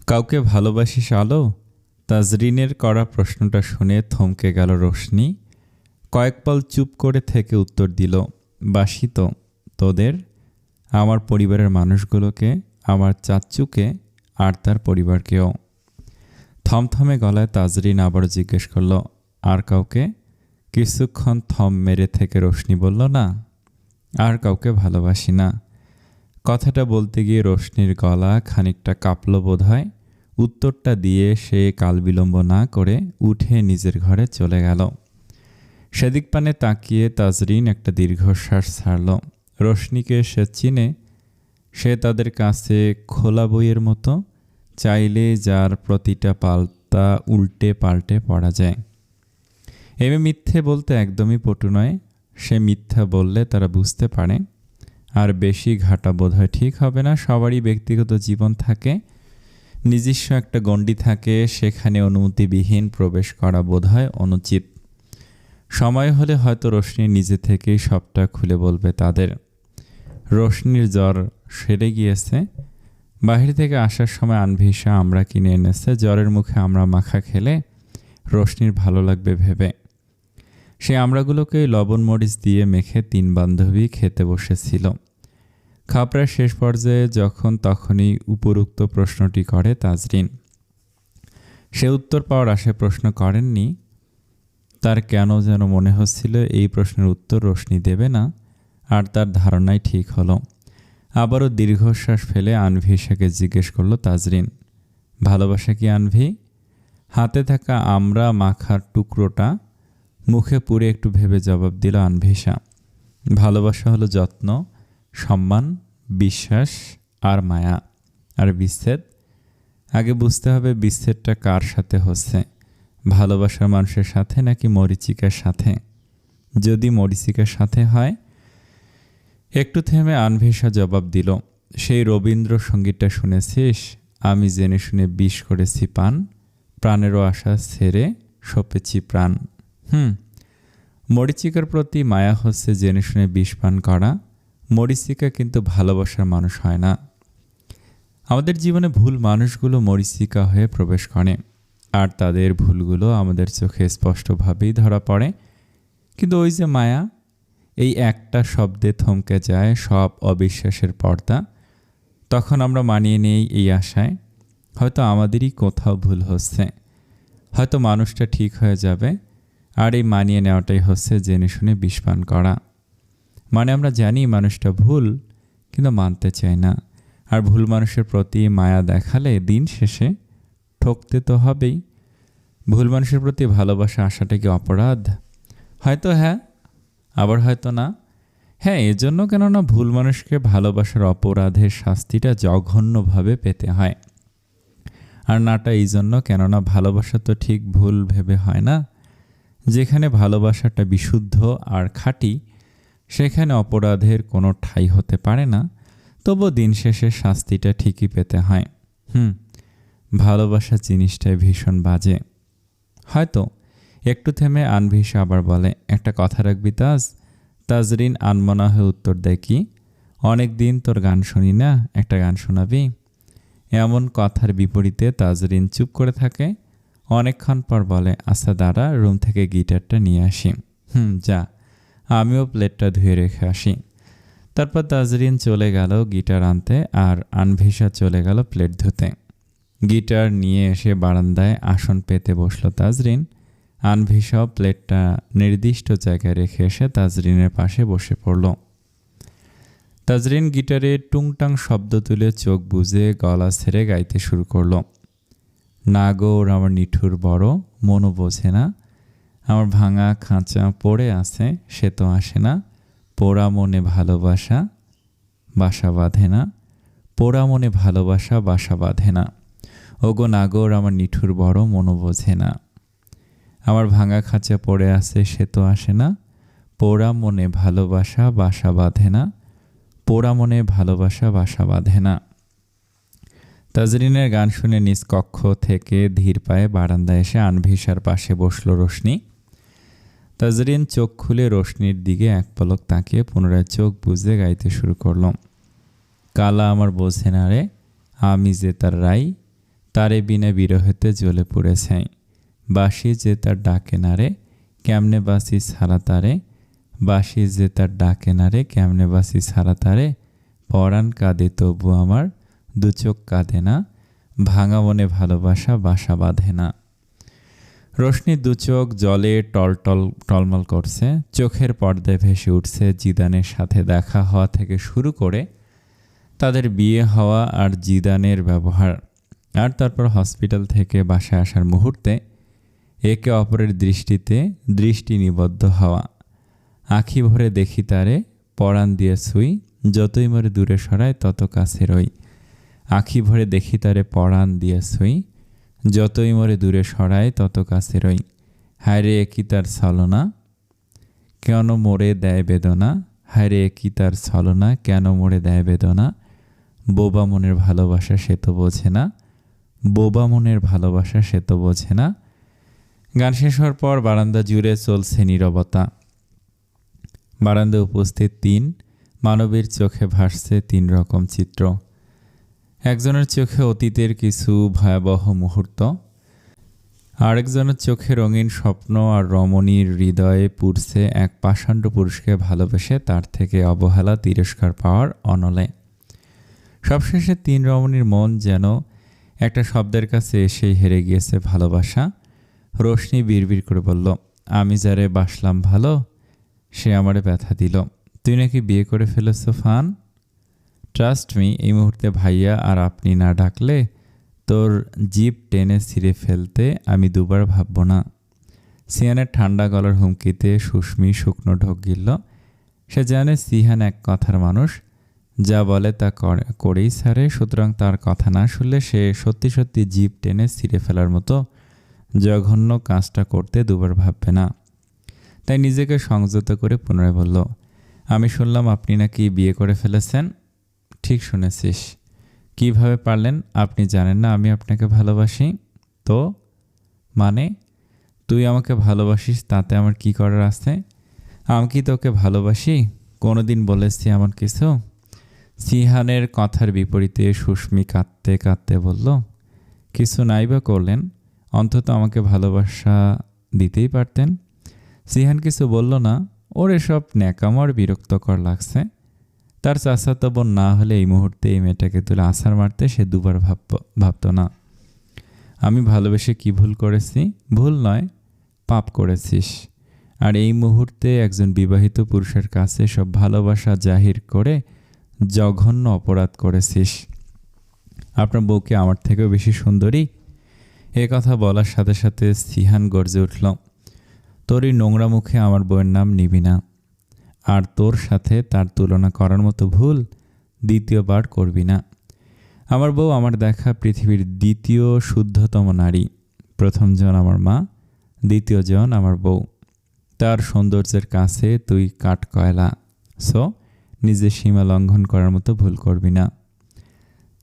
কাউকে ভালোবাসিস আলো? তাজরিনের করা প্রশ্নটা শুনে থমকে গেল রোশনি। কয়েক পল চুপ করে থেকে উত্তর দিল, বাসি তো। তোদের, আমার পরিবারের মানুষগুলোকে, আমার চাচ্চুকে, আর তার পরিবারকেও। থমথমে গলায় তাজরিন আবারও জিজ্ঞেস করল, আর কাউকে? কিছুক্ষণ থম মেরে থেকে রোশনি বলল, না, আর কাউকে ভালোবাসি না। কথাটা বলতে গিয়ে রোশনির গলা খানিকটা কাঁপল বোধ হয়। উত্তরটা দিয়ে সে কালবিলম্ব না করে উঠে নিজের ঘরে চলে গেল। সেদিক পানে তাকিয়ে তাজরিন একটা দীর্ঘশ্বাস ছাড়ল। রোশনিকে সে চিনে। সে তাদের কাছে খোলা বইয়ের মতো, চাইলে যার প্রতিটা পাল্টা উল্টে পাল্টে পড়া যায়। এমনি মিথ্যে বলতে একদমই পটু নয়। সে মিথ্যা বললে তারা বুঝতে পারে। আর বেশি ঘাটা বোধহয় ঠিক হবে না। সবারই ব্যক্তিগত জীবন থাকে, নিজস্ব একটা গণ্ডি থাকে, সেখানে অনুমতিবিহীন প্রবেশ করা বোধহয় অনুচিত। সময় হলে হয়তো রোশনি নিজে থেকেই সবটা খুলে বলবে তাদের। রোশনির জ্বর সেরে গিয়েছে। বাহির থেকে আসার সময় আনভিসা আমরা কিনে এনেছে। জ্বরের মুখে আমরা মাখা খেলে রোশনির ভালো লাগবে ভেবে সে আমড়াগুলোকে লবণ মরিচ দিয়ে মেখে তিন বান্ধবী খেতে বসেছিল। খাপড়ার শেষ পর্যায়ে যখন তখনই উপরোক্ত প্রশ্নটি করে তাজরিন। সে উত্তর পাওয়ার আশায় প্রশ্ন করেননি। তার কেন যেন মনে হচ্ছিল এই প্রশ্নের উত্তর রোশনি দেবে না, আর তার ধারণাই ঠিক হলো। আবারও দীর্ঘশ্বাস ফেলে আনভিসাকে জিজ্ঞেস করলো তাজরিন, ভালোবাসা কি আনভি? হাতে থাকা আমড়া মাখার টুকরোটা মুখে পুরে একটু ভেবে জবাব দিল আনভিসা, ভালোবাসা হলো যত্ন, সম্মান, বিশ্বাস আর মায়া। আর বিচ্ছেদ? আগে বুঝতে হবে বিচ্ছেদটা কার সাথে হচ্ছে, ভালোবাসার মানুষের সাথে নাকি মরিচিকার সাথে। যদি মরিচিকার সাথে হয়। একটু থেমে আনভিসা জবাব দিল, সেই রবীন্দ্রসঙ্গীতটা শুনেছিস? আমি জেনে শুনে বিষ করেছি পান, প্রাণেরও আশা ছেড়ে সপেছি প্রাণ। মরিচিকার প্রতি মায়া হচ্ছে জেনে শুনে বিষ পান করা। মরিচিকা কিন্তু ভালোবাসার মানুষ হয় না। আমাদের জীবনে ভুল মানুষগুলো মরিচিকা হয়ে প্রবেশ করে, আর তাদের ভুলগুলো আমাদের চোখে স্পষ্টভাবেই ধরা পড়ে। কিন্তু ওই যে মায়া, এই একটা শব্দে থমকে যায় সব অবিশ্বাসের পর্দা। তখন আমরা মানিয়ে নেই এই আশায়, হয়তো আমাদেরই কোথাও ভুল হচ্ছে, হয়তো মানুষটা ঠিক হয়ে যাবে। আর এই মানিয়ে নেওয়াটাই হচ্ছে জেনে শুনে বিষ পান করা। মানে আমরা জানি মানুষটা ভুল, কিন্তু মানতে চাই না। আর ভুল মানুষের প্রতি মায়া দেখালে দিন শেষে ঠকতে তো হবেই। ভুল মানুষের প্রতি ভালোবাসা আসাটা কি অপরাধ? হয়তো হ্যাঁ, আবার হয়তো না। হ্যাঁ, এজন্য কেননা ভুল মানুষকে ভালোবাসার অপরাধের শাস্তিটা জঘন্যভাবে পেতে হয়। আর নাটা এই জন্য কেননা ভালোবাসা তো ঠিক ভুল ভেবে হয় না। যেখানে ভালোবাসাটা বিশুদ্ধ আর খাঁটি, সেখানে অপরাধের কোনো ঠাঁই হতে পারে না। তবু দিন শেষে শাস্তিটা ঠিকই পেতে হয়। ভালোবাসা জিনিসটাই ভীষণ বাজে। হয়তো একটু থেমে আনভিসা আবার বলে, একটা কথা রাখবি তাজরিন আনমনা হয়ে উত্তর দেয়, কি? অনেক দিন তোর গান শুনি না, একটা গান শোনাবি? এমন কথার বিপরীতে তাজরিন চুপ করে থাকে। অনেকক্ষণ পর বলে, আচ্ছা দাঁড়া, রুম থেকে গিটারটা নিয়ে আসি। যা, আমিও প্লেটটা ধুয়ে রেখে আসি। তারপর তাজরিন চলে গেল গিটার আনতে, আর আনভিসা চলে গেল প্লেট ধুতে। গিটার নিয়ে এসে বারান্দায় আসন পেতে বসল তাজরিন। আনভিসাও প্লেটটা নির্দিষ্ট জায়গায় রেখে এসে তাজরিনের পাশে বসে পড়ল। তাজরিন গিটারে টুংটাং শব্দ তুলে চোখ বুজে গলা ছেড়ে গাইতে শুরু করল। না গো ওর আমার নিঠুর বড়, মনও বোঝে না, আমার ভাঙা খাঁচা পড়ে আছে, সে তো আসে না, পোড়া মনে ভালোবাসা বাসা বাঁধে না, পোড়া মনে ভালোবাসা বাসা বাঁধে না, ওগো নাগর আমার নিঠুর বড়, মনও বোঝে না, আমার ভাঙা খাঁচা পড়ে আছে, সে তো আসে না, পোড়া মনে ভালোবাসা বাসা বাঁধে না, পোড়া মনে ভালোবাসা বাসা বাঁধে না। তাজরিনের গান শুনে নিজ কক্ষ থেকে ধীর পায়ে বারান্দায় এসে আনভিসার পাশে বসল রোশনি। তাজরিন চোখ খুলে রোশনির দিকে এক পলক তাকিয়ে পুনরায় চোখ বুজে গাইতে শুরু করল। কালা আমার বোঝে না রে, আমি যে তার রাই, তারে বিনা বিরহেতে জ্বলে পুড়ে ছাই। বাঁশি যে তার ডাকে নারে, কেমনে বাসি ছাড়া তারে। বাঁশি যে তার ডাকে নারে, কেমনে বাসি ছাড়া তারে। পরাণ কাঁদে তবু আমার, দু চোখ কাঁদে না। ভাঙা মনে ভালোবাসা বাসা বাঁধে না। রোশনির দু চোখ জলে টলমল করছে। চোখের পর্দায় ভেসে উঠছে জিদানের সাথে দেখা হওয়া থেকে শুরু করে তাদের বিয়ে হওয়া আর জিদানের ব্যবহার, আর তারপর হসপিটাল থেকে বাসায় আসার মুহূর্তে একে অপরের দৃষ্টিতে দৃষ্টি নিবদ্ধ হওয়া। আঁখি ভরে দেখি তারে, পরাণ দিয়ে ছুঁই। যতই মরে দূরে সরায় তত কাছে রই। আঁখি ভরে দেখি তারে, পরাণ দিয়ে ছুঁই। যতই মরে দূরে সরায় তত কাছে রই। হায়রে একই তার ছলনা, কেন মোরে দেয় বেদনা। হায়রে একই তার ছলনা, কেন মোরে দেয় বেদনা। বোবা মনের ভালোবাসা সে তো বোঝে না। বোবা মনের ভালোবাসা সে তো বোঝে না। গান শেষ হওয়ার পর বারান্দা জুড়ে চলছে নীরবতা। বারান্দায় উপস্থিত তিন মানবীর চোখে ভাসছে তিন রকম চিত্র। একজনের চোখে অতীতের কিছু ভয়াবহ মুহূর্ত, আরেকজনের চোখে রঙিন স্বপ্ন, আর রমণীর হৃদয়ে পুড়ছে এক পাষাণ্ড পুরুষকে ভালোবেসে তার থেকে অবহেলা তিরস্কার পাওয়ার অনলে। সবশেষে তিন রমণীর মন যেন একটা শব্দের কাছে এসেই হেরে গিয়েছে ভালোবাসা। রোশনি বিড়বিড় করে বলল, আমি যারে বাসলাম ভালো, সে আমারে ব্যথা দিল। তুই নাকি বিয়ে করে ফেলেছ ফান। ট্রাস্ট মি, এই মুহূর্তে ভাইয়া আর আপনি না ডাকলে তোর জিপ টেনে ছিঁড়ে ফেলতে আমি দুবার ভাবব না। সিহানের ঠান্ডা গলার হুমকিতে সুস্মি শুকনো ঢোক গিলল। সে জানে সিহান এক কথার মানুষ, যা বলে তা করেই ছাড়ে। সুতরাং তার কথা না শুনলে সে সত্যি সত্যি জিপ টেনে ছিঁড়ে ফেলার মতো জঘন্য কাজটা করতে দুবার ভাববে না। তাই নিজেকে সংযত করে পুনরায় বলল, আমি শুনলাম আপনি নাকি বিয়ে করে ফেলেছেন। ঠিক শুনেছিস। কিভাবে পারলেন? আপনি জানেন না আমি আপনাকে ভালোবাসি। তো মানে তুই আমাকে ভালোবাসিস, তাতে আমার কি করার আছে? আমি কি তোকে ভালোবাসি? কোনোদিন বলেছি এমন কিছু? সিহানের কথার বিপরীতে সুস্মি কাঁদতে কাঁদতে বলল, কিছু নাই বা করলেন, অন্তত আমাকে ভালোবাসা দিতেই পারতেন। সিহান কিছু বলল না। ওর এসব ন্যাকামর বিরক্তকর লাগছে। তার চাচাতো বোন না হলে এই মুহূর্তে এই মেয়েটাকে তুলে আছাড় মারতে সে দুবার ভাবত না। আমি ভালোবেসে কি ভুল করেছি? ভুল নয়, পাপ করেছিস। আর এই মুহূর্তে একজন বিবাহিত পুরুষের কাছে সব ভালোবাসা জাহির করে জঘন্য অপরাধ করেছিস। আপনার বউকে আমার থেকেও বেশি সুন্দরী? এ কথা বলার সাথে সাথে সিহান গর্জে উঠল, তোর এই নোংরা মুখে আমার বউয়ের নাম নিবি না। আর তোর সাথে তার তুলনা করার মতো ভুল দ্বিতীয়বার করবি না। আমার বউ আমার দেখা পৃথিবীর দ্বিতীয় শুদ্ধতম নারী। প্রথম জন আমার মা, দ্বিতীয় জন আমার বউ। তার সৌন্দর্যের কাছে তুই কাঠ কয়লা। সো নিজের সীমা লঙ্ঘন করার মতো ভুল করবি না।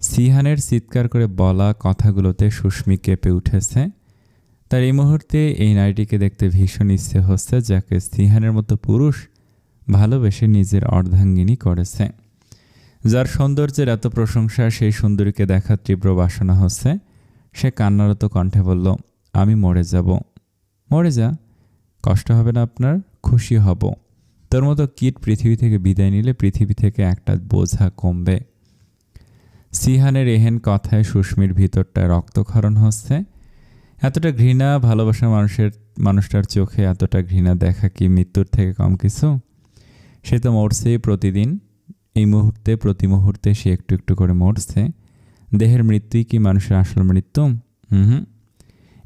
সিহানের চিৎকার করে বলা কথাগুলোতে সুস্মি কেঁপে উঠেছে। তার এই মুহূর্তে এই নারীটিকে দেখতে ভীষণ ইচ্ছে হচ্ছে, যাকে সিহানের মতো পুরুষ ভালোবেসে নিজের অর্ধাঙ্গিনী করেছে। যার সৌন্দর্যের এত প্রশংসা, সেই সুন্দরীকে দেখার তীব্র বাসনা হচ্ছে। সে কান্নারত কণ্ঠে বলল, আমি মরে যাব। মরে যা, কষ্ট হবে না আপনার, খুশি হব। তোর মতো কীট পৃথিবী থেকে বিদায় নিলে পৃথিবী থেকে একটা বোঝা কমবে। সিহানের এহেন কথায় সুস্মির ভিতরটা রক্তক্ষরণ হচ্ছে। এতটা ঘৃণা ভালোবাসা মানুষটার চোখে এতটা ঘৃণা দেখা কি মৃত্যুর থেকে কম কিছু? সে তো মরছেই প্রতিদিন। এই মুহূর্তে প্রতি মুহূর্তে সে একটু একটু করে মরছে। দেহের মৃত্যুই কি মানুষের আসল মৃত্যু?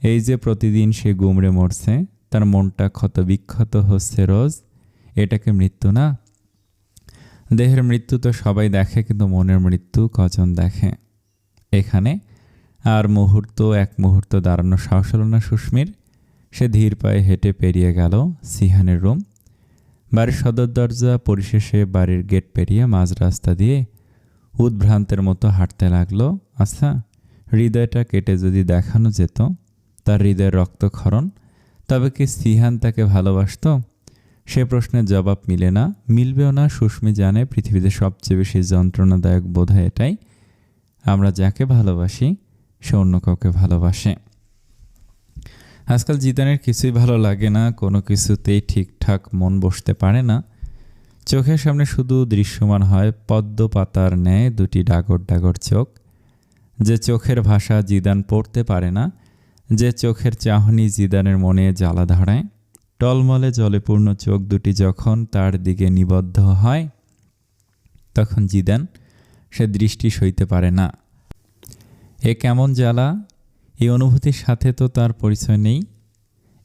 এই যে প্রতিদিন সে গুমড়ে মরছে, তার মনটা ক্ষত বিক্ষত হচ্ছে রোজ, এটাকে মৃত্যু না? দেহের মৃত্যু তো সবাই দেখে, কিন্তু মনের মৃত্যু কজন দেখে? এখানে আর এক মুহূর্ত দাঁড়ানো সাহস হল না সুস্মির। সে ধীর পায়ে হেঁটে পেরিয়ে গেল সিহানের রুম। বাড়ির সদর দরজা পরিশেষে বাড়ির গেট পেরিয়ে মাঝ রাস্তা দিয়ে উদ্ভ্রান্তের মতো হাঁটতে লাগলো। আচ্ছা, হৃদয়টা কেটে যদি দেখানো যেত তার হৃদয়ের রক্তক্ষরণ, তবে কি সিহান তাকে ভালোবাসত? সে প্রশ্নের জবাব মিলে না, মিলবেও না। সুস্মি জানে পৃথিবীতে সবচেয়ে বেশি যন্ত্রণাদায়ক বোধহয় এটাই, আমরা যাকে ভালোবাসি সে অন্য কাউকে ভালোবাসে। আজকাল জিদানের কিছুই ভালো লাগে না, কোনো কিছুতেই ঠিকঠাক মন বসতে পারে না। চোখের সামনে শুধু দৃশ্যমান হয় পদ্ম পাতার ন্যায় দুটি ডাগর ডাগর চোখ, যে চোখের ভাষা জিদান পড়তে পারে না, যে চোখের চাহনি জিদানের মনে জ্বালা ধরায়। টলমলে জলে পূর্ণ চোখ দুটি যখন তার দিকে নিবদ্ধ হয়, তখন জিদান সে দৃষ্টি সইতে পারে না। এ কেমন জ্বালা! এই অনুভূতির সাথে তো তার পরিচয় নেই।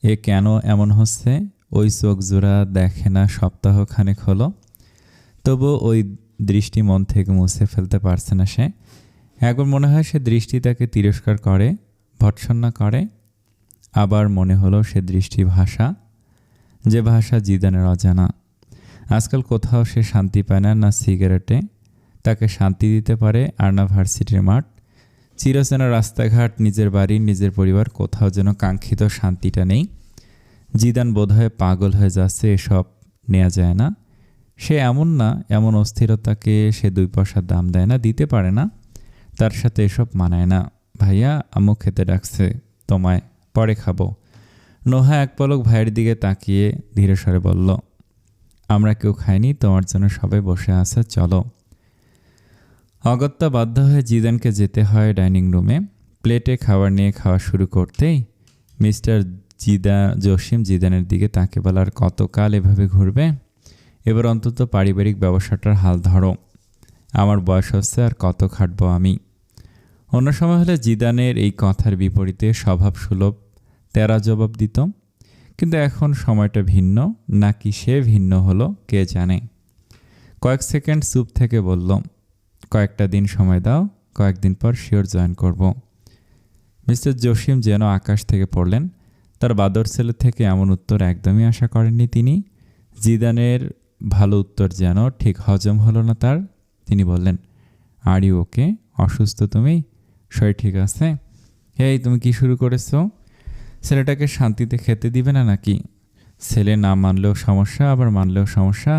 এ কেন এমন হচ্ছে? ওই চোখ জোড়া দেখে না সপ্তাহখানেক হলো, তবু ওই দৃষ্টি মন থেকে মুছে ফেলতে পারছে না সে। একবার মনে হয় সে দৃষ্টি তাকে তিরস্কার করে, ভর্ৎসনা করে। আবার মনে হলো সে দৃষ্টি ভাষা, যে ভাষা জিদানের অজানা। আজকাল কোথাও সে শান্তি পায় না, না সিগারেটে তাকে শান্তি দিতে পারে, আর না ভার্সিটির মাঠ, চিরচেনা রাস্তাঘাট, নিজের বাড়ি, নিজের পরিবার, কোথাও যেন কাঙ্ক্ষিত শান্তিটা নেই। জিদান বোধহয় পাগল হয়ে যাচ্ছে, এসব নেওয়া যায় না। সে এমন না, এমন অস্থিরতাকে সে 2 পয়সার দাম দেয় না, দিতে পারে না। তার সাথে এসব মানায় না। ভাইয়া, আম্মু খেতে ডাকছে, তোমায় পরে খাবো। নোহা এক পলক ভাইয়ের দিকে তাকিয়ে ধীরে স্বরে বলল, আমরা কেউ খাইনি, তোমার জন্য সবাই বসে আছে, চলো। অগত্যা বাধ্য হয়ে জিদানকে যেতে হয় ডাইনিং রুমে। প্লেটে খাবার নিয়ে খাওয়া শুরু করতেই মিস্টার জসিম জিদানের দিকে তাকে বলার, কতকাল এভাবে ঘুরবে? এবার অন্তত পারিবারিক ব্যবসাটার হাল ধরো। আমার বয়স হচ্ছে, আর কত খাটবো আমি। অন্য সময় হলে জিদানের এই কথার বিপরীতে স্বভাবসুলভ তেরা জবাব দিত, কিন্তু এখন সময়টা ভিন্ন, নাকি সে ভিন্ন হলো কে জানে। কয়েক সেকেন্ড চুপ থেকে বলল, কয়েকটা দিন সময় দাও, কয়েকদিন পর শিওর জয়েন করব। মিস্টার জসিম যেন আকাশ থেকে পড়লেন। তার বাদর ছেলে থেকে এমন উত্তর একদমই আশা করেননি তিনি। জিদানের ভালো উত্তর যেন ঠিক হজম হলো না তার। তিনি বললেন, আর ইউ ওকে? অসুস্থ তুমি? শরীর ঠিক আছে? এই তুমি কি শুরু করেছো? ছেলেটাকে শান্তিতে খেতে দিবে না নাকি? ছেলে না মানলেও সমস্যা, আবার মানলেও সমস্যা।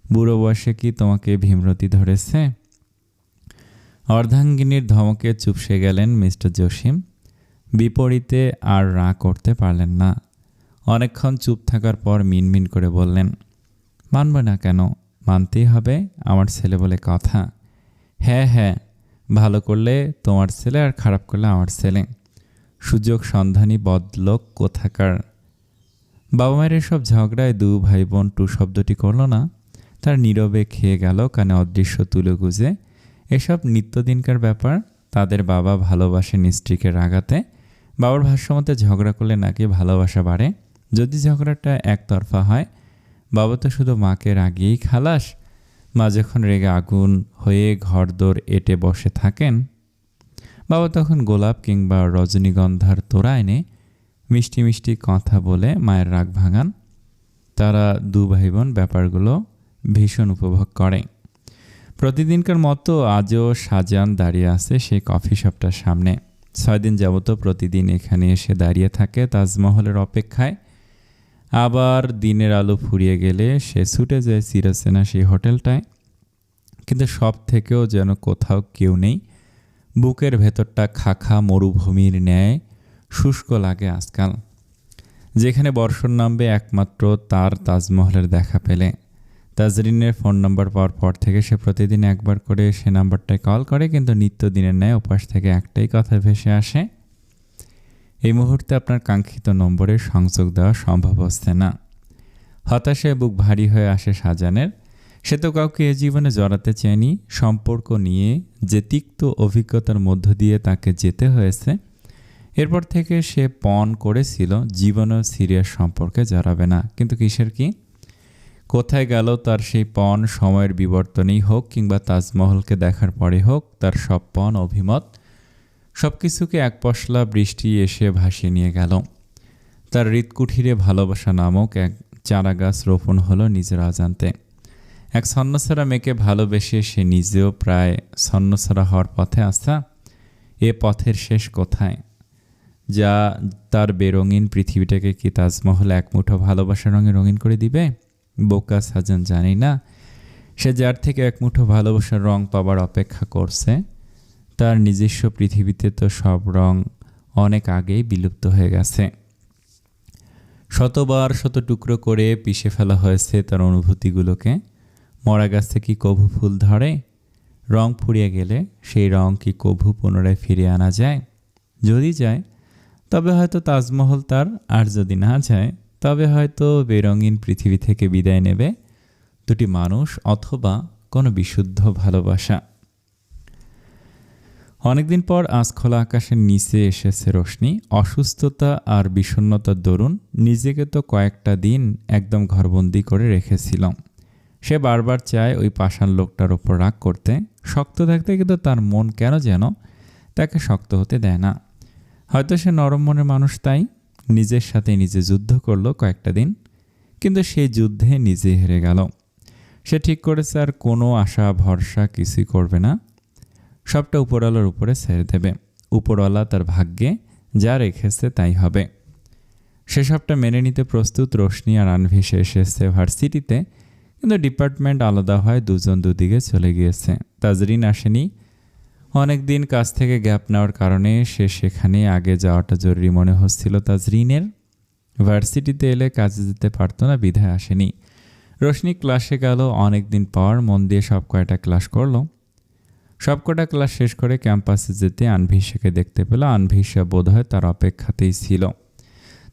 বুড়ো বয়সে কি তোমাকে ভীমরতি ধরেছে? অর্ধাঙ্গিনীর ধমকে চুপসে গেলেন মিস্টার জসিম। বিপরীতে আর রাগ করতে পারলেন না। অনেকক্ষণ চুপ থাকার পর মিনমিন করে বললেন, মানব না কেন? মানতেই হবে, আমার ছেলে বলে কথা। হ্যাঁ হ্যাঁ, ভালো করলে তোমার ছেলে, আর খারাপ করলে আমার ছেলে। সুযোগ সন্ধানী বদলোক কোথাকার। বাবা মায়ের এসব ঝগড়ায় 2 ভাই বোন টু শব্দটি করল না। তার নীরবে খেয়ে গেল, কানে অদৃশ্য তুলে গুজে। এসব নিত্যদিনকার ব্যাপার। তাদের বাবা ভালোবাসেন স্ত্রীকে রাগাতে। বাবার ভাষ্যমতে ঝগড়া করলে নাকি ভালোবাসা বাড়ে। যদি ঝগড়াটা একতরফা হয়, বাবা তো শুধু মাকে রাগিয়েই খালাস। মা যখন রেগে আগুন হয়ে ঘরদোর এঁটে বসে থাকেন, বাবা তখন গোলাপ কিংবা রজনীগন্ধার তোড়া এনে মিষ্টি মিষ্টি কথা বলে মায়ের রাগ ভাঙান। তারা 2 ভাই বোন ব্যাপারগুলো ভীষণ উপভোগ করে। প্রতিদিনকার মতো আজও শাহজাহান দাঁড়িয়ে আছে সেই কফি শপটার সামনে। 6 দিন যাবত প্রতিদিন এখানে এসে দাঁড়িয়ে থাকে তাজমহলের অপেক্ষায়। আবার দিনের আলো ফুরিয়ে গেলে সে ছুটে যায় চিরচেনা সেই হোটেলটায়। কিন্তু সব থেকেও যেন কোথাও কেউ নেই। বুকের ভেতরটা খাখা মরুভূমির ন্যায় শুষ্ক লাগে আজকাল। যেখানে বর্ষণ নামবে একমাত্র তার তাজমহলের দেখা পেলে। তাজরিনের ফোন নাম্বার পাওয়ার পর থেকে সে প্রতিদিন একবার করে সে নাম্বারটায় কল করে, কিন্তু নিত্যদিনের ন্যায় ওপাশ থেকে একটাই কথা ভেসে আসে, এই মুহূর্তে আপনার কাঙ্ক্ষিত নম্বরে সংযোগ দেওয়া সম্ভব হচ্ছে না। হতাশায় বুক ভারী হয়ে আসে শাহজাহানের। সে তো কাউকে এ জীবনে জড়াতে চায়নি। সম্পর্ক নিয়ে যে তিক্ত অভিজ্ঞতার মধ্য দিয়ে তাকে যেতে হয়েছে, এরপর থেকে সে পণ করেছিল জীবনেও সিরিয়াস সম্পর্কে জড়াবে না। কিন্তু কিসের কি? কোথায় গেল তার সেই পণ? সময়ের বিবর্তনেই হোক কিংবা তাজমহলকে দেখার পরে হোক, তার সব পণ অভিমত সব কিছুকে এক পশলা বৃষ্টি এসে ভাসিয়ে নিয়ে গেল। তার হৃৎকুঠিরে ভালোবাসা নামক এক চারা গাছ রোপণ হলো নিজের অজান্তে। এক ছন্নছাড়া মেয়েকে ভালোবেসে সে নিজেও প্রায় ছন্নছাড়া হওয়ার পথে আসা। এ পথের শেষ কোথায়? যা তার বেরঙিন পৃথিবীটাকে কি তাজমহল এক মুঠো ভালোবাসার রঙে রঙিন করে দিবে? বোকা সাজান জানি না। সে যার থেকে এক মুঠো ভালোবাসার রং পাবার অপেক্ষা করছে, তার নিজস্ব পৃথিবীতে তো সব রং অনেক আগেই বিলুপ্ত হয়ে গেছে। শতবার শত টুকরো করে পিষে ফেলা হয়েছে তার অনুভূতিগুলোকে। মরা গাছে কি কভু ফুল ধরে? রং ফুরিয়ে গেলে সেই রং কি কভু পুনরায় ফিরিয়ে আনা যায়? যদি যায় তবে হয়তো তাজমহল তার, আর যদি না যায় তবে হয়তো বেরঙিন পৃথিবী থেকে বিদায় নেবে দুটি মানুষ অথবা কোনো বিশুদ্ধ ভালোবাসা। অনেকদিন পর আজ খোলা আকাশের নিচে এসেছে রোশনি। অসুস্থতা আর বিষণ্ণতার দরুন নিজেকে তো কয়েকটা দিন একদম ঘরবন্দি করে রেখেছিল। সে বারবার চায় ওই পাষাণ লোকটার ওপর রাগ করতে, শক্ত থাকতে, কিন্তু তার মন কেন যেন তাকে শক্ত হতে দেয় না। হয়তো সে নরম মনের মানুষ, তাই নিজের সাথে নিজে যুদ্ধ করলো কয়েকটা দিন, কিন্তু সেই যুদ্ধে নিজেই হেরে গেল। সে ঠিক করেছে আর কোনো আশা ভরসা কিছুই করবে না, সবটা উপরওয়ালার উপরে ছেড়ে দেবে। উপরওয়ালা তার ভাগ্যে যা রেখেছে তাই হবে। সে সবটা মেনে নিতে প্রস্তুত। রোশনি আর আনভি এসেছে ভার্সিটিতে, কিন্তু ডিপার্টমেন্ট আলাদা হয়, দুজন দুদিকে চলে গিয়েছে। তাজরিন আসেনি। অনেক দিন কাজ থেকে গ্যাপ নেওয়ার কারণে সে সেখানে আগে যাওয়াটা জরুরি মনে হচ্ছিল তাজরিনের। ভার্সিটিতে এলে কাজে যেতে পারতো না, বিধায় আসেনি। রোশনি ক্লাসে গেল অনেক দিন পর, মন দিয়ে সব কয়টা ক্লাস করলো। সবকটা ক্লাস শেষ করে ক্যাম্পাসে যেতে আনভিশাকে দেখতে পেল। আনভিশা বোধহয় তার অপেক্ষাতেই ছিল।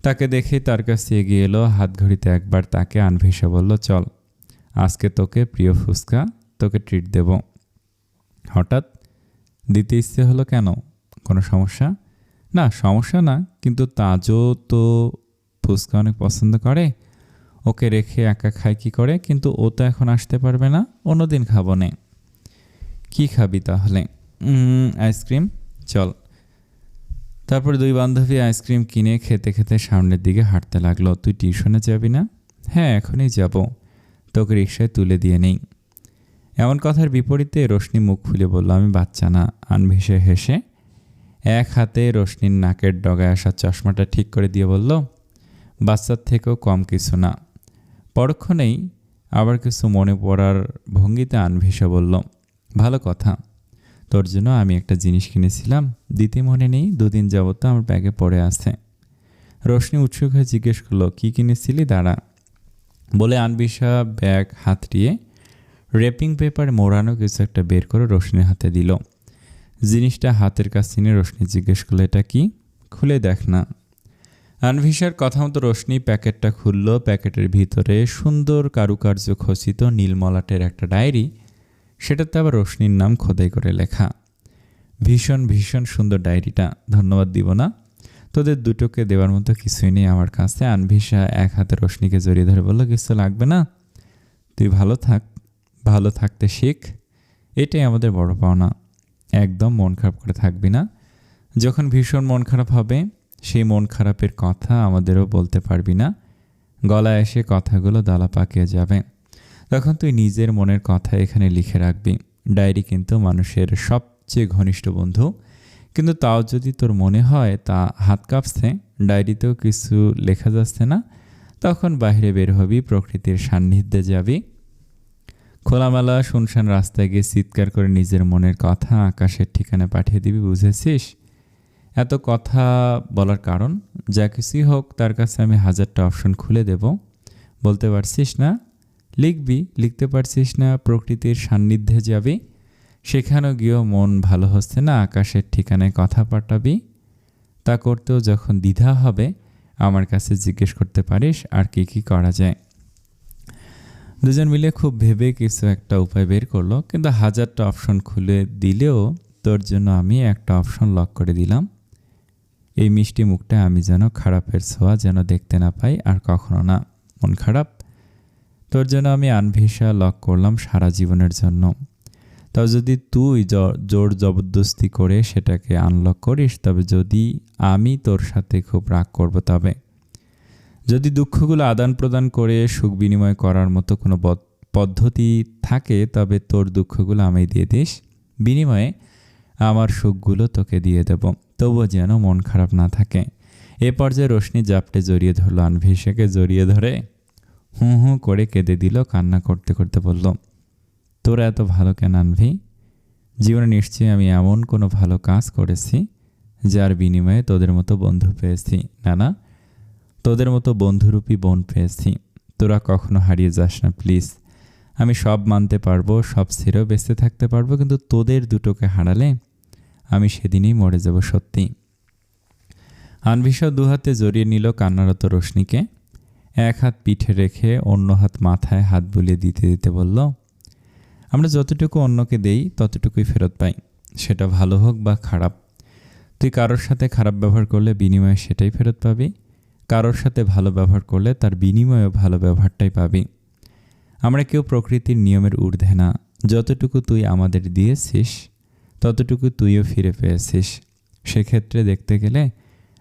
তাকে দেখেই তার কাছে এগিয়ে এলো। হাত ঘড়িতে একবার তাকে আনভিশা বলল, চল আজকে তোকে প্রিয় ফুচকা, তোকে ট্রিট দেব। হঠাৎ দিতে ইচ্ছে হলো কেন? কোনো সমস্যা? না, সমস্যা না, কিন্তু তাজও তো ফুচকা অনেক পছন্দ করে। ওকে রেখে একা খায় কি করে? কিন্তু ও তো এখন আসতে পারবে না, অন্যদিন খাবো নে। কি খাবি তাহলে? আইসক্রিম। চল। তারপর দুই বান্ধবী আইসক্রিম কিনে খেতে খেতে সামনের দিকে হাঁটতে লাগলো। তুই টিউশনে যাবি না? হ্যাঁ, এখনই যাব, তোকে রিক্সায় তুলে দিয়ে নেই। এমন কথার বিপরীতে রোশনি মুখ খুলে বলল, আমি বাচ্চা না। আনভিশে হেসে এক হাতে রোশনির নাকের ডগায় আসা চশমাটা ঠিক করে দিয়ে বলল, বাচ্চার থেকেও কম কিছু না। পরক্ষণেই আবার কিছু মনে পড়ার ভঙ্গিতে আনভিশা বলল, ভালো কথা, তোর জন্য আমি একটা জিনিস কিনেছিলাম, দিতে মনে নেই? 2 দিন যাবত আমার ব্যাগে পড়ে আছে। রোশনি উৎসুক হয়ে জিজ্ঞেস করলো, কি কিনেছিলি? দাঁড়া, বলে আনভিশা ব্যাগ হাতড়িয়ে র্যাপিং পেপারে মোড়ানো কিছু একটা বের করে রোশনির হাতে দিল। জিনিসটা হাতের কাছে নিয়ে রোশনি জিজ্ঞেস করলো, এটা কি? খুলে দেখ না। আনভিশার কথা মতো রোশনি প্যাকেটটা খুলল। প্যাকেটের ভিতরে সুন্দর কারুকার্য খচিত নীলমলাটের একটা ডায়েরি, সেটাতে আবার রোশনির নাম খোদাই করে লেখা। ভীষণ ভীষণ সুন্দর ডায়েরিটা, ধন্যবাদ দিব না, তোদের দুটোকে দেওয়ার মতো কিছুই নেই আমার কাছে। আনভিশা এক হাতে রোশনিকে জড়িয়ে ধরে বলল, কিছু লাগবে না, তুই ভালো থাক, ভালো থাকতে শিখ, এটাই আমাদের বড় পাওনা। একদম মন খারাপ করে থাকবি না। যখন ভীষণ মন খারাপ হবে, সেই মন খারাপের কথা আমাদেরও বলতে পারবি না, গলায় এসে কথাগুলো দলা পাকিয়ে যাবে। তখন তুই নিজের মনের কথা এখানে লিখে রাখবি। ডায়েরি কিন্তু মানুষের সবচেয়ে ঘনিষ্ঠ বন্ধু, কিন্তু তাও যদি তোর মনে হয় তা হাত কাঁপছে, ডায়েরিতেও কিছু লেখা যাচ্ছে না, তখন বাইরে বের হবি, প্রকৃতির সান্নিধ্যে যাবি, খোলামেলা শুনশান রাস্তায় গিয়ে চিৎকার করে নিজের মনের কথা আকাশের ঠিকানা পাঠিয়ে দিবি, বুঝেছিস? এত কথা বলার কারণ, যা কিছুই হোক তার কাছে আমি 1000টা অপশন খুলে দেব। বলতে পারছিস না? লিখবি। লিখতে পারছিস না? প্রকৃতির সান্নিধ্যে যাবি, সেখানেও গিয়েও মন ভালো হচ্ছে না, আকাশের ঠিকানায় কথা পাঠাবি। তা করতেও যখন দ্বিধা হবে, আমার কাছে জিজ্ঞেস করতে পারিস আর কি কি করা যায়। দুজন মিলে খুব ভেবে কিছু একটা উপায় বের করলো, কিন্তু 1000টা অপশন খুলে দিলেও তোর জন্য আমি একটা অপশন লক করে দিলাম। এই মিষ্টি মুখটা আমি যেন খারাপের ছোঁয়া যেন দেখতে না পাই আর কখনো না। মন খারাপ? তোর জন্য আমি আনভিশা লক করলাম সারা জীবনের জন্য। তাও যদি তুই জোর জবরদস্তি করে সেটাকে আনলক করিস, তবে যদি আমি তোর সাথে খুব রাগ করব, তবে যদি দুঃখগুলো আদান প্রদান করে সুখ বিনিময় করার মতো কোনো পদ্ধতি থাকে, তবে তোর দুঃখগুলো আমি দিয়ে দিস, বিনিময়ে আমার সুখগুলো তোকে দিয়ে দেব, তবুও যেন মন খারাপ না থাকে। এ পর্যায়ে রোশনি জাপটে জড়িয়ে ধরল আনভিশাকে। জড়িয়ে ধরে হুঁ হুঁ করে কেঁদে দিল। কান্না করতে করতে বলল, তোরা এত ভালো কেন আনভি? জীবনে নিশ্চয়ই আমি এমন কোনো ভালো কাজ করেছি যার বিনিময়ে তোদের মতো বন্ধু পেয়েছি। না, তোদের মতো বন্ধুরূপী বোন পেয়েছি। তোরা কখনো হারিয়ে যাস না প্লিজ। আমি সব মানতে পারবো, সব ছেড়েও বেঁচে থাকতে পারবো, কিন্তু তোদের দুটোকে হারালে আমি সেদিনই মরে যাব সত্যি। আনভিশা দুহাতে জড়িয়ে নিল কান্নারত রোশনিকে। এক হাত পিঠে রেখে অন্য হাত মাথায় হাত বুলিয়ে দিতে দিতে বলল, আমরা যতটুকু অন্যকে দেই ততটুকুই ফেরত পাই, সেটা ভালো হোক বা খারাপ। তুই কারোর সাথে খারাপ ব্যবহার করলে বিনিময়ে সেটাই ফেরত পাবি, কারোর সাথে ভালো ব্যবহার করলে তার বিনিময়েও ভালো ব্যবহারটাই পাবি। আমরা কেউ প্রকৃতির নিয়মের ঊর্ধ্বে না। যতটুকু তুই আমাদের দিয়েছিস ততটুকু তুইও ফিরে পেয়েছিস। সেক্ষেত্রে দেখতে গেলে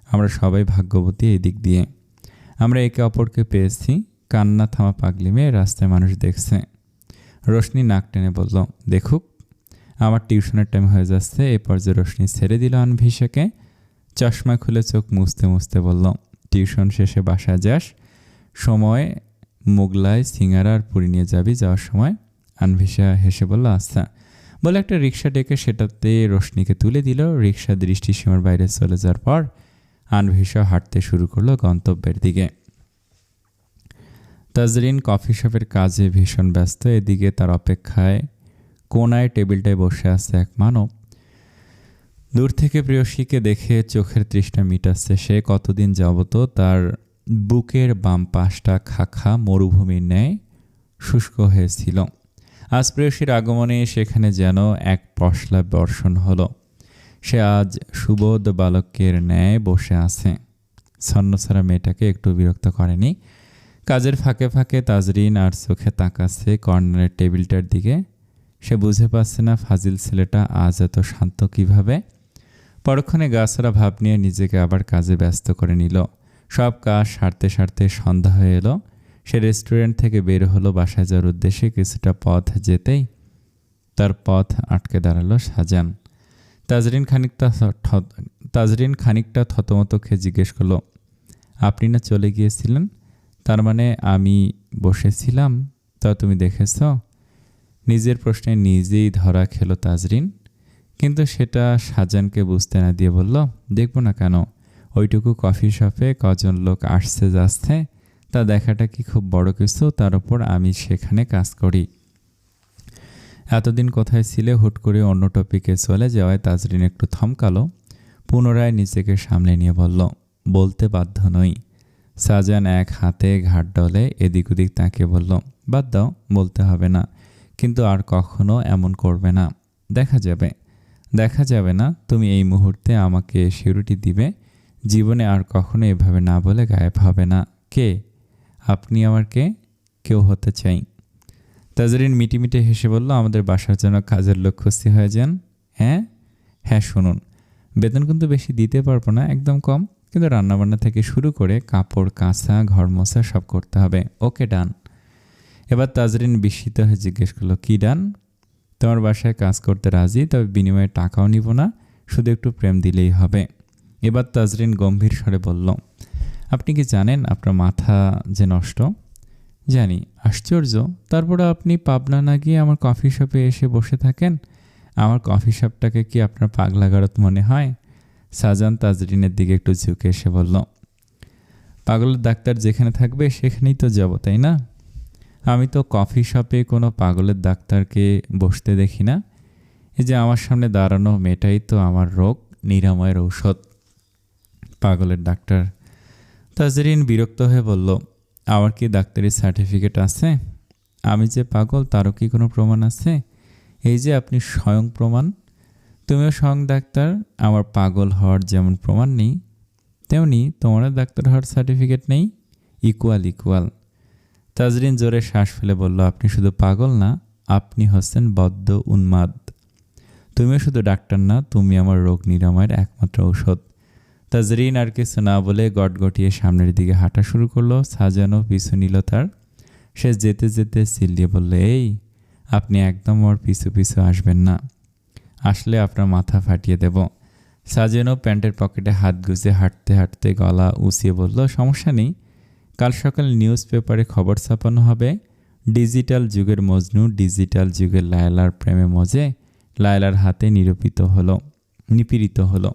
আমরা সবাই ভাগ্যবতী এই দিক দিয়ে। আমরা একে অপরকে পেয়েছি। কান্না থামা পাগলি মেয়ে, রাস্তায় মানুষ দেখছে। রোশনি নাক টেনে বলল, দেখুক, আমার টিউশনের টাইম হয়ে যাচ্ছে। এই পর্যায়ে রোশনি ছেড়ে দিল আনভিশাকে। চশমা খুলে চোখ মুছতে মুছতে বলল, টিউশন শেষে বাসায় যাস, সময় মোগলাই সিঙ্গারা আর পুরি নিয়ে যাবি যাওয়ার সময়। আনভিশা হেসে বলল, আচ্ছা বলে একটা রিক্সা ডেকে সেটাতে রোশনিকে তুলে দিল। রিক্সা দৃষ্টিসীমার বাইরে চলে যাওয়ার পর আনভিশা হাঁটতে শুরু করলো গন্তব্যের দিকে। তাজরিন কফি শপের কাজে ভীষণ ব্যস্ত। এদিকে তার অপেক্ষায় কোনায় টেবিলটায় বসে আছে এক মানব। দূর থেকে প্রেয়সীকে দেখে চোখের তৃষ্ণা মিটাচ্ছে সে। কতদিন যাবত তার বুকের বাম পাশটা খাখা মরুভূমির ন্যায় শুষ্ক হয়েছিল। আজ প্রেয়সীর আগমনে সেখানে যেন এক পশলা বর্ষণ হলো। সে আজ সুবোধ বালকের ন্যায় বসে আছে। ছন্নছাড়া মেয়েটাকে একটু বিরক্ত করেনি। কাজের ফাঁকে ফাঁকে তাজরিন আর চোখে তাকাচ্ছে কর্নারের টেবিলটার দিকে। সে বুঝে পাচ্ছে না ফাজিল ছেলেটা আজ এত শান্ত কিভাবে। পরক্ষণে গাছড়া ভাব নিয়ে নিজেকে আবার কাজে ব্যস্ত করে নিল। সব কাজ সারতে সারতে সন্ধ্যা হয়ে এলো। সে রেস্টুরেন্ট থেকে বের হলো বাসায় যাওয়ার উদ্দেশ্যে। কিছুটা পথ যেতেই তার পথ আটকে দাঁড়ালো শাহজান। তাজরিন খানিকটা থতমত খেয়ে জিজ্ঞেস করলো, আপনি না চলে গিয়েছিলেন? তার মানে আমি বসেছিলাম, তা তুমি দেখেছ? নিজের প্রশ্নে নিজেই ধরা খেলো তাজরিন, কিন্তু সেটা শাহজানকে বুঝতে না দিয়ে বলল, দেখবো না কেন? ওইটুকু কফি শপে কজন লোক আসছে যাচ্ছে, তা দেখাটা কি খুব বড় কিছু? তার উপর আমি সেখানে কাজ করি। এতদিন কোথায় ছিলে? হুট করে অন্য টপিকে চলে যাওয়ায় তাজরিন একটু থমকালো। পুনরায় নিজেকে সামলে নিয়ে বলল, বলতে বাধ্য নই। শাহজান এক হাতে ঘাট ডলে এদিক ওদিক তাকিয়ে বলল, বাদ দাও, বলতে হবে না, কিন্তু আর কখনো এমন করবে না। দেখা যাবে না। তুমি এই মুহূর্তে আমাকে সিউরিটি দিবে জীবনে আর কখনো এভাবে না বলে গায়েব হবে না। কে আপনি? আমার কে? কেউ হতে চাই। তাজরিন মিটিমিটি হেসে বলল, আমাদের বাসার জন্য কাজের লোক খুঁজতে হয়ে যান। হ্যাঁ শুনুন, বেতন কিন্তু বেশি দিতে পারবো না, একদম কম, কিন্তু রান্নাবান্না থেকে শুরু করে কাপড় কাঁচা ঘর মোছা সব করতে হবে। ওকে, ডান। এবার তাজরিন বিস্মিত হয়ে জিজ্ঞেস করলো, কি ডান? তোমার বাসায় কাজ করতে রাজি, তবে বিনিময়ে টাকাও নিব না, শুধু একটু প্রেম দিলেই হবে। এবার তাজরিন গম্ভীর স্বরে বলল, আপনি কি জানেন আপনার মাথা যে নষ্ট? জানি। আশ্চর্য। তারপরে আপনি পাবনা না গিয়ে আমার কফি শপে এসে বসে থাকেন। আমার কফি শপটাকে কি আপনার পাগলাগারত মনে হয়? শাহজান তাজরিনের দিকে একটু ঝুঁকে এসে বলল, পাগলের ডাক্তার যেখানে থাকবে সেখানেই তো যাব, তাই না? আমি তো কফি শপে কোনো পাগলের ডাক্তারকে বসতে দেখি না। এই যে আমার সামনে দাঁড়ানো মেয়েটাই তো আমার রোগ নিরাময়ের ঔষধ। পাগলের ডাক্তার? তাজরিন বিরক্ত হয়ে বলল, আমার কি ডাক্তারি সার্টিফিকেট আছে? আমি যে পাগল তারও কি কোনো প্রমাণ আছে? এই যে আপনি স্বয়ং প্রমাণ। তুমিও স্বয়ং ডাক্তার। আমার পাগল হওয়ার যেমন প্রমাণ নেই, তেমনি তোমারও ডাক্তার হওয়ার সার্টিফিকেট নেই। ইকুয়াল। তাজরিন জোরে শ্বাস ফেলে বলল, আপনি শুধু পাগল না, আপনি হচ্ছেন বদ্ধ উন্মাদ। তুমিও শুধু ডাক্তার না, তুমি আমার রোগ নিরাময়ের একমাত্র ঔষধ। তাজরিন আর কিছু না বলে গটগটিয়ে সামনের দিকে হাঁটা শুরু করলো। সাজানো পিছু নিল তার। সে যেতে যেতে চিল্লিয়ে বলল, এই আপনি একদম ওর পিছু পিছু আসবেন না, আসলে আপনার মাথা ফাটিয়ে দেব। সাজানো প্যান্টের পকেটে হাত গুজে হাঁটতে হাঁটতে গলা উঁচিয়ে বলল, সমস্যা নেই, কাল সকালে নিউজ পেপারে খবর ছাপানো হবে, ডিজিটাল যুগের মজনু ডিজিটাল যুগের লায়লার প্রেমে মজে, লায়লার হাতে নিপীড়িত হলো।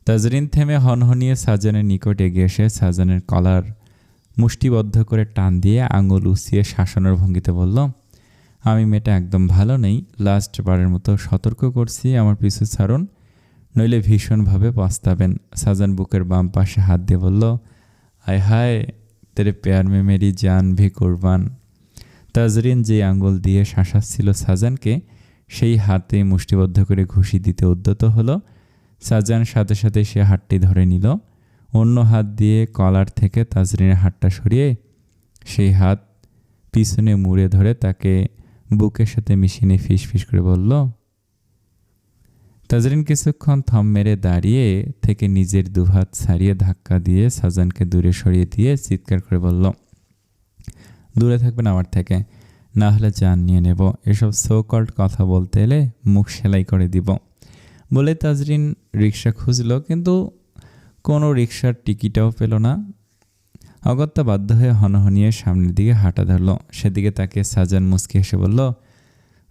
তাজরিন থেমে হনহনিয়ে সাজানের নিকট এগিয়ে এসে সাজানের কলার মুষ্টিবদ্ধ করে টান দিয়ে আঙুল উঁচিয়ে শাসনের ভঙ্গিতে বলল, আমি মেয়েটা একদম ভালো নেই, লাস্ট বারের মতো সতর্ক করছি, আমার পিছু ছাড়ুন, নইলে ভীষণভাবে পস্তাবেন। সাজান বুকের বাম পাশে হাত দিয়ে বলল, আয় হায় তেরে প্যার মে মেরি জান ভি কুরবান। তাজরিন যে আঙুল দিয়ে শাসাচ্ছিল সাজানকে, সেই হাতে মুষ্টিবদ্ধ করে ঘুষি দিতে উদ্যত হলো। সাজান সাথে সাথে সে হাতটি ধরে নিল। অন্য হাত দিয়ে কলার থেকে তাজরিনের হাতটা সরিয়ে সেই হাত পিছনে মুড়ে ধরে তাকে বুকের সাথে মিশিয়ে ফিস করে বলল। তাজরিন কিছুক্ষণ থম মেরে দাঁড়িয়ে থেকে নিজের দুহাত ছাড়িয়ে ধাক্কা দিয়ে সাজানকে দূরে সরিয়ে দিয়ে চিৎকার করে বলল, দূরে থাকবেন আমার থেকে, না হলে জান নিয়ে নেব। এসব সো কল্ড কথা বলতে এলে মুখ সেলাই করে দিব। বলে তাজরিন রিক্সা খুঁজল, কিন্তু কোনো রিক্সার টিকিটাও পেল না। অগত্যা বাধ্য হয়ে হনহনিয়ে সামনের দিকে হাঁটা ধরল। সেদিকে তাকে সাজান মুচকি হেসে বলল,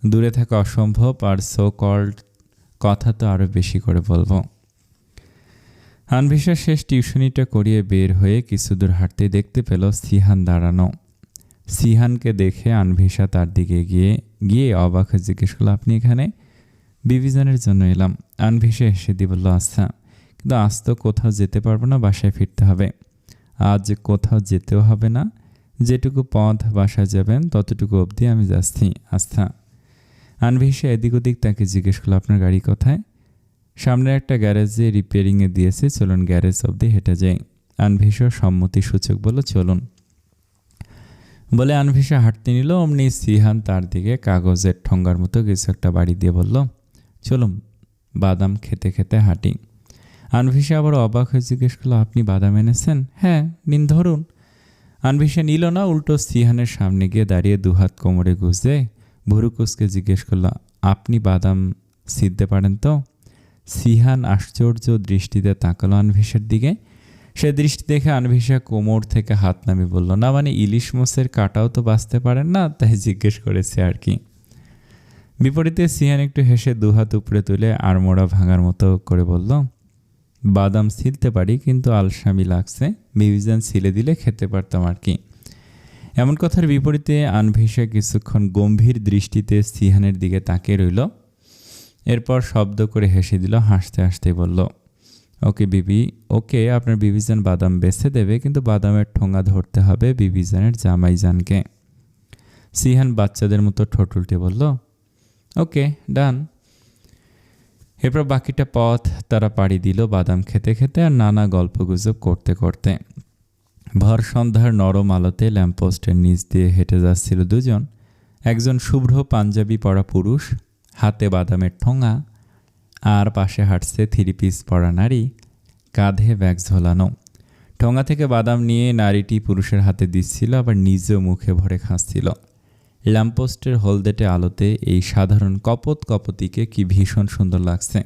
দূরে থাকা অসম্ভব, আর সো কল্ড কথা তো আরও বেশি করে বলবো। আনভিশা শেষ টিউশনিটা করিয়ে বের হয়ে কিছু দূর হাঁটতে দেখতে পেল সিহান দাঁড়ানো। সিহানকে দেখে আনভিশা তার দিকে গিয়ে অবাক হয়ে জিজ্ঞেস করলো, আপনি এখানে? বিবিজনের জন্য এলাম। আনভিশা হেসে দিয়ে বলল, আচ্ছা, কিন্তু আজ তো কোথাও যেতে পারবো না, বাসায় ফিরতে হবে। আজ কোথাও যেতেও হবে না, যেটুকু পথ বাসায় যাবেন ততটুকু অবধি আমি যাচ্ছি। আচ্ছা। আনভিশা এদিক ওদিক তাকে জিজ্ঞেস করলো, আপনার গাড়ি কোথায়? সামনের একটা গ্যারেজে রিপেয়ারিংয়ে দিয়েছে, চলুন গ্যারেজ অবধি হেঁটে যাই। আনভিশা সম্মতি সূচক বলল, চলুন। বলে আনভিশা হাঁটতে নিল। অমনি সিহান তার দিকে কাগজের ঠোঙ্গার মতো কিছু একটা বাড়ি দিয়ে বলল, চলুন বাদাম খেতে খেতে হাঁটি। আনভিশা আবার অবাক হয়ে জিজ্ঞেস করলো, আপনি বাদাম এনেছেন? হ্যাঁ, নিন ধরুন। আনভিশা নিল না, উল্টো সিহানের সামনে গিয়ে দাঁড়িয়ে দুহাত কোমরে গুঁজে ভুরু কুঁচকে জিজ্ঞেস করলো, আপনি বাদাম ছিঁড়তে পারেন তো? সিহান আশ্চর্য দৃষ্টিতে তাকালো আনভিশার দিকে। সে দৃষ্টি দেখে আনভিশা কোমর থেকে হাত নামিয়ে বলল, না মানে ইলিশ মাছের কাঁটাও তো বাঁচতে পারেন না, তাই জিজ্ঞেস করেছে আর কি। বিপরীতে সিহান একটু হেসে দুহাত উপরে তুলে আড়মোড়া ভাঙার মতো করে বলল, বাদাম ছিলতে পারি, কিন্তু আলসামি লাগছে, বিবিজান ছিলে দিলে খেতে পারতাম আর কি। এমন কথার বিপরীতে আনভিশা কিছুক্ষণ গম্ভীর দৃষ্টিতে সিহানের দিকে তাকিয়ে রইল। এরপর শব্দ করে হেসে দিল, হাসতে হাসতে বলল, ওকে বিবি, ওকে, আপনার বিবিজান বাদাম বেছে দেবে, কিন্তু বাদামের ঠোঙা ধরতে হবে বিবিজানের জামাইজানকে। সিহান বাচ্চাদের মতো ঠোঁট উল্টে বলল, ওকে, ডান। এরপর বাকিটা পথ তারা পাড়ি দিল বাদাম খেতে খেতে আর নানা গল্পগুজব করতে করতে। ভর সন্ধ্যার নরম আলোতে ল্যাম্পপোস্টের নিচ দিয়ে হেঁটে যাচ্ছিল দুজন। একজন শুভ্র পাঞ্জাবি পরা পুরুষ, হাতে বাদামের ঠোঙা, আর পাশে হাঁটছে থ্রি পিস পরা নারী, কাঁধে ব্যাগ ঝোলানো। ঠোঙা থেকে বাদাম নিয়ে নারীটি পুরুষের হাতে দিচ্ছিল, আবার নিজেও মুখে ভরে খাচ্ছিল। ল্যাম্পপোস্টের হলদেটে আলোতে এই সাধারণ কপতিকে কি ভীষণ সুন্দর লাগছে।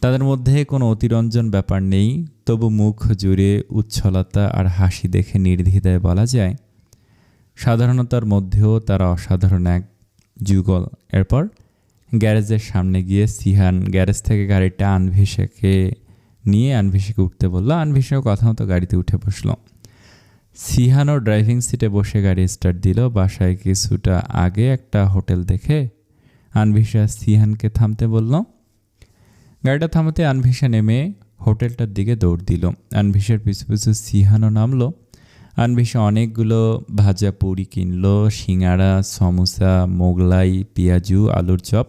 তাদের মধ্যে কোনো অতিরঞ্জন ব্যাপার নেই, তবু মুখ জুড়ে উচ্ছলতা আর হাসি দেখে নির্দ্বিধায় বলা যায় সাধারণতার মধ্যেও তারা অসাধারণ এক যুগল। এরপর গ্যারেজের সামনে গিয়ে সিহান গ্যারেজ থেকে গাড়িটা আনভিশাকে উঠতে বলল। আনভিশাও কথা মতো গাড়িতে উঠে বসলো। সিহানও ড্রাইভিং সিটে বসে গাড়ি স্টার্ট দিল। বাসায় কিছুটা আগে একটা হোটেল দেখে আনভিশা সিহানকে থামতে বলল। গাড়িটা থামাতে আনভিশা নেমে হোটেলটার দিকে দৌড় দিল। আনভিশার পিছু পিছু সিহানও নামলো। আনভিশা অনেকগুলো ভাজা পুরি কিনলো, সিঙ্গাড়া, সমোসা, মোগলাই, পেঁয়াজু, আলুর চপ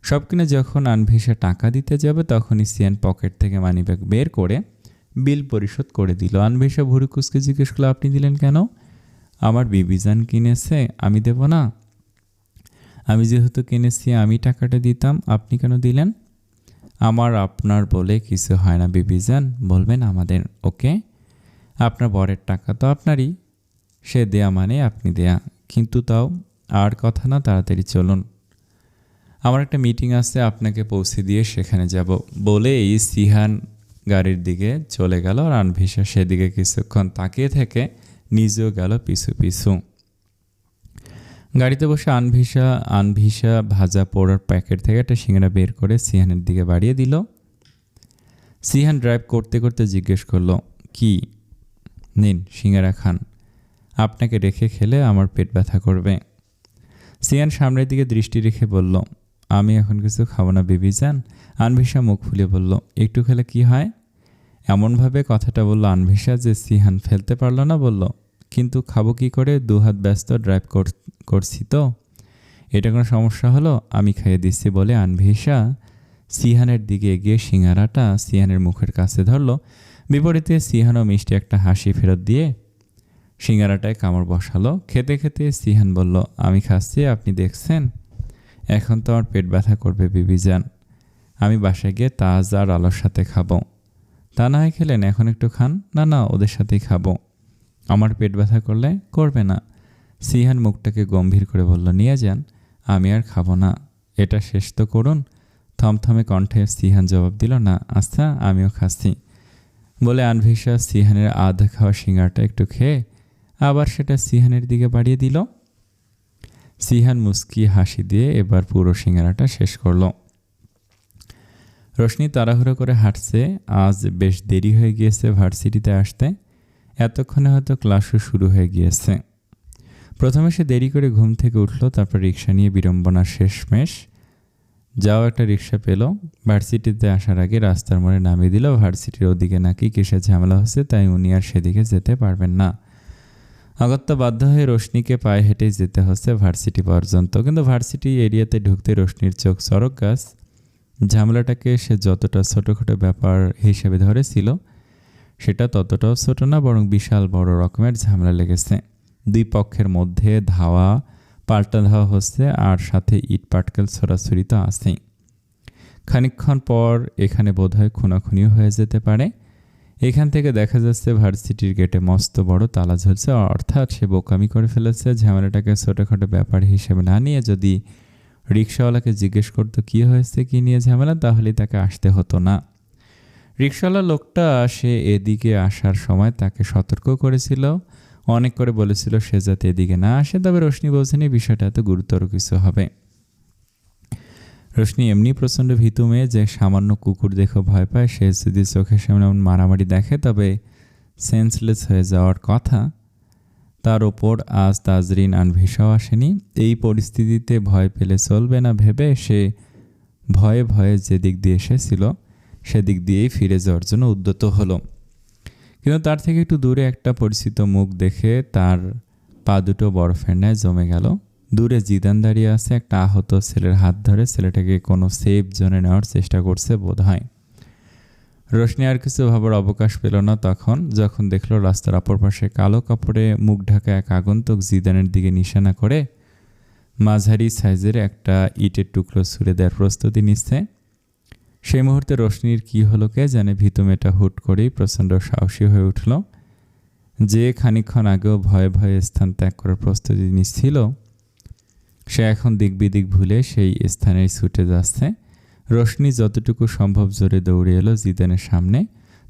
সব কিনে যখন আনভিশা টাকা দিতে যাবে তখনই সিহান পকেট থেকে মানিব্যাগ বের করে বিল পরিশোধ করে দিল। আনভিশা ভুরু কুঁচকে জিজ্ঞেস করলো, আপনি দিলেন কেন? আমার বিবিজান কিনেছে, আমি দেব না? আমি যেহেতু কিনেছি আমি টাকাটা দিতাম, আপনি কেন দিলেন? আমার আপনার বলে কিছু হয় না বিবিজান, বলবেন আমাদের। ওকে, আপনার বরের টাকা তো আপনারই, সে দেয়া মানে আপনি দেয়া, কিন্তু তাও আর কথা না, তাড়াতাড়ি চলুন, আমার একটা মিটিং আছে, আপনাকে পৌঁছে দিয়ে সেখানে যাব। বলে এই সিহান গাড়ির দিকে চলে গেল আর আনভিশা সেদিকে কিছুক্ষণ তাকিয়ে থেকে নিজেও গেল পিছু পিছু। গাড়িতে বসে আনভিসা ভাজা পোড়ার প্যাকেট থেকে একটা সিঙ্গারা বের করে সিহানের দিকে বাড়িয়ে দিল। সিহান ড্রাইভ করতে করতে জিজ্ঞেস করলো, কি? নিন, সিঙ্গারা খান। আপনাকে রেখে খেলে আমার পেট ব্যথা করবে। সিহান সামনের দিকে দৃষ্টি রেখে বলল, আমি এখন কিছু খাবো না বেবিজান। আনভিসা মুখ ফুলিয়ে বলল, একটু খেলে কি হয়? এমনভাবে কথাটা বলল আনভিসা যে সিহান ফেলতে পারল না। বলল, কিন্তু খাবো কি করে? দুহাত ব্যস্ত, ড্রাইভ করছি তো। এটা কোনো সমস্যা হলো? আমি খাইয়ে দিচ্ছি বলে আনভিসা সিহানের দিকে এগিয়ে সিঙ্গারাটা সিহানের মুখের কাছে ধরল। বিপরীতে সিহানও মিষ্টি একটা হাসি ফেরত দিয়ে সিঙ্গারাটায় কামড় বসালো। খেতে খেতে সিহান বলল, আমি খাচ্ছি, আপনি দেখছেন? এখন তো আমার পেট ব্যথা করবে বিবিজান। আমি বাসায় গিয়ে তাজ আর আলোর সাথে খাবো। তা না হয় খেলেন, এখন একটু খান। না না, ওদের সাথেই খাবো। আমার পেট ব্যথা করবে না। সিহান মুখটাকে গম্ভীর করে বলল, নিয়ে যান, আমি আর খাবো না। এটা শেষ তো করুন। থমথমে কণ্ঠে সিহান জবাব দিল, না আচ্ছা, আমিও খাচ্ছি বলে আনভিসা সিহানের আধা খাওয়া সিঙ্গারটা একটু খেয়ে আবার সেটা সিহানের দিকে বাড়িয়ে দিল। সিহান মুস্কি হাসি দিয়ে এবার পুরো সিঙ্গারাটা শেষ করল। রোশনি তাড়াহুড়ো করে হাঁটছে। আজ বেশ দেরি হয়ে গিয়েছে ভার্সিটিতে আসতে। এতক্ষণে হয়তো ক্লাসও শুরু হয়ে গিয়েছে। প্রথমে সে দেরি করে ঘুম থেকে উঠল, তারপর রিক্সা নিয়ে বিড়ম্বনার শেষমেশ যাও একটা রিক্সা পেল। ভার্সিটিতে আসার আগে রাস্তার মোড়ে নামিয়ে দিল। ভার্সিটির ওদিকে নাকি কিসের ঝামেলা হচ্ছে, তাই উনি আর সেদিকে যেতে পারবেন না। অগত্যা বাধ্য হয়ে রোশনিকে পায়ে হেঁটেই যেতে হচ্ছে ভার্সিটি পর্যন্ত। কিন্তু ভার্সিটি এরিয়াতে ঢুকতে রোশনির চোখ চরক গাছ। ঝামেলাটাকে সে যতটা ছোটোখাটো ব্যাপার হিসেবে ধরেছিল, সেটা ততটাও ছোট না, বরং বিশাল বড় রকমের ঝামেলা লেগেছে। দুই পক্ষের মধ্যে পাল্টা ধাওয়া হচ্ছে, আর সাথে ইট পাটকেল ছোড়াছুরি তো আছেই। খানিকক্ষণ পর এখানে বোধহয় খুনাখুনিও হয়ে যেতে পারে। এখান থেকে দেখা যাচ্ছে ভার্সিটির গেটে মস্ত বড় তালা ঝুলছে। অর্থাৎ সে বোকামি করে ফেলেছে। ঝামেলাটাকে ছোটোখাটো ব্যাপার হিসেবে না নিয়ে যদি রিক্সাওয়ালাকে জিজ্ঞেস করতো কী হয়েছে, কী নিয়ে ঝামেলা, তাহলেই তাকে আসতে হতো না। রিক্সাওয়ালা লোকটা সে এদিকে আসার সময় তাকে সতর্ক করেছিল, অনেক করে বলেছিল সে যাতে এদিকে না আসে। তবে রোশনি বোঝেনি বিষয়টা এত গুরুতর কিছু হবে। রোশনি এমনি প্রচণ্ড ভীতু মেয়ে যে সামান্য কুকুর দেখে ভয় পায়। সে যদি চোখের সামনে এমন মারামারি দেখে তবে সেন্সলেস হয়ে যাওয়ার কথা। তার ওপর আজ তাজরিন আনভিসাও আসেনি। এই পরিস্থিতিতে ভয় পেলে চলবে না ভেবে সে ভয়ে ভয়ে যেদিক দিয়ে এসেছিল সেদিক দিয়েই ফিরে যাওয়ার জন্য উদ্যত হলো। কিন্তু তার থেকে একটু দূরে একটা পরিচিত মুখ দেখে তার পা দুটো বরফের ন্যায় জমে গেল। দূরে জিদান দাঁড়িয়ে আছে, একটা আহত ছেলের হাত ধরে ছেলেটাকে কোনো সেফ জোনে নেওয়ার চেষ্টা করছে বোধ হয়। রোশনি আর কিছু ভাবার অবকাশ পেল না যখন দেখল রাস্তার অপর পাশে কালো কাপড়ে মুখ ঢাকা এক আগন্তুক জিদানের দিকে নিশানা করে মাঝারি সাইজের একটা ইটের টুকরো ছুঁড়ে দেওয়ার প্রস্তুতি নিচ্ছে। সেই মুহূর্তে রোশনির কি হলো কে জানে, ভীতু মেয়েটা হুট করেই প্রচণ্ড সাহসী হয়ে উঠল। যে খানিকক্ষণ আগেও ভয়ে ভয়ে স্থান ত্যাগ করার প্রস্তুতি নিচ্ছিল, সে এখন দিক বিদিক ভুলে সেই স্থানেই ছুটে যাচ্ছে। রোশনি যতটুকু সম্ভব জোরে দৌড়ে এলো জিদানের সামনে।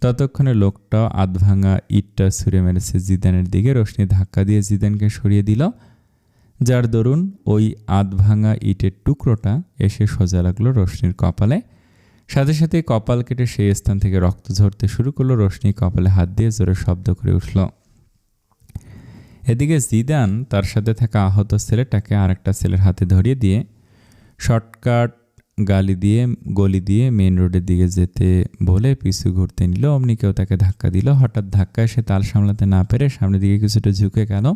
ততক্ষণে লোকটা আধভাঙা ইটটা ছুঁড়ে মেরেছে জিদানের দিকে। রোশনি ধাক্কা দিয়ে জিদানকে সরিয়ে দিল, যার দরুন ওই আধভাঙা ইটের টুকরোটা এসে সোজা লাগলো রোশনির কপালে। সাথে সাথে কপাল কেটে সেই স্থান থেকে রক্ত ঝরতে শুরু করলো। রোশনি কপালে হাত দিয়ে জোরে শব্দ করে উঠল। এদিকে জিদান তার সাথে থাকা আহত ছেলেটাকে আরেকটা ছেলের হাতে ধরিয়ে দিয়ে শর্টকাট গলি দিয়ে মেন রোডের দিকে যেতে বলে পিছু ঘুরতে নিল। অমনি কেউ তাকে ধাক্কা দিল। হঠাৎ ধাক্কায় সে তাল সামলাতে না পেরে সামনের দিকে কিছুটা ঝুঁকে গেল।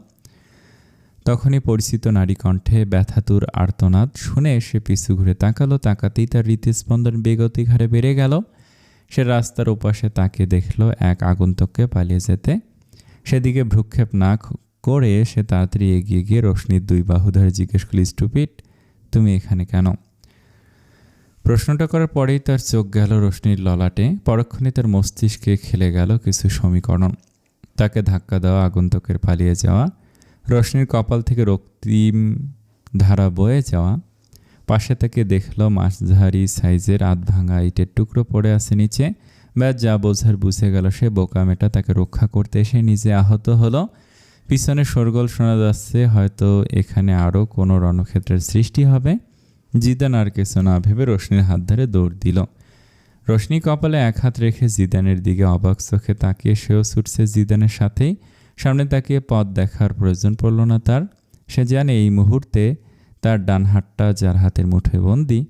তখনই পরিচিত নারী কণ্ঠে ব্যথাতুর আর্তনাদ শুনে সে পিছু ঘুরে তাকালো। তাকাতেই তার হৃদস্পন্দন বেগতিক হারে বেড়ে গেল। সে রাস্তার ওপাশে তাকে দেখল এক আগন্তুককে পালিয়ে যেতে। সেদিকে ভ্রুক্ষেপ না করে সে তাড়াতাড়ি এগিয়ে গিয়ে রোশনির দুই বাহু ধরে জিজ্ঞেস করল, স্টুপিড, তুমি এখানে কেন? প্রশ্নটা করার পরেই তার চোখ গেল রোশনির ললাটে। পরক্ষণে তার মস্তিষ্কে খেলে গেল কিছু সমীকরণ। তাকে ধাক্কা দেওয়া, আগন্তুকের পালিয়ে যাওয়া, রোশনির কপাল থেকে রক্তিম ধারা বয়ে যাওয়া। পাশে তাকে দেখল মাঝারি সাইজের আধভাঙা ইটের টুকরো পড়ে আছে নিচে। ব্যাস যা বোঝার বুঝে গেল সে বোকা মেয়েটা তাকে রক্ষা করতে এসে নিজে আহত হলো। পিছনে শোরগোল শোনা যাচ্ছে, হয়তো এখানে আরও কোনো রণক্ষেত্রের সৃষ্টি হবে। জিদান আর কিছু না ভেবে রোশনির হাত ধরে দৌড় দিল। রোশনি কপালে এক হাত রেখে জিদানের দিকে অবাক চোখে তাকিয়ে সেও ছুটছে জিদানের সাথেই। সামনে তাকিয়ে পথ দেখার প্রয়োজন পড়ল না তার। সে জানে এই মুহূর্তে তার ডান হাতটা যার হাতের মুঠোয় বন্দি,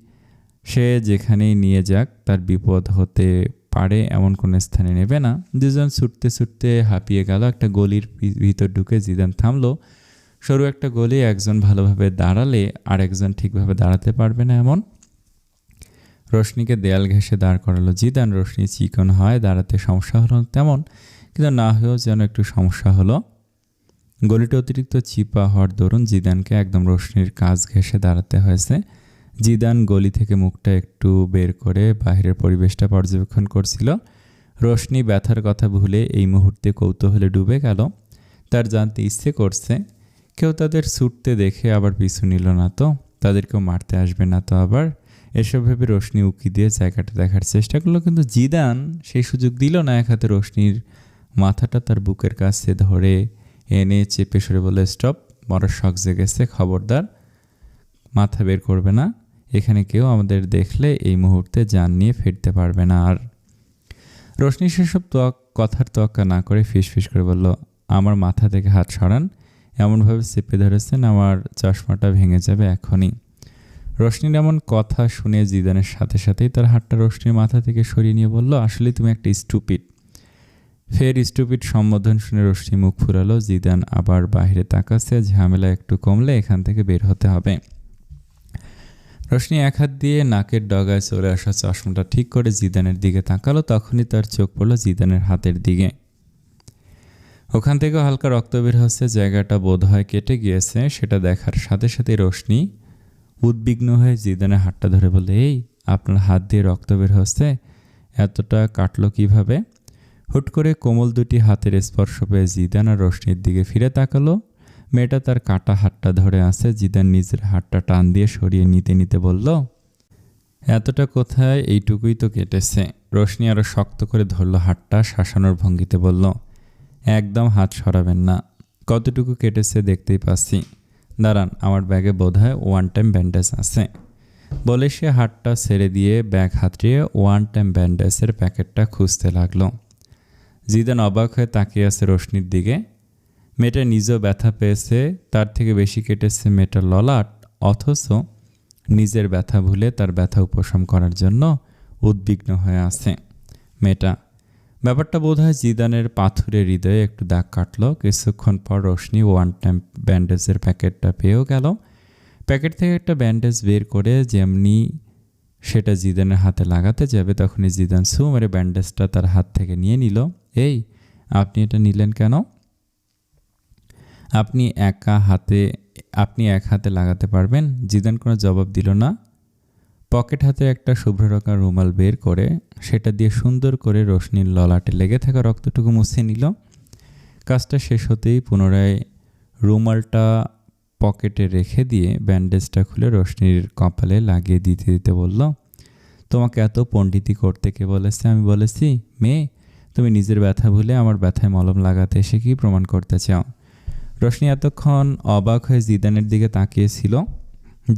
সে যেখানেই নিয়ে যাক তার বিপদ হতে পারে এমন কোনো স্থানে নেবে না। দুজন ছুটতে ছুটতে হাঁপিয়ে গেল। একটা গলির ভিতর ঢুকে জিদান থামলো। সরু একটা গলি, একজন ভালোভাবে দাঁড়ালে আর একজন ঠিকভাবে দাঁড়াতে পারবে না এমন। রোশনিকে দেয়াল ঘেঁষে দাঁড় করালো জিদান। রোশনি চিকন হয়, দাঁড়াতে সমস্যা হলো তেমন, কিন্তু না হয়েও যেন একটু সমস্যা হলো। গলিটা অতিরিক্ত চিপা হওয়ার দরুন জিদানকে একদম রোশনির কাজ ঘেঁষে দাঁড়াতে হয়েছে। জিদান গলি থেকে মুখটা একটু বের করে বাইরের পরিবেশটা পর্যবেক্ষণ করছিল। রোশনি ব্যথার কথা ভুলে এই মুহূর্তে কৌতূহলে ডুবে গেল। তার জানতে ইচ্ছে করছে কেউ তাদের ছুটতে দেখে আবার পিছু নিল না তো, তাদেরকেও মারতে আসবে না তো আবার। এসব ভেবে রোশনি উকি দিয়ে জায়গাটা দেখার চেষ্টা করলো, কিন্তু জিদান সেই সুযোগ দিল না। এক হাতে রোশনির মাথাটা তার বুকের কাছে ধরে এনে চেপে সরে বলে, স্টপ, মরার শখ জেগেছে, খবরদার, মাথা বের করবে না। এখানে কেউ আমাদের দেখলে এই মুহূর্তে জান নিয়ে ফিরতে পারবে না। আর রোশনি সেসব কথার তোয়াক্কা না করে ফিস করে বলল, আমার মাথা থেকে হাত সরান। এমনভাবে চেপে ধরেছেন আমার চশমাটা ভেঙে যাবে এখনই। রোশনির এমন কথা শুনে জিদানের সাথে সাথেই তার হাতটা রোশনির মাথা থেকে সরিয়ে নিয়ে বলল, আসলে তুমি একটা স্টুপিড। ফের স্টুপিড সম্বোধন শুনে রোশনি মুখ ফুরালো। জিদান আবার বাইরে তাকাচ্ছে, ঝামেলা একটু কমলে এখান থেকে বের হতে হবে। রোশনি এক হাত দিয়ে নাকের ডগায় চলে আসা চশমাটা ঠিক করে জিদানের দিকে তাকালো। তখনই তার চোখ পড়লো জিদানের হাতের দিকে। ওখান থেকে হালকা রক্ত বের হচ্ছে, জায়গাটা বোধহয় কেটে গিয়েছে। সেটা দেখার সাথে সাথে রোশনি উদ্বিগ্ন হয়ে জিদানের হাতটা ধরে বলে, এই আপনার হাত দিয়ে রক্ত বের হচ্ছে, এতটা কাটলো কিভাবে? হুট করে কোমল দুটি হাতের স্পর্শ পেয়ে জিদান আর রোশনির দিকে ফিরে তাকালো। মেয়েটা তার কাটা হাতটা ধরে আছে। জিদান নিজের হাতটা টান দিয়ে সরিয়ে নিতে নিতে বলল, এতটা কোথায়, এইটুকুই তো কেটেছে। রোশনি আরও শক্ত করে ধরল হাতটা, শাসানোর ভঙ্গিতে বলল, একদম হাত সরাবেন না, কতটুকু কেটেছে দেখতেই পাচ্ছি। দাঁড়ান, আমার ব্যাগে বোধহয় ওয়ান টাইম ব্যান্ডেজ আছে। বলে সে হাতটা ছেড়ে দিয়ে ব্যাগ হাতড়িয়ে ওয়ান টাইম ব্যান্ডেজের প্যাকেটটা খুঁজতে লাগলো। জিদান অবাক হয়ে তাকিয়ে আছে রোশনির দিকে। মেয়েটা নিজেও ব্যথা পেয়েছে, তার থেকে বেশি কেটেছে মেয়েটার ললাট, অথচ নিজের ব্যথা ভুলে তার ব্যথা উপশম করার জন্য উদ্বিগ্ন হয়ে আছে মেয়েটা। ব্যাপারটা বোধহয় জিদানের পাথুরে হৃদয়ে একটু দাগ কাটল। কিছুক্ষণ পর রোশনি ওয়ান টাইম ব্যান্ডেজের প্যাকেটটা পেয়েও গেল। প্যাকেট থেকে একটা ব্যান্ডেজ বের করে যেমনি সেটা জিদানের হাতে লাগাতে যাবে, তখনই জিদান ছু মেরে ব্যান্ডেজটা তার হাত থেকে নিয়ে নিল। এই, আপনি এটা নিলেন কেন? আপনি এক হাতে লাগাতে পারবেন? জিদান কোনো জবাব দিল না। পকেট হাতে একটা শুভ্র রঙের রুমাল বের করে সেটা দিয়ে সুন্দর করে রোশনির ললাটে লেগে থাকা রক্তটুকু মুছে নিল। কাজটা শেষ হতেই পুনরায় রুমালটা পকেটে রেখে দিয়ে ব্যান্ডেজটা খুলে রোশনির কপালে লাগিয়ে দিতে দিতে বলল, তোমাকে এত পণ্ডিতি করতে কে বলেছে? আমি বলেছি? মেয়ে, তুমি নিজের ব্যথা ভুলে আমার ব্যথায় মলম লাগাতে এসে কি প্রমাণ করতে চাও? রোশনি এতক্ষণ অবাক হয়ে জিদানের দিকে তাকিয়েছিল।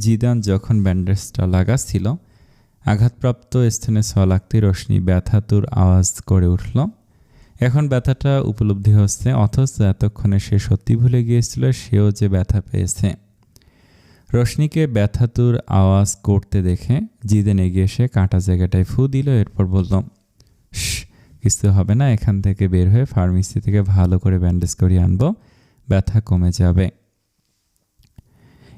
জিদান যখন ব্যান্ডেজটা লাগাচ্ছিল, আঘাতপ্রাপ্ত স্থানে ছোঁয়া লাগতেই রোশনি ব্যথাতুর আওয়াজ করে উঠল। এখন ব্যথাটা উপলব্ধি হচ্ছে, অথচ এতক্ষণে সে সত্যি ভুলে গিয়েছিল সেও যে ব্যথা পেয়েছে। রোশনিকে ব্যথাতুর আওয়াজ করতে দেখে জিদান এগিয়ে এসে কাটা জায়গাটায় ফু দিল। এরপর বলল, কিছু হবে না, এখান থেকে বের হয়ে ফার্মেসি থেকে ভালো করে ব্যান্ডেজ করিয়ে আনবো, ব্যথা কমে যাবে।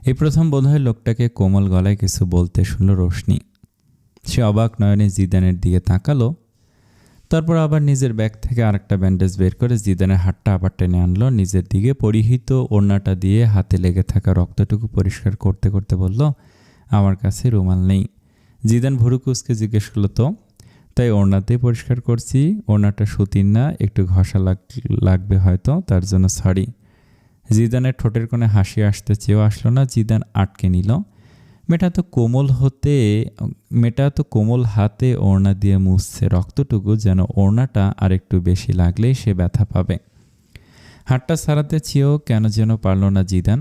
এই প্রথম বোধহয় লোকটাকে কোমল গলায় কিছু বলতে শুনল রোশনি। সে অবাক নয়নে জিদানের দিকে তাকালো। তারপর আবার নিজের ব্যাগ থেকে আরেকটা ব্যান্ডেজ বের করে জিদানের হাতটা আবার টেনে আনলো নিজের দিকে। পরিহিত ওড়নাটা দিয়ে হাতে লেগে থাকা রক্তটুকু পরিষ্কার করতে করতে বলল, আমার কাছে রুমাল নেই। জিদান ভুরু কুঁচকে জিজ্ঞেস করলো, তো? তাই ওড়নাতেই পরিষ্কার করছি। ওড়নাটা সুতির না, একটু ঘষা লাগবে হয়তো, তার জন্য সরি। জিদানের ঠোঁটের কোণে হাসি আসতে চেয়েও আসলো না। জিদান আটকে নিল। মেয়েটা তো কোমল হাতে ওড়না দিয়ে মুছছে রক্তটুকু, যেন ওড়নাটা আর একটু বেশি লাগলেই সে ব্যথা পাবে। হাতটা ছাড়াতে চেয়েও কেন যেন পারল না জিদান।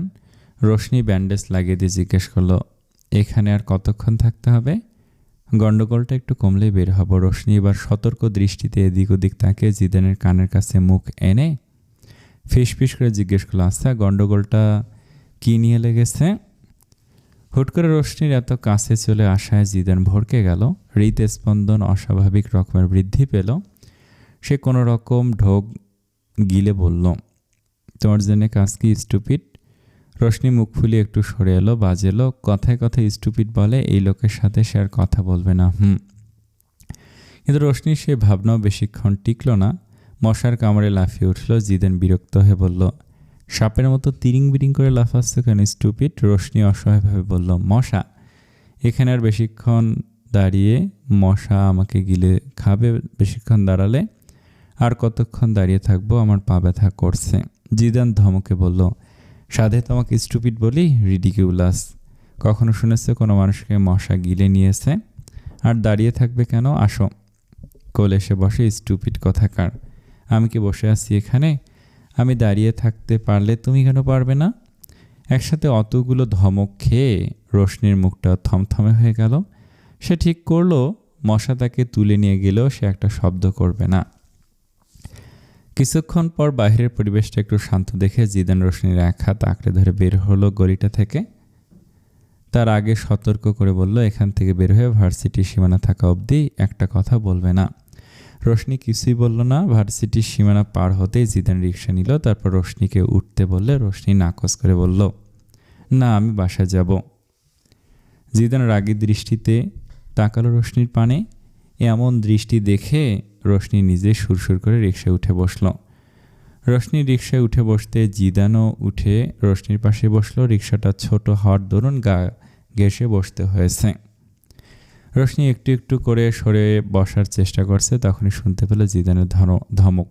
রোশনি ব্যান্ডেজ লাগিয়ে দিয়ে জিজ্ঞেস করলো, এখানে আর কতক্ষণ থাকতে হবে? গন্ডগোলটা একটু কমলেই বের হব। রোশনি এবার সতর্ক দৃষ্টিতে এদিক ওদিক তাকিয়ে জিদানের কানের কাছে মুখ এনে ফিসফিস করে জিজ্ঞেস করলো, আচ্ছা গন্ডগোলটা কী নিয়ে লেগেছে? হুট করে রোশনির এত কাছে চলে আসায় জিদান ভড়কে গেল। হৃদস্পন্দন অস্বাভাবিক রকমের বৃদ্ধি পেল। সে কোনো রকম ঢোক গিলে বলল, তোমার জন্য কাজ কি স্টুপিড? রোশনি মুখ ফুলিয়ে একটু সরে এলো, বাজেলো। কথায় কথায় স্টুপিড বলে, এই লোকের সাথে সে আর কথা বলবে না। কিন্তু রোশনির সে ভাবনাও বেশিক্ষণ টিকল না। মশার কামড়ে লাফিয়ে উঠল। জিদান বিরক্ত হয়ে বলল, সাপের মতো তিরিং বিরিং করে লাফাচ্ছ কেন স্টুপিড? রোশনি অসহায়ভাবে বলল, মশা। এখানে আর বেশিক্ষণ দাঁড়িয়ে মশা আমাকে গিলে খাবে। বেশিক্ষণ দাঁড়ালে আর কতক্ষণ দাঁড়িয়ে থাকবো? আমার পা ব্যথা করছে। জিদান ধমকে বলল, সাধে তোমাকে স্টুপিড বলি? রিডিকিউলাস। কখনো শুনেছে কোনো মানুষকে মশা গিলে নিয়েছে? আর দাঁড়িয়ে থাকবে কেন? আসো। কোলে এসে বসে। স্টুপিড কথাকার। আমি কি বসে আছি এখানে? আমি দাঁড়িয়ে থাকতে পারলে তুমি কেন পারবে না? একসাথে অতগুলো ধমক খেয়ে রোশনির মুখটা থমথমে হয়ে গেল। সে ঠিক করলো মশা তাকে তুলে নিয়ে গেলেও সে একটা শব্দ করবে না। কিছুক্ষণ পর বাইরের পরিবেশটা একটু শান্ত দেখে জিদান রোশনির এক হাত আঁকড়ে ধরে বের হলো গলিটা থেকে। তার আগে সতর্ক করে বলল, এখান থেকে বের হয়ে ভার্সিটির সীমানা থাকা অবধি একটা কথা বলবে না। রোশনি কিছুই বলল না। ভার্সিটির সীমানা পার হতেই জিদান রিক্সা নিল। তারপর রোশনিকে উঠতে বললে রোশনি নাকচ করে বলল, না আমি বাসায় যাব। জিদান রাগী দৃষ্টিতে তাকালো রোশনির পানে। এমন দৃষ্টি দেখে রোশনি নিজে সুরসুর করে রিক্সায় উঠে বসল। রোশনি রিক্সায় উঠে বসতে জিদানও উঠে রোশনির পাশে বসলো। রিক্সাটা ছোট হওয়ার দরুন গা ঘেঁষে বসতে হয়েছে। রোশনি একটু একটু করে সরে বসার চেষ্টা করছে। তখনই শুনতে পেল জিদানের ধমক।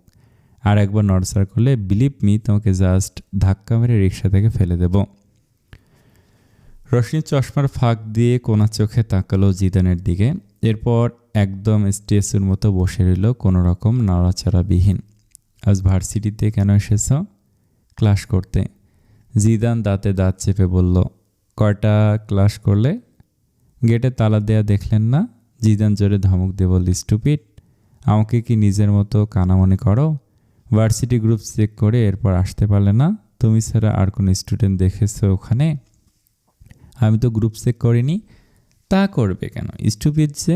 আর একবার নড়চড় করলে বিলিভ মি, তোমাকে জাস্ট ধাক্কা মেরে রিক্সা থেকে ফেলে দেব। রোশনির চশমার ফাঁক দিয়ে কোনা চোখে তাকালো জিদানের দিকে। এরপর একদম স্ট্যাচুর মতো বসে রইল, কোনো রকম নড়াচড়াবিহীন। আজ ভার্সিটিতে কেন এসেছ? ক্লাস করতে। জিদান দাঁতে দাঁত চেপে বলল, কয়টা ক্লাস করলে? গেটে তালা দেয়া দেখলেন না? জিদান জোরে ধমক দিয়ে বলল, স্টুপিড, আমাকে কি নিজের মতো কানা মনে করো? ভার্সিটি গ্রুপ চেক করে এরপর আসতে পারলে না? তুমি ছাড়া আর কোনো স্টুডেন্ট দেখেছো ওখানে? আমি তো গ্রুপ চেক করিনি। তা করবে কেন? স্টুপিড যে।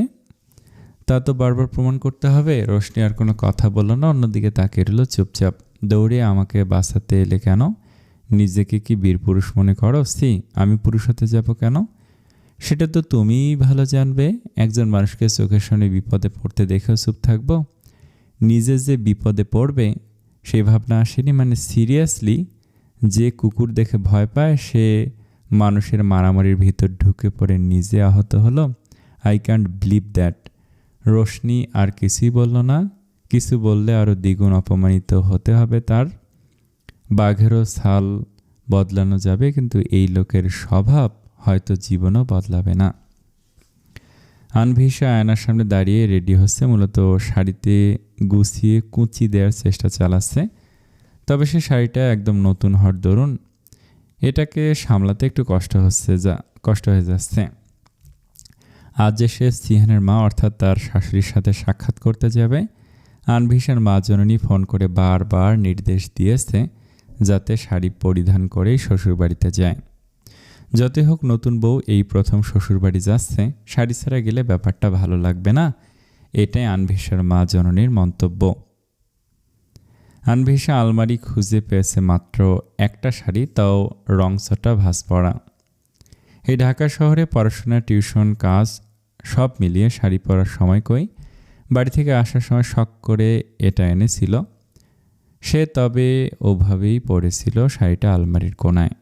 তা তো বারবার প্রমাণ করতে হবে। রোশনি আর কোনো কথা বলল না, অন্যদিকে তাকিয়ে রইল চুপচাপ। দৌড়ে আমাকে বাঁচাতে এলে কেন? নিজেকে কি বীর পুরুষ মনে করো? আমি পুরুষ হতে যাব কেন? সেটা তো তুমিই ভালো জানবে। একজন মানুষকে চোখের সামনে বিপদে পড়তে দেখেও চুপ থাকবো? নিজে যে বিপদে পড়বে সেই ভাবনা আসেনি? মানে সিরিয়াসলি, যে কুকুর দেখে ভয় পায় সে মানুষের মারামারির ভিতর ঢুকে পড়ে নিজে আহত হলো। I can't believe that. Roshni আর কিছুই বলল না। কিছু বললে আরও দ্বিগুণ অপমানিত হতে হবে তার। বাঘেরও ছাল বদলানো যাবে, কিন্তু এই লোকের স্বভাব হয়তো জীবনও বদলাবে না। আনভিশা আয়নার সামনে দাঁড়িয়ে রেডি হচ্ছে। মূলত শাড়িতে গুছিয়ে কুঁচি দেওয়ার চেষ্টা চালাচ্ছে। তবে সে শাড়িটা একদম নতুন হওয়ার দরুন এটাকে সামলাতে একটু কষ্ট হয়ে যাচ্ছে। আজ যে সে সিহানের মা অর্থাৎ তার শাশুড়ির সাথে সাক্ষাৎ করতে যাবে। আনভিশার মা জননী ফোন করে বারবার নির্দেশ দিয়েছে যাতে শাড়ি পরিধান করেই শ্বশুরবাড়িতে যায়। যতই হোক নতুন বউ এই প্রথম শ্বশুরবাড়ি যাচ্ছে, শাড়ি ছাড়া গেলে ব্যাপারটা ভালো লাগবে না। এটাই আনভিশার মা জননীর মন্তব্য। আনভিশা আলমারি খুঁজে পেয়েছে মাত্র একটা শাড়ি, তাও রংচটা ভাঁজ পরা। এই ঢাকা শহরে পড়াশোনা, টিউশন, কাজ সব মিলিয়ে শাড়ি পরার সময় কই। বাড়ি থেকে আসার সময় শখ করে এটা এনেছিল সে, তবে ওভাবেই পরেছিল শাড়িটা আলমারির কোনায়।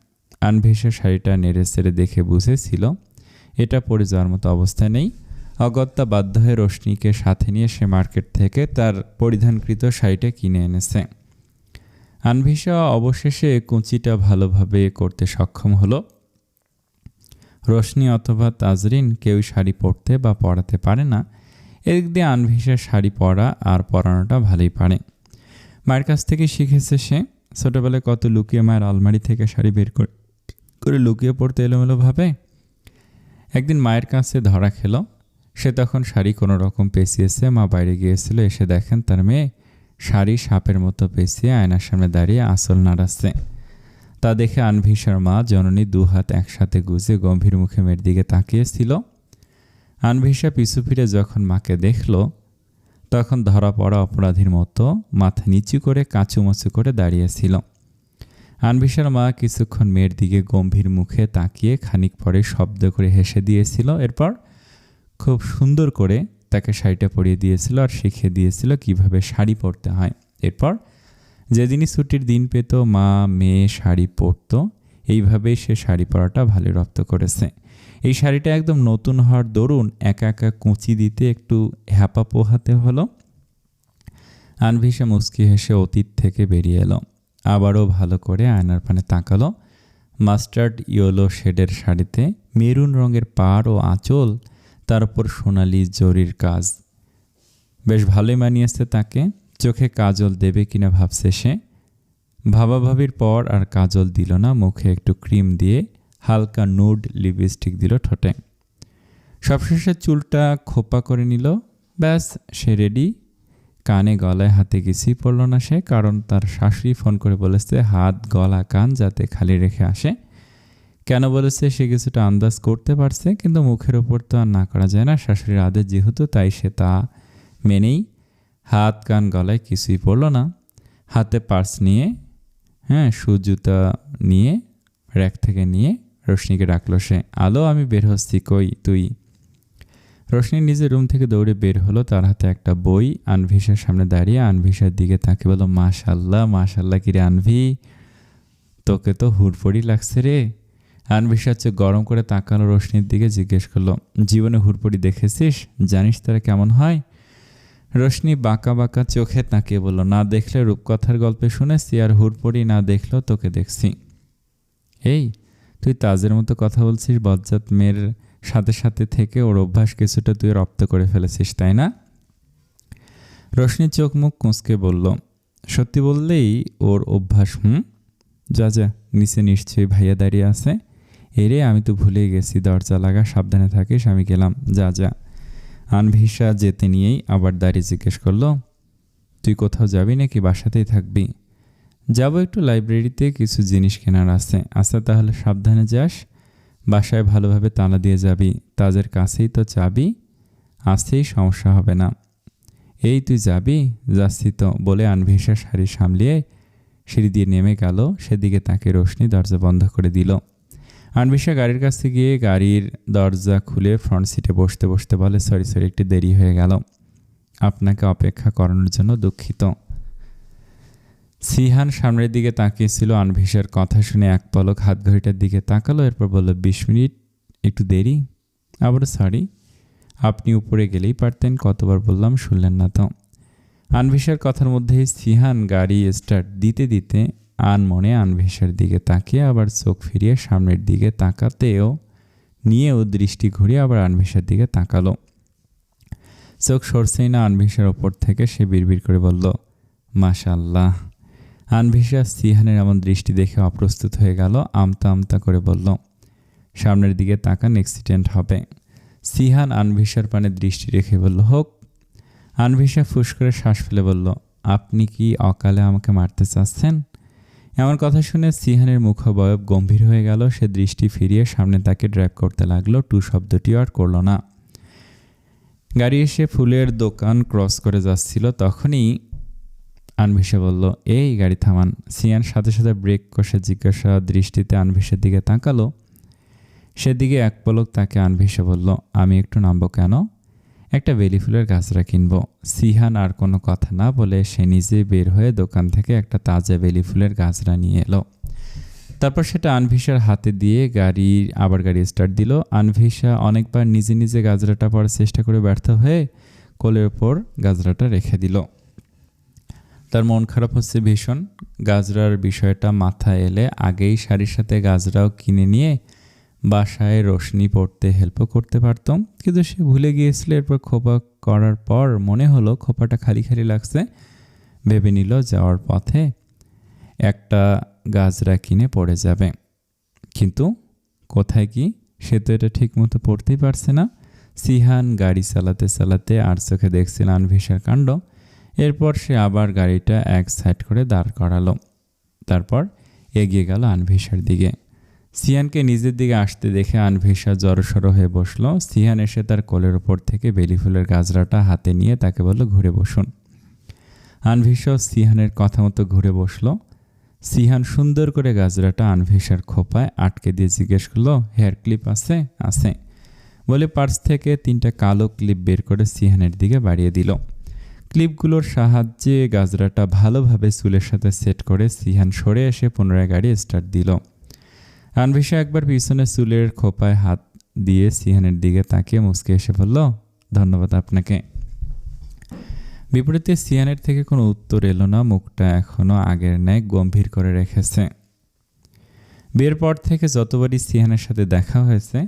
আনভিশা শাড়িটা নেড়ে চেড়ে দেখে বুঝেছিল এটা পরে যাওয়ার মতো অবস্থায় নেই। অগত্যা বাধ্য হয়ে রোশনিকে সাথে নিয়ে সে মার্কেট থেকে তার পরিধানকৃত শাড়িটা কিনে এনেছে। আনভিশা অবশেষে কুঁচিটা ভালোভাবে করতে সক্ষম হলো। রোশনি অথবা তাজরিন কেউই শাড়ি পরতে বা পরাতে পারে না। এদিক দিয়ে আনভিশা শাড়ি পরা আর পরানোটা ভালোই পারে। মায়ের কাছ থেকে শিখেছে সে। ছোটোবেলায় কত লুকিয়ে মায়ের আলমারি থেকে শাড়ি বের করে করে লুকিয়ে পড়তে এলোমেলোভাবে। একদিন মায়ের কাছে ধরা খেলো। সে তখন শাড়ি কোনো রকম পেঁচিয়েছে। মা বাইরে গিয়েছিল, এসে দেখেন তার মেয়ে শাড়ি সাপের মতো পেঁচিয়ে আয়নার সামনে দাঁড়িয়ে আঁচল নাড়াচ্ছে। তা দেখে আনভিসার মা জননী দু হাত একসাথে গুজে গম্ভীর মুখে মেয়ের দিকে তাকিয়েছিল। আনভিসা পিছু ফিরে যখন মাকে দেখল, তখন ধরা পড়া অপরাধীর মতো মাথা নিচু করে কাঁচুমাচু করে দাঁড়িয়েছিল। আনভিসার মা কিছুক্ষণ মেয়ের দিকে গম্ভীর মুখে তাকিয়ে খানিক পরে শব্দ করে হেসে দিয়েছিল। এরপর খুব সুন্দর করে তাকে শাড়িটা পরিয়ে দিয়েছিল আর শিখিয়ে দিয়েছিল কিভাবে শাড়ি পরতে হয়। এরপর যেদিনই ছুটির দিন পেত মা মেয়ে শাড়ি পরত। এইভাবেই সে শাড়ি পরাটা ভালো রপ্ত করেছে। এই শাড়িটা একদম নতুন হওয়ার দরুন একা একা কুঁচি দিতে একটু হ্যাপা পোহাতে হলো। আনভিসা মুচকি হেসে অতীত থেকে বেরিয়ে এলো। আবারও ভালো করে আয়নার পানে তাকালো। মাস্টার্ড ইয়েলো শেডের শাড়িতে মেরুন রঙের পাড় ও আঁচল, তার উপর সোনালি জরির কাজ। বেশ ভালোই মানিয়েছে তাকে। চোখে কাজল দেবে কিনা ভাবছে সে। ভাবাভাবির পর আর কাজল দিল না। মুখে একটু ক্রিম দিয়ে হালকা নুড লিপস্টিক দিল ঠোঁটে। সবশেষে চুলটা খোপা করে নিল। ব্যাস, সে রেডি। কানে গলায় হাতে কিছুই পড়ল না সে, কারণ তার শাশুড়ি ফোন করে বলেছে হাত গলা কান যাতে খালি রেখে আসে। কেন বলেছে সে কিছুটা আন্দাজ করতে পারছে, কিন্তু মুখের ওপর তো আর না করা যায় না। শাশুড়ির আদেশ যেহেতু, তাই সে তা মেনেই হাত কান গলায় কিছুই পড়ল না। হাতে পার্স নিয়ে, শু জুতা নিয়ে র্যাক থেকে নিয়ে রোশনিকে ডাকলো সে। আলো, আমি বের হচ্ছি, কই তুই? রোশনি নিজের রুম থেকে দৌড়ে বের হলো। তার হাতে একটা বই। আনভিসার সামনে দাঁড়িয়ে আনভিসার দিকে তাকে বলল, মাশাল্লাহ মাশাল্লাহ, কিরে আনভি, তোকে তো হুড়পড়ি লাগছে রে। আনভিসার চোখ গরম করে তাকালো রোশনির দিকে, জিজ্ঞেস করলো, জীবনে হুড়পড়ি দেখেছিস? জানিস তারা কেমন হয়? রোশনি বাঁকা বাঁকা চোখে তাকিয়ে বলল, না দেখলে রূপকথার গল্পে শুনেছি, আর হুড়পড়ি না দেখলেও তোকে দেখছি। এই, তুই তাজের মতো কথা বলছিস। বজ্জাত মেয়ের সাথে সাথে থেকে ওর অভ্যাস কিছুটা তুই রপ্ত করে ফেলেছিস, তাই না? রোশনি চোখ মুখ কুঁচকে বলল, সত্যি বললেই ওর অভ্যাস। যা যা, নিচে নিশ্চয়ই ভাইয়া দাঁড়িয়ে আছে। এরে, আমি তো ভুলেই গেছি, দরজা লাগা, সাবধানে থাকিস, আমি গেলাম, যা যা। আনভিসা যেতে নিয়েই আবার দাঁড়িয়ে জিজ্ঞেস করলো, তুই কোথাও যাবি নাকি বাসাতেই থাকবি? যাবো, একটু লাইব্রেরিতে কিছু জিনিস কেনার আছে। আচ্ছা তাহলে সাবধানে যাস, বাসায় ভালোভাবে তালা দিয়ে যাবি। তাজের কাছেই তো চাবি, আসতেই সমস্যা হবে না। এই তুই যাবি? যাচ্ছি তো, বলে আনভিসা শাড়ি সামলিয়ে সিঁড়ি দিয়ে নেমে গেল। সেদিকে তাকে রোশনি দরজা বন্ধ করে দিল। আনভিসা গাড়ির কাছে গিয়ে গাড়ির দরজা খুলে ফ্রন্ট সিটে বসতে বসতে বলে, সরি একটু দেরি হয়ে গেল, আপনাকে অপেক্ষা করানোর জন্য দুঃখিত। সিহান সামনের দিকে তাকিয়েছিল। আনভিসার কথা শুনে এক পলক হাত ঘড়িটার দিকে তাকালো। এরপর বলল, 20 মিনিট একটু দেরি। আবার সরি, আপনি উপরে গেলেই পারতেন, কতবার বললাম শুনলেন না তো। আনভিসার কথার মধ্যেই সিহান গাড়ি স্টার্ট দিতে দিতে আনমনে আনভিসার দিকে তাকিয়ে আবার চোখ ফিরিয়ে সামনের দিকে তাকাতেও নিয়েও দৃষ্টি ঘুরিয়ে আবার আনভিসার দিকে তাকালো। চোখ সরছেই না আনভিসার ওপর থেকে। সে বিড়বিড় করে বলল, মাশাআল্লাহ। আনভিসা সিহানের এমন দৃষ্টি দেখে অপ্রস্তুত হয়ে গেল। আমতা আমতা করে বলল, সামনের দিকে তাকান, অ্যাক্সিডেন্ট হবে। সিহান আনভিসার পানে দৃষ্টি রেখে বলল, হোক। আনভিসা ফুস করে শ্বাস ফেলে বলল, আপনি কি অকালে আমাকে মারতে চাচ্ছেন? এমন কথা শুনে সিহানের মুখাবয়ব গম্ভীর হয়ে গেল। সে দৃষ্টি ফিরিয়ে সামনে তাকে ড্রাইভ করতে লাগলো। টু শব্দটিও আর করল না। গাড়ি এসে ফুলের দোকান ক্রস করে যাচ্ছিল। তখনই আনভিসা বলল, এই গাড়ি থামান। সিয়ান সাথে সাথে ব্রেক কষে জিজ্ঞাসা দৃষ্টিতে আনভিসার দিকে তাকালো। সেদিকে এক পলক তাকে আনভিসা বলল, আমি একটু নামবো কেন? একটা বেলি ফুলের গাছরা কিনবো। সিহান আর কোনো কথা না বলে সে নিজে বের হয়ে দোকান থেকে একটা তাজা বেলি ফুলের গাছরা নিয়ে এলো। তারপর সেটা আনভিসার হাতে দিয়ে গাড়ি স্টার্ট দিল। আনভিসা অনেকবার নিজে নিজে গাজরাটা পড়ার চেষ্টা করে ব্যর্থ হয়ে কোলের ওপর গাজরাটা রেখে দিল। তার মন খারাপ হচ্ছে ভীষণ। গাজরার বিষয়টা মাথায় এলে আগেই শাড়ির সাথে গাজরাও কিনে নিয়ে বাসায় রোশনি পড়তে হেল্পও করতে পারতাম, কিন্তু সে ভুলে গিয়েছিল। এরপর খোপা করার পর মনে হলো খোপাটা খালি খালি লাগছে। ভেবে নিল যাওয়ার পথে একটা গাজরা কিনে পড়ে যাবে। কিন্তু কোথায় কি, সে তো এটা ঠিক মতো পড়তেই পারছে না। সিহান গাড়ি চালাতে চালাতে আর চোখে দেখছিল আনভিশার কাণ্ড। এরপর সে আবার গাড়িটা এক সাইড করে দাঁড় করালো। তারপর এগিয়ে গেল আনভিশার দিকে। সিহানকে নিজের দিকে আসতে দেখে আনভিশা জড়সড় হয়ে বসল। সিহান এসে তার কোলের ওপর থেকে বেলি ফুলের গাজরাটা হাতে নিয়ে তাকে বলল, ঘুরে বসুন। আনভিশাও সিহানের কথা মতো ঘুরে বসল। সিহান সুন্দর করে গাজরাটা আনভিশার খোপায় আটকে দিয়ে জিজ্ঞেস করলো, হেয়ার ক্লিপ আছে? আছে বলে পার্স থেকে 3টা কালো ক্লিপ বের করে সিহানের দিকে বাড়িয়ে দিল। ক্লিপগুলোর সাহায্যে গাজরাটা ভালোভাবে চুলের সাথে সেট করে সিহান সরে এসে পুনরায় গাড়ি স্টার্ট দিল। আনভিশা একবার পিছনে চুলের খোপায় হাত দিয়ে সিহানের দিকে তাকিয়ে মুচকে এসে বলল, ধন্যবাদ আপনাকে। বিপরীতে সিহানের থেকে কোনো উত্তর এলো না। মুখটা এখনও আগের ন্যায় গম্ভীর করে রেখেছে। বিয়ের পর থেকে যতবারই সিহানের সাথে দেখা হয়েছে,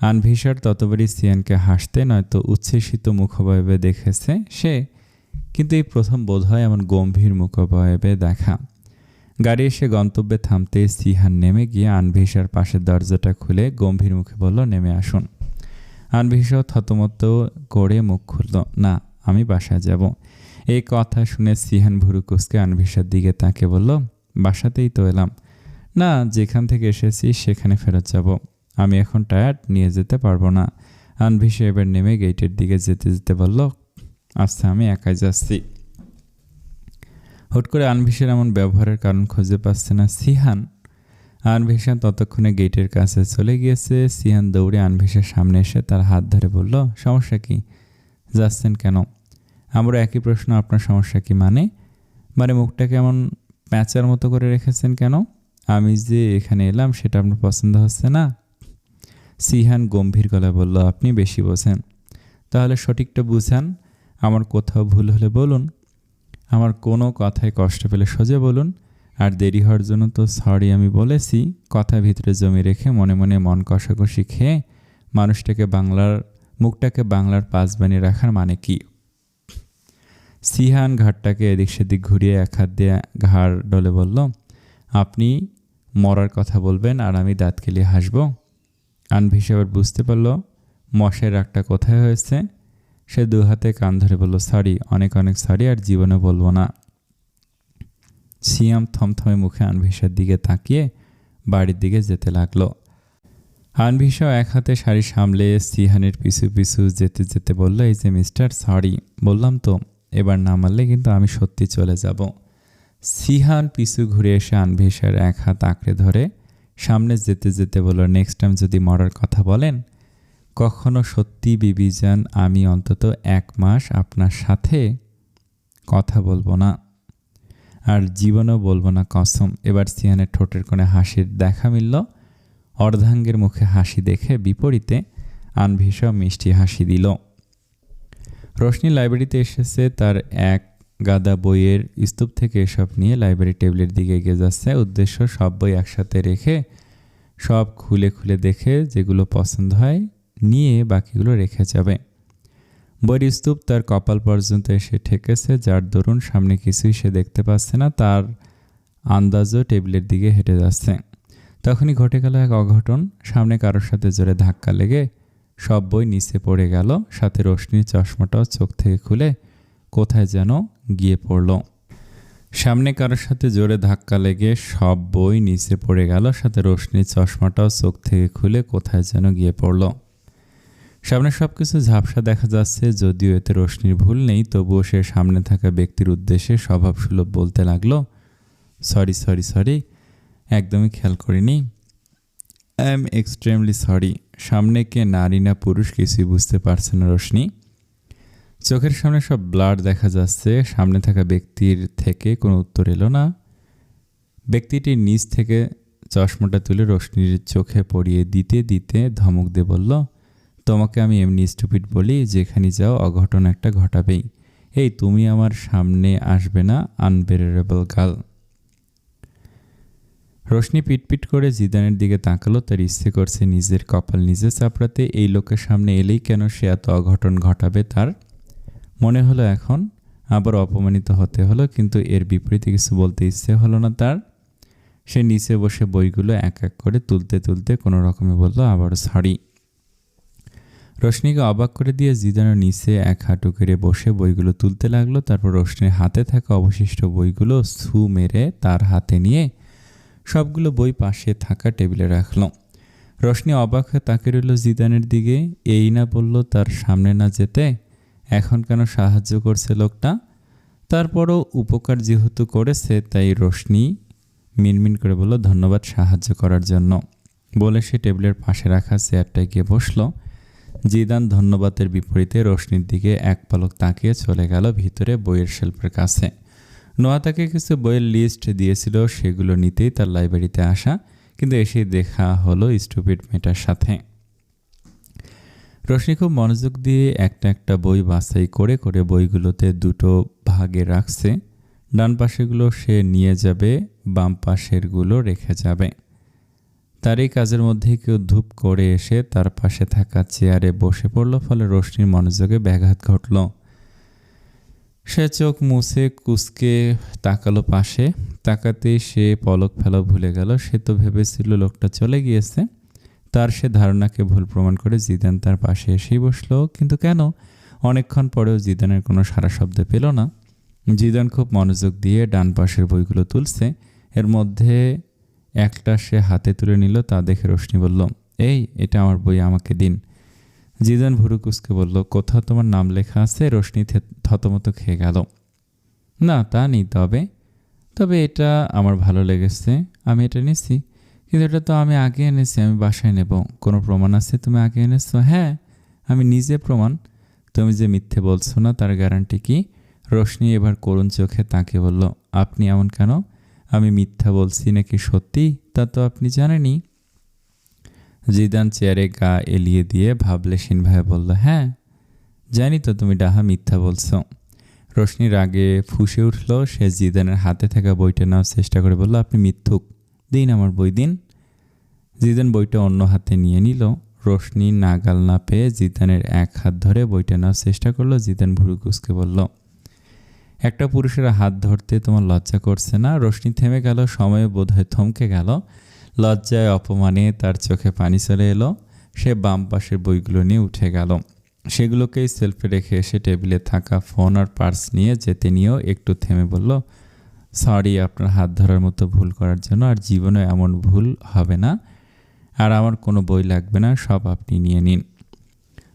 আনভিশার ততবারই সিহানকে হাসতে নয়তো উচ্ছ্বসিত মুখবয়বে দেখেছে সে, কিন্তু এই প্রথম বোধহয় এমন গম্ভীর মুখবয়বে দেখা। গাড়ি এসে গন্তব্যে থামতে সিহান নেমে গিয়ে আনভিশার পাশের দরজাটা খুলে গম্ভীর মুখে বলল, নেমে আসুন। আনভিশাও থতমত করে মুখ খুলল, না, আমি বাসায় যাব। এই কথা শুনে সিহান ভুরু কুঁচকে আনভিশার দিকে তাকে বলল, বাসাতেই তো এলাম। না, যেখান থেকে এসেছি সেখানে ফেরত যাব। আমি এখন টায়ার্ড, নিয়ে যেতে পারবো না। আনভিশা এবার নেমে গেটের দিকে যেতে যেতে বলল, আচ্ছা, আমি একাই যাচ্ছি। হুট করে আনভিশার এমন ব্যবহারের কারণ খুঁজে পাচ্ছে না সিহান। আনভিশা ততক্ষণে গেটের কাছে চলে গিয়েছে। সিহান দৌড়ে আনভিশার সামনে এসে তার হাত ধরে বলল, সমস্যা কি? যাচ্ছেন কেন? আমরা একই প্রশ্ন, আপনার সমস্যা কি? মানে মুখটাকে এমন প্যাঁচার মতো করে রেখেছেন কেন? আমি যে এখানে এলাম সেটা আপনার পছন্দ হচ্ছে না? সিহান গম্ভীর গলায় বলল, আপনি বেশি বোঝেন। তাহলে সঠিকটা বুঝান। আমার কোথাও ভুল হলে বলুন। আমার কোনো কথায় কষ্ট পেলে সোজা বলুন। আর দেরি হওয়ার জন্য তো সরি আমি বলেছি। কথা ভিতরে জমি রেখে মনে মনে মন কষাকষি খেয়ে মুখটাকে বাংলার পাঁচ বানিয়ে রাখার মানে কি? সিহান ঘাটটাকে এদিক সেদিক ঘুরিয়ে এক হাত দিয়ে ঘাড় ডলে বলল, আপনি মরার কথা বলবেন আর আমি দাঁত কেলিয়ে হাসব? আনভিশা এবার বুঝতে পারল মশের রাগটা কোথায় হয়েছে। সে 2 হাতে কান ধরে বলল, সরি, অনেক অনেক সরি, আর জীবনে বলবো না। সিয়াম থমথমে মুখে আনভিশার দিকে তাকিয়ে বাড়ির দিকে যেতে লাগলো। আনভিশাও এক হাতে শাড়ি সামলে সিহানের পিছু পিছু যেতে যেতে বলল, এই যে মিস্টার, সরি বললাম তো, এবার না মানলে কিন্তু আমি সত্যি চলে যাব। সিহান পিছু ঘুরে এসে আনভিশার এক হাত আঁকড়ে ধরে সামনে যেতে যেতে বলল, নেক্সট টাইম যদি মরার কথা বলেন, কখনো সত্যি বিবিজান আমি অন্তত 1 মাস আপনার সাথে কথা বলবো না, আর জীবনেও বলবো না, কসম। এবার সিহানের ঠোঁটের কোণে হাসির দেখা মিলল। অর্ধাঙ্গের মুখে হাসি দেখে বিপরীতে আনভিশা মিষ্টি হাসি দিল। রোশনি লাইব্রেরিতে এসেছে। তার এক গাদা বইয়ের স্তূপ থেকে এসব নিয়ে লাইব্রেরি টেবিলের দিকে এগিয়ে যাচ্ছে। উদ্দেশ্য সব বই একসাথে রেখে সব খুলে খুলে দেখে যেগুলো পছন্দ হয় নিয়ে বাকিগুলো রেখে যাবে। বইয়ের স্তূপ তার কপাল পর্যন্ত এসে ঠেকেছে, যার দরুন সামনে কিছুই সে দেখতে পাচ্ছে না। তার আন্দাজও টেবিলের দিকে হেঁটে যাচ্ছে। তখনই ঘটে গেল এক অঘটন। সামনে কারোর সাথে জোরে ধাক্কা লেগে সব বই নিচে পড়ে গেল। সাথে রোশনির চশমাটাও চোখ থেকে খুলে কোথায় যেন গিয়ে পড়ল। সামনে কারোর সাথে জোরে ধাক্কা লেগে সব বই নিচে পড়ে গেল। সাথে রোশনির চশমাটাও চোখ থেকে খুলে কোথায় যেন গিয়ে পড়ল। সামনে সবকিছু ঝাপসা দেখা যাচ্ছে। যদিও এতে রোশনির ভুল নেই, তবুও সে সামনে থাকা ব্যক্তির উদ্দেশ্যে স্বভাবসুলভ বলতে লাগলো, সরি সরি সরি, একদমই খেয়াল করিনি, আই এম এক্সট্রিমলি সরি। সামনে কে নারী না পুরুষ কিছুই বুঝতে পারছে না রোশনি। চোখের সামনে সব ব্লার দেখা যাচ্ছে। সামনে থাকা ব্যক্তির থেকে কোনো উত্তর এলো না। ব্যক্তিটির নিচ থেকে চশমাটা তুলে রোশনির চোখে পড়িয়ে দিতে দিতে ধমক দিয়ে বলল, তোমাকে আমি এমনি স্টুপিড বলি, যেখানে যাও অঘটন একটা ঘটাবেই। এই তুমি আমার সামনে আসবে না, আনবেরেবল গার্ল। রোশনি পিটপিট করে জিদানের দিকে তাকালো। তার ইচ্ছে করছে নিজের কপাল নিজে চাপড়াতে। এই লোকের সামনে এলেই কেন সে এত অঘটন ঘটাবে তার মনে হলো। এখন আবার অপমানিত হতে হলো, কিন্তু এর বিপরীতে কিছু বলতে ইচ্ছে হলো না তার। সে নিচে বসে বইগুলো এক এক করে তুলতে তুলতে কোনো রকমে বলল আবারও সরি। রোশনিকে অবাক করে দিয়ে জিদানও নিচে এক হাঁটু করে বসে বইগুলো তুলতে লাগলো। তারপর রোশনির হাতে থাকা অবশিষ্ট বইগুলো ছু মেরে তার হাতে নিয়ে সবগুলো বই পাশে থাকা টেবিলে রাখল। রোশনি অবাক হয়ে তাকে রইল জিদানের দিকে। এই না বলল তার সামনে না যেতে, এখন কেন সাহায্য করছে লোকটা? তারপরও উপকার যেহেতু করেছে তাই রোশনি মিনমিন করে বলল ধন্যবাদ সাহায্য করার জন্য। বলে সে টেবিলের পাশে রাখা চেয়ারটায় গিয়ে বসল। জিদান ধন্যবাদের বিপরীতে রোশনির দিকে এক পলক তাকিয়ে চলে গেল ভিতরে বইয়ের শেলফের কাছে। নোয়া তাকে কিছু বইয়ের লিস্ট দিয়েছিল, সেগুলো নিতেই তার লাইব্রেরিতে আসা, কিন্তু এসে দেখা হলো স্টুপিড মেয়েটার সাথে। রোশনি খুব মনোযোগ দিয়ে একটা একটা বই বাছাই করে করে বইগুলোতে দুটো ভাগে রাখছে। ডান পাশেরগুলো সে নিয়ে যাবে, বাম পাশেরগুলো রেখে যাবে। তার এই কাজের মধ্যে কেউ ধূপ করে এসে তার পাশে থাকা চেয়ারে বসে পড়ল, ফলে রোশনির মনোযোগে ব্যাঘাত ঘটল। সে চোখ মুছে কুঁচকে তাকালো পাশে। তাকাতেই সে পলক ফেলা ভুলে গেল। সে তো ভেবেছিল লোকটা চলে গিয়েছে। তার সে ধারণাকে ভুল প্রমাণ করে জিদান তার পাশে এসেই বসলো। কিন্তু কেন? অনেকক্ষণ পরেও জিদানের কোনো সারা শব্দ পেল না। জিদান খুব মনোযোগ দিয়ে ডান পাশের বইগুলো তুলছে। এর মধ্যে একটা সে হাতে তুলে নিল। তা দেখে রোশনি বলল, এই এটা আমার বই, আমাকে দিন। জিদান ভুরু কুঁচকে বলল, কোথাও তোমার নাম লেখা আছে? রোশনি থতমত খেয়ে গেল। না, তা নেই। তবে এটা আমার ভালো লেগেছে, আমি এটা নিছি। কিন্তু এটা তো আমি আগে এনেছি, আমি বাসায় নেব। কোনো প্রমাণ আছে তুমি আগে এনেছো? হ্যাঁ, আমি নিজে প্রমাণ। তুমি যে মিথ্যে বলছো না তার গ্যারান্টি কি? রোশনি এবার করুণ চোখে তাকে বলল, আপনি এমন কেন? আমি মিথ্যা বলছি নাকি সত্যি তা তো আপনি জানেনই। জিদান চেয়ারে গা এলিয়ে দিয়ে ভাবলেশীনভাবে বলল, হ্যাঁ জানি তো তুমি ডাহা মিথ্যা বলছো। রোশনি রাগে ফুঁসে উঠল। সে জিদানের হাতে থাকা বইটা নেওয়ার চেষ্টা করে বলল, আপনি মিথ্যুক, দিন আমার বই দিন। জিদান বইটা অন্য হাতে নিয়ে নিল। রোশনি নাগাল না পেয়ে জিদানের এক হাত ধরে বইটা নেওয়ার চেষ্টা করলো। জিদান ভুরু কুঁচকে বলল, একটা পুরুষের হাত ধরতে তোমার লজ্জা করছে না? রোশনি থেমে গেল, সময়ে বোধহয় থমকে গেল। লজ্জায় অপমানে তার চোখে পানি চলে এলো। সে বাম পাশের বইগুলো নিয়ে উঠে গেল। সেগুলোকেই সেলফে রেখে এসে টেবিলে থাকা ফোন আর পার্স নিয়ে যেতে নিয়েও একটু থেমে বলল, সরি আপনার হাত ধরার মতো ভুল করার জন্য। আর জীবনে এমন ভুল হবে না। আর আমার কোনো বই লাগবে না, সব আপনি নিয়ে নিন।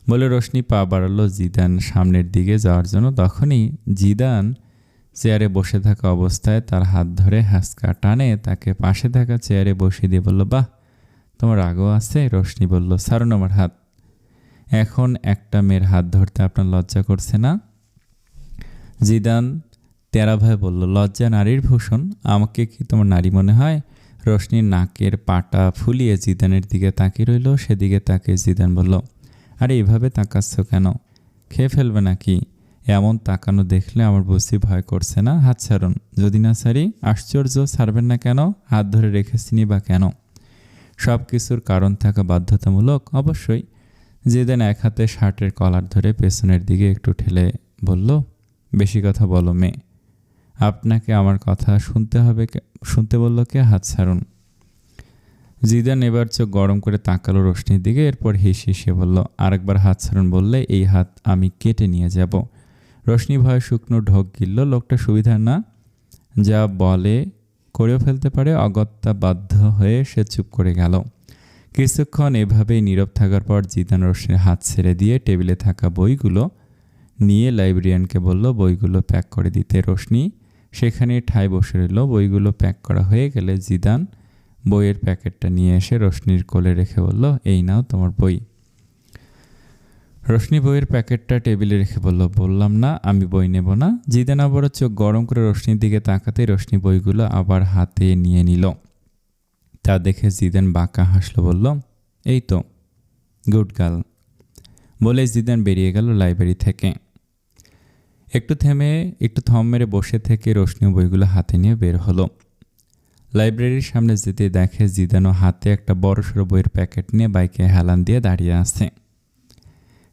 বলে রোশনি পা বাড়ালো জিদান সামনের দিকে যাওয়ার জন্য। তখনই জিদান চেয়ারে বসে থাকা অবস্থায় তার হাত ধরে হ্যাঁচকা টানে তাকে পাশে থাকা চেয়ারে বসিয়ে দিয়ে বলল, বাহ তোমার রাগও আছে? রোশনি বলল, ছাড়ুন আমার হাত। এখন একটা মেয়ের হাত ধরতে আপনার লজ্জা করছে না? জিদান তেরাভাবে বলল, লজ্জা নারীর ভূষণ, আমাকে কি তোমার নারী মনে হয়? রোশনির নাকের পাটা ফুলিয়ে জিদানের দিকে তাকিয়ে রইল। সেদিকে তাকিয়ে জিদান বলল, আরে এভাবে তাকাচ্ছ কেন? খেয়ে ফেলবে নাকি? এমন তাকানো দেখলে আমার বুঝি ভয় করছে না? হাত ছাড়ুন। যদি না ছাড়ি? আশ্চর্য, ছাড়বেন না কেন? হাত ধরে রেখেছিনি বা কেন? সব কিছুর কারণ থাকা বাধ্যতামূলক? অবশ্যই। জিদান এক হাতে শার্টের কলার ধরে পেছনের দিকে একটু ঠেলে বলল, বেশি কথা বলো মেয়ে। আপনাকে আমার কথা শুনতে বলল কে? হাত ছাড়ুন। জিদান এবার চোখ গরম করে তাকালো রোশনির দিকে। এরপর হেসে বলল, আরেকবার হাত ছাড়ুন বললে এই হাত আমি কেটে নিয়ে যাব। রোশনি ভয়ে শুকনো ঢোক গিলল। লোকটা সুবিধার না, যা বলে করেও ফেলতে পারে। অগত্যা বাধ্য হয়ে সে চুপ করে গেল। কিছুক্ষণ এভাবেই নীরব থাকার পর জিদান রোশনির হাত ছেড়ে দিয়ে টেবিলে থাকা বইগুলো নিয়ে লাইব্রেরিয়ানকে বলল বইগুলো প্যাক করে দিতে। রোশনি সেখানে ঠায় বসে রইল। বইগুলো প্যাক করা হয়ে গেলে জিদান বইয়ের প্যাকেটটা নিয়ে এসে রোশনির কোলে রেখে বলল, এই নাও তোমার বই। রোশনি বইয়ের প্যাকেটটা টেবিলে রেখে বলল, বললাম না আমি বই নেব না। জিদান আবারও চোখ গরম করে রোশনির দিকে তাকাতে রোশনি বইগুলো আবার হাতে নিয়ে নিল। তা দেখে জিদান বাঁকা হাসলো, বলল, এই তো গুড গার্ল। বলে জিদান বেরিয়ে গেল লাইব্রেরি থেকে। একটু থম মেরে বসে থেকে রোশনি বইগুলো হাতে নিয়ে বের হলো। লাইব্রেরির সামনে যেতে দেখে জিদানও হাতে একটা বড়সড় বইয়ের প্যাকেট নিয়ে বাইকে হেলান দিয়ে দাঁড়িয়ে আছে।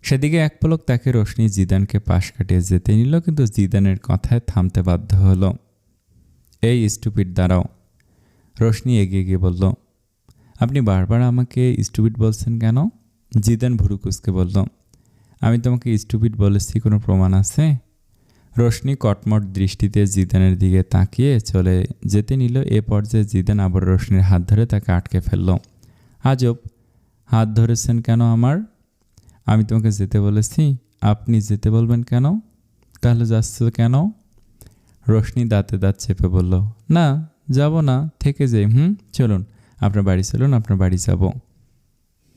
সেদিকে এক পলক তাকে রোশনি জিদানকে পাশ কাটিয়ে যেতে নিল, কিন্তু জিদানের কথায় থামতে বাধ্য হলো। এই স্টুপিড দাঁড়াও। রোশনি এগিয়ে গিয়ে বলল, আপনি বারবার আমাকে স্টুপিড বলছেন কেন? জিদান ভুরু কুঁচকে বলল, আমি তোমাকে স্টুপিড বলেছি, কোনো প্রমাণ আছে? রোশনি কটমট দৃষ্টিতে জিদানের দিকে তাকিয়ে চলে যেতে নিল। এ পর্যায়ে জিদান আবার রোশনির হাত ধরে তাকে আটকে ফেলল। আজব, হাত ধরেছেন কেন আমার? আমি তোমাকে যেতে বলেছি, আপনি যেতে বলবেন কেন? তাহলে যাচ্ছ কেন? রোশনি দাঁতে দাঁত চেপে বলল, না যাব না, থেকে যাই। চলুন, আপনার বাড়ি চলুন, আপনার বাড়ি যাব।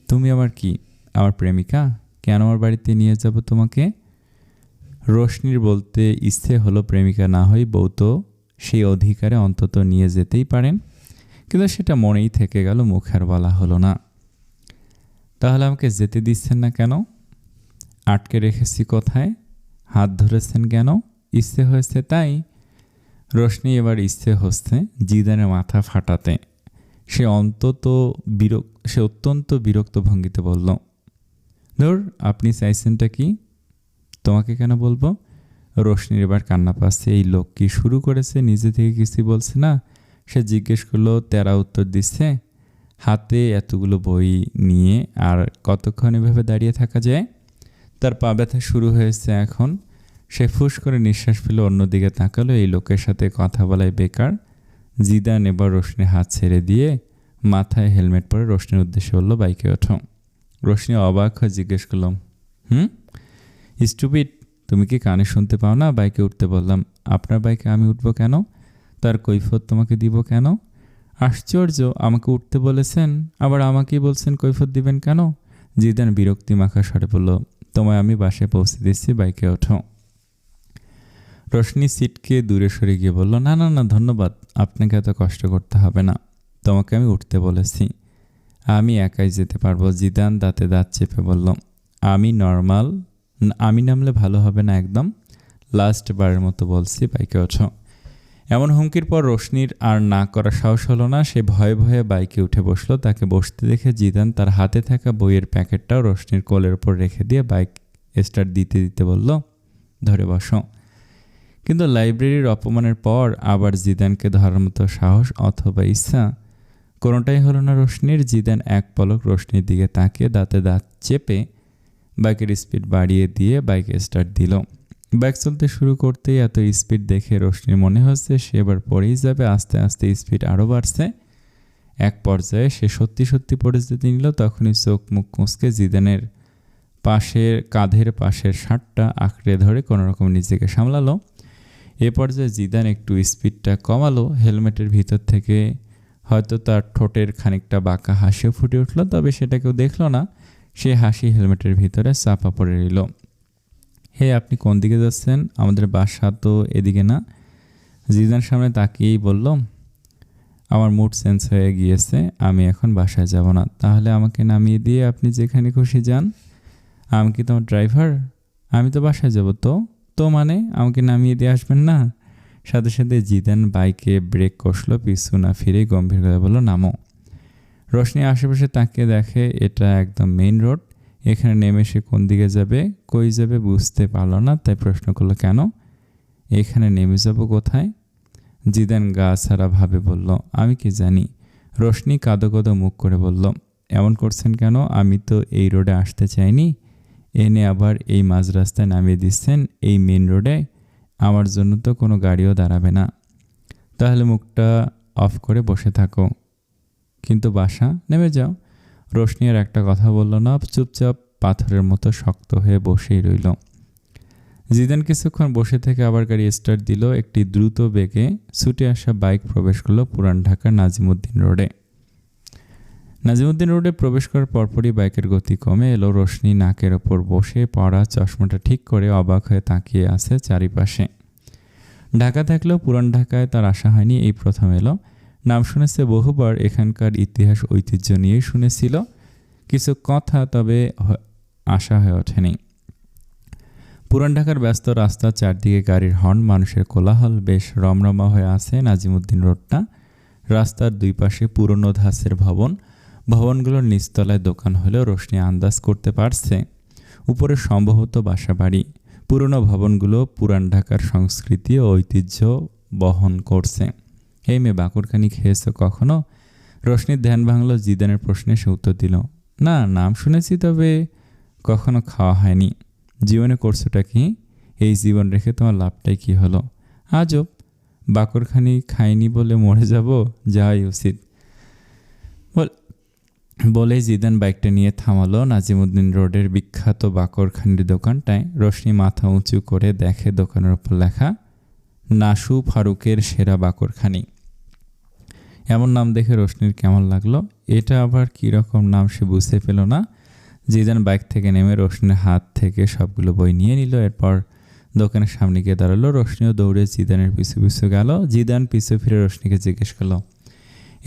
তুমি আমার কি, আমার প্রেমিকা? কেন আমার বাড়িতে নিয়ে যাব তোমাকে? রোশনির বলতে ইচ্ছে হলো, প্রেমিকা না হই বউ তো সেই অধিকারে অন্তত নিয়ে যেতেই পারেন, কিন্তু সেটা মনেই থেকে গেল, মুখের বলা হলো না। তাহলে আমাকে যেতে দিচ্ছেন না কেন? আটকে রেখেছি কোথায়? হাত ধরেছেন কেন? ইচ্ছে হয়েছে তাই? রোশনি এবার ইচ্ছে হচ্ছে জিদানের মাথা ফাটাতে। সে অত্যন্ত বিরক্ত ভঙ্গিতে বলল, ধুর, আপনি চাইছেনটা কি? তোমাকে কেন বলবো? রোশনির এবার কান্না পাচ্ছে। এই লোক কি শুরু করেছে? নিজে থেকে কিছু বলছে না। সে জিজ্ঞেস করলো, তেরা উত্তর দিচ্ছে। হাতে এতগুলো বই নিয়ে আর কতক্ষণ এভাবে দাঁড়িয়ে থাকা যায়? তার পা ব্যথা শুরু হয়েছে এখন। সে ফুস করে নিঃশ্বাস ফেলে অন্যদিকে তাকালো। এই লোকের সাথে কথা বলাই বেকার। জিদান এবার রোশনির হাত ছেড়ে দিয়ে মাথায় হেলমেট পরে রোশনির উদ্দেশ্যে বলল, বাইকে ওঠো। রোশনি অবাক হয়ে জিজ্ঞেস করলাম, স্টুপিড, তুমি কি কানে শুনতে পাও না? বাইকে উঠতে বললাম। আপনার বাইকে আমি উঠবো কেন? তার কৈফিয়ত তোমাকে দিব কেন? আশ্চর্য, আমাকে উঠতে বলেছেন, আবার আমাকেই বলছেন কৈফিয়ত দিবেন কেন? জিদান বিরক্তি মাখা স্বরে বলল, তোমায় আমি বাসায় পৌঁছে দিচ্ছি, বাইকে ওঠো। রোশনি সিটকে দূরে সরে গিয়ে বলল, না না না, ধন্যবাদ, আপনাকে এত কষ্ট করতে হবে না। তোমাকে আমি উঠতে বলেছি, আমি একাই যেতে পারবো। জিদান দাঁতে দাঁত চেপে বলল, আমি নামলে ভালো হবে না একদম? লাস্ট বারের মতো বলছি, বাইকে ওঠো। এমন হুমকির পর রোশনির আর না করা সাহস হলো না। সে ভয়ে ভয়ে বাইকে উঠে বসলো। তাকে বসতে দেখে জিদান তার হাতে থাকা বইয়ের প্যাকেটটাও রোশনির কোলের ওপর রেখে দিয়ে বাইক স্টার্ট দিতে দিতে বলল, ধরে বসো। কিন্তু লাইব্রেরির অপমানের পর আবার জিদানকে ধরার মতো সাহস অথবা ইচ্ছা কোনোটাই হলো না রোশনির। জিদান এক পলক রোশনির দিকে তাকিয়ে দাঁতে দাঁত চেপে বাইকের স্পিড বাড়িয়ে দিয়ে বাইক স্টার্ট দিল। বাইক চলতে শুরু করতেই এত স্পিড দেখে রোশনির মনে হচ্ছে সে এবার পড়েই যাবে। আস্তে আস্তে স্পিড আরও বাড়ছে। এক পর্যায়ে সে সত্যি সত্যি পড়ে যেতে নিল। তখনই চোখ মুখ কুঁচকে জিদানের কাঁধের পাশের শার্টটা আঁকড়ে ধরে কোনোরকম নিজেকে সামলালো। এ পর্যায়ে জিদান একটু স্পিডটা কমালো। হেলমেটের ভিতর থেকে হয়তো তার ঠোঁটের খানিকটা বাঁকা হাসিও ফুটে উঠল, তবে সেটা কেউ দেখল না। সে হাসি হেলমেটের ভিতরে চাপা পড়ে রইল। হে, আপনি কোন দিকে যাচ্ছেন? আমাদের বাসা তো এদিকে না। জিদান সামনে তাকিয়েই বলল, আমার মুড চেঞ্জ হয়ে গিয়েছে, আমি এখন বাসায় যাব না। তাহলে আমাকে নামিয়ে দিয়ে আপনি যেখানে খুশি যান। আমি কি তোমার ড্রাইভার? আমি তো বাসায় যাব। তো মানে আমাকে নামিয়ে দিয়ে আসবেন না? সাথে সাথে জিদান বাইকে ব্রেক কষল। পিছু না ফিরে গম্ভীর গলায় বলল, নামো। রোশনি আশেপাশে তাকিয়ে দেখে এটা একদম মেইন রোড। এখানে নেমে সে কোন দিকে যাবে, কই যাবে বুঝতে পারল না। তাই প্রশ্ন করলো, কেন? এখানে নেমে যাব কোথায়? জিদান গা ছাড়া ভাবে বলল, আমি কি জানি। রোশনি কাঁদো কাঁদো মুখ করে বলল, এমন করছেন কেন? আমি তো এই রোডে আসতে চাইনি, এনে আবার এই মাঝ রাস্তায় নামিয়ে দিচ্ছেন, এই মেন রোডে। আমার জন্য তো কোনো গাড়িও দাঁড়াবে না। তাহলে মুখটা অফ করে বসে থাকো, কিন্তু বাসা নেমে যাও। রোশনি আর একটা কথা বলল না, চুপচাপ পাথরের মতো শক্ত হয়ে বসেই রইল। জিদান কিছুক্ষণ বসে থেকে আবার গাড়ি স্টার্ট দিল। একটি দ্রুত বেগে ছুটে আসা বাইক প্রবেশ করলো পুরান ঢাকার নাজিমুদ্দিন রোডে। নাজিমুদ্দিন রোডে প্রবেশ করার পরপরই বাইকের গতি কমে এলো। রোশনি নাকের ওপর বসে পড়া চশমাটা ঠিক করে অবাক হয়ে তাকিয়ে আছে চারিপাশে। ঢাকা থাকলেও পুরান ঢাকায় তার আসা হয়নি, এই প্রথম এলো। নাম শুনেছে বহুবার, এখানকার ইতিহাস ঐতিহ্য নিয়েই শুনেছিল কিছু কথা, তবে আসা হয়ে ওঠেনি। পুরান ঢাকার ব্যস্ত রাস্তা, চারদিকে গাড়ির হর্ন, মানুষের কোলাহল, বেশ রমরমা হয়ে আছে নাজিমুদ্দিন রোডটা। রাস্তার দুই পাশে পুরনো ধাঁচের ভবনগুলোর নিচতলায় দোকান হলেও রোশনি আন্দাজ করতে পারছে উপরে সম্ভবত বাসা বাড়ি। পুরনো ভবনগুলো পুরান ঢাকার সংস্কৃতি ও ঐতিহ্য বহন করছে। এই মেয়ে বাকরখানি খেয়েছো কখনো? রোশনির ধ্যান ভাঙল। জিদানের প্রশ্নে সে উত্তর দিল, না, নাম শুনেছি, তবে কখনো খাওয়া হয়নি। জীবনে করছোটা কি? এই জীবন রেখে তোমার লাভটাই কি হলো? আজব, বাকরখানি খাইনি বলে মরে যাব? যাওয়াই উচিত। বলেই জিদান বাইকটা নিয়ে থামালো নাজিমুদ্দিন রোডের বিখ্যাত বাকরখানির দোকানটায়। রোশনি মাথা উঁচু করে দেখে দোকানের ওপর লেখা, নাসু ফারুকের সেরা বাকরখানি। এমন নাম দেখে রোশনির কেমন লাগলো? এটা আবার কীরকম নাম সে বুঝতে পেল না। জিদান বাইক থেকে নেমে রোশনির হাত থেকে সবগুলো বই নিয়ে নিল। এরপর দোকানের সামনে গিয়ে দাঁড়ালো। রোশনিও দৌড়ে জিদানের পিছু পিছু গেল। জিদান পিছু ফিরে রোশনিকে জিজ্ঞেস করলো,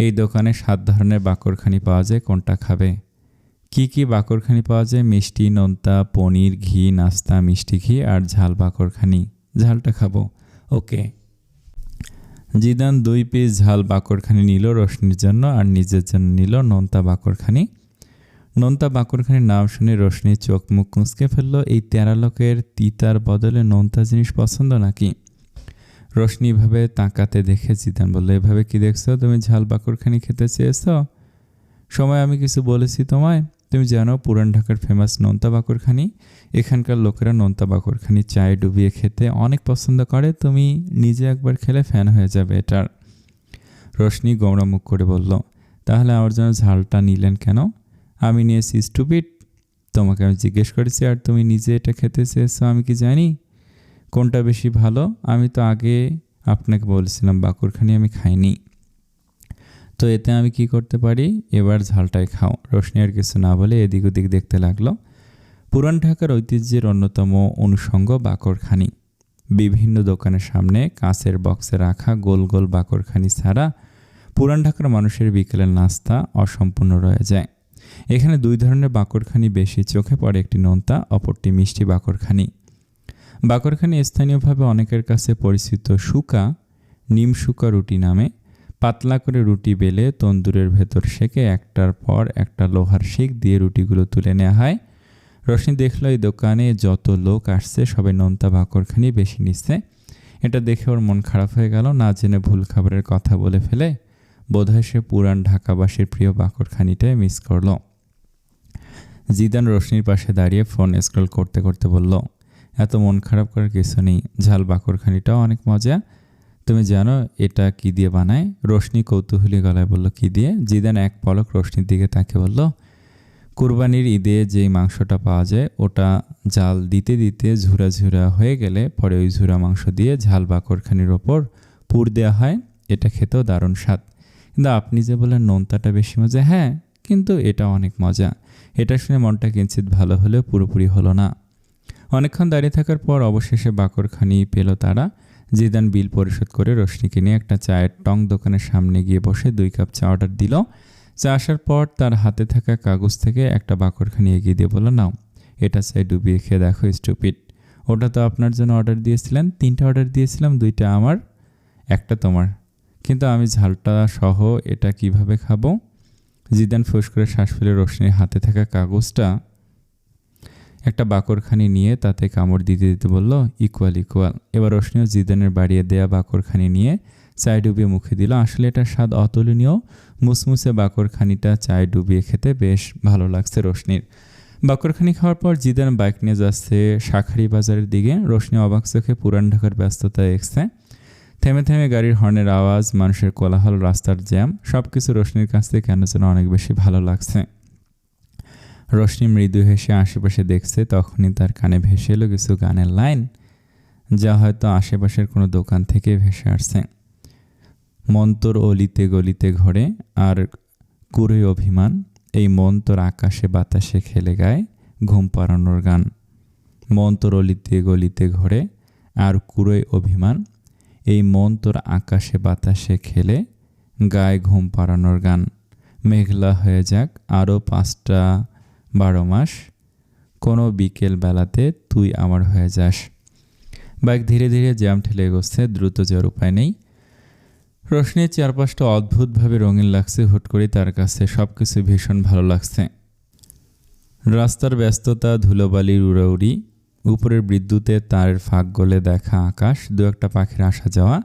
এই দোকানে 7 ধরনের বাকরখানি পাওয়া যায়, কোনটা খাবে? কি কি বাকরখানি পাওয়া যায়? মিষ্টি, নোনতা, পনির, ঘি, নাস্তা, মিষ্টি ঘি আর ঝাল বাকরখানি। ঝালটা খাবো। ওকে। জিদান 2 পিস ঝাল বাকরখানি নিল রোশনির জন্য, আর নিজের জন্য নিল নোনতা বাকরখানি। নোনতা বাকরখানির নাম শুনে রোশনি চোখ মুখ কুঁচকে ফেলল। এই তেরা লোকের তিতার বদলে নোনতা জিনিস পছন্দ নাকি? রোশনি এভাবে তাকাতে দেখে জিদান বলল, এভাবে কি দেখছো? তুমি ঝাল বাকরখানি খেতে চেয়েছ? সময় আমি কিছু বলেছি তোমায়? তুমি জানো পুরান ঢাকার ফেমাস নোনতা বাকরখানি? এখানকার লোকেরা নোনতা বাকরখানি চায়ে ডুবিয়ে খেতে অনেক পছন্দ করে। তুমি নিজে একবার খেলে ফ্যান হয়ে যাবে এটার। রোশনি গোমড়া মুখ করে বলল, তাহলে আমার জন্য ঝালটা নিলেন কেন? আমি নিয়েছি স্টুপিড। তোমাকে আমি জিজ্ঞেস করেছি আর তুমি নিজে এটা খেতে চেয়েছো, আমি কি জানি কোনটা বেশি ভালো? আমি তো আগে আপনাকে বলেছিলাম বাকরখানি আমি খাইনি। তো এতে আমি কি করতে পারি? এবার ঝালটাই খাও। রোশনি আর কিছু না বলে এদিক ওদিক দেখতে লাগলো। পুরান ঢাকার ঐতিহ্যের অন্যতম অনুষঙ্গ বাকরখানি। বিভিন্ন দোকানের সামনে কাঁচের বক্সে রাখা গোল গোল বাকরখানি ছাড়া পুরান ঢাকার মানুষের বিকেলের নাস্তা অসম্পূর্ণ রয়ে যায়। এখানে 2 ধরনের বাকরখানি বেশি চোখে পড়ে, একটি নোনতা, অপরটি মিষ্টি বাকরখানি। বাকরখানি স্থানীয়ভাবে অনেকের কাছে পরিচিত শুকা, নিম শুকা রুটি নামে। পাতলা করে রুটি বেলে তন্দুরের ভেতর সেঁকে একটার পর একটা লোহার শিক দিয়ে রুটিগুলো তুলে নেওয়া হয়। রোশনি দেখল এই দোকানে যত লোক আসছে সবাই নোনতা বাকরখানি বেশি নিচ্ছে। এটা দেখে ওর মন খারাপ হয়ে গেল। না জেনে ভুল খাবারের কথা বলে ফেলে বোধহয় সে পুরান ঢাকাবাসীর প্রিয় বাকরখানিটাই মিস করলো। জিদান রোশনির পাশে দাঁড়িয়ে ফোন স্ক্রল করতে করতে বলল, এত মন খারাপ করার কিছু নেই, ঝাল বাকরখানিটাও অনেক মজা। তুমি জানো এটা কি দিয়ে বানায়? রোশনি কৌতূহলী গলায় বলল, কি দিয়ে? জিদান এক পলক রোশনির দিকে তাকে বলল, কুরবানির ঈদে যেই মাংসটা পাওয়া যায় ওটা জাল দিতে দিতে ঝুরা ঝুরা হয়ে গেলে পরে ওই ঝুরা মাংস দিয়ে ঝাল বাকরখানির ওপর পুর দেওয়া হয়। এটা খেতেও দারুণ স্বাদ। কিন্তু আপনি যে বললেন নোনতাটা বেশি মজা, হ্যাঁ, কিন্তু এটা অনেক মজা। এটা শুনে মনটা কিঞ্চিত ভালো হলেও পুরোপুরি হলো না। অনেকক্ষণ দাঁড়িয়ে থাকার পর অবশেষে বাকরখানি পেল তারা। জিদান বিল পরিশোধ করে রোশনিকে নিয়ে একটা চায়ের টং দোকানের সামনে গিয়ে বসে 2 কাপ চা অর্ডার দিল। চা আসার পর তার হাতে থাকা কাগজ থেকে একটা বাকরখানি এগিয়ে দিয়ে বলল, নাও, এটা চাই ডুবিয়ে খেয়ে দেখো স্টুপিড। ওটা তো আপনার জন্য অর্ডার দিয়েছিলেন। 3টা অর্ডার দিয়েছিলাম, 2টা আমার, একটা তোমার। কিন্তু আমি ঝালটা সহ এটা কিভাবে খাবো? জিদান ফুস করে শ্বাস ফেলে রোশনির হাতে থাকা কাগজটা একটা বাকরখানি নিয়ে তাতে কামড় দিতে দিতে বলল, ইকুয়াল ইকুয়াল। এবার রোশনিও জিদানের বাড়িয়ে দেয়া বাকরখানি নিয়ে চায় ডুবিয়ে মুখে দিল। আসলে এটার স্বাদ অতুলনীয়। মুসমুসে বাকরখানিটা চায় ডুবিয়ে খেতে বেশ ভালো লাগছে রোশনির। বাকরখানি খাওয়ার পর জিদান বাইক নিয়ে যাচ্ছে শাঁখারি বাজারের দিকে। রোশনি অবাক চোখে পুরান ঢাকার ব্যস্ততা দেখছে। থেমে থেমে গাড়ির হর্নের আওয়াজ, মানুষের কোলাহল, রাস্তার জ্যাম, সব কিছু রোশনির কাছ থেকে কেন যেন অনেক বেশি ভালো লাগছে। রোশনি মৃদু হেসে আশেপাশে দেখছে। তখনই তার কানে ভেসে এলো কিছু গানের লাইন, যা হয়তো আশেপাশের কোনো দোকান থেকে ভেসে আসছে। মন তোর অলিতে গলিতে ঘরে আর কুড়ে অভিমান, এই মন তোর আকাশে বাতাসে খেলে গায় ঘুম পাড়ানোর গান। মন তোর অলিতে গলিতে ঘরে আর কুড়ে অভিমান, এই মন তোর আকাশে বাতাসে খেলে গায়ে ঘুম পাড়ানোর গান। মেঘলা হয়ে যাক আরও 5টা 12 মাস, কোনো বিকেল বেলাতে তুই আমার হয়ে যাস। বাইক ধীরে ধীরে জ্যাম ঠেলে এগোচ্ছে, দ্রুত যাওয়ার উপায় নেই। রোশনির চারপাশটা অদ্ভুতভাবে রঙিন লাগছে। হুট করে তার কাছে সব কিছু ভীষণ ভালো লাগছে। রাস্তার ব্যস্ততা, ধুলোবালির উড়াউড়ি, উপরের বিদ্যুতের তারের ফাঁক গলে দেখা আকাশ, 2-একটা পাখির আসা যাওয়া,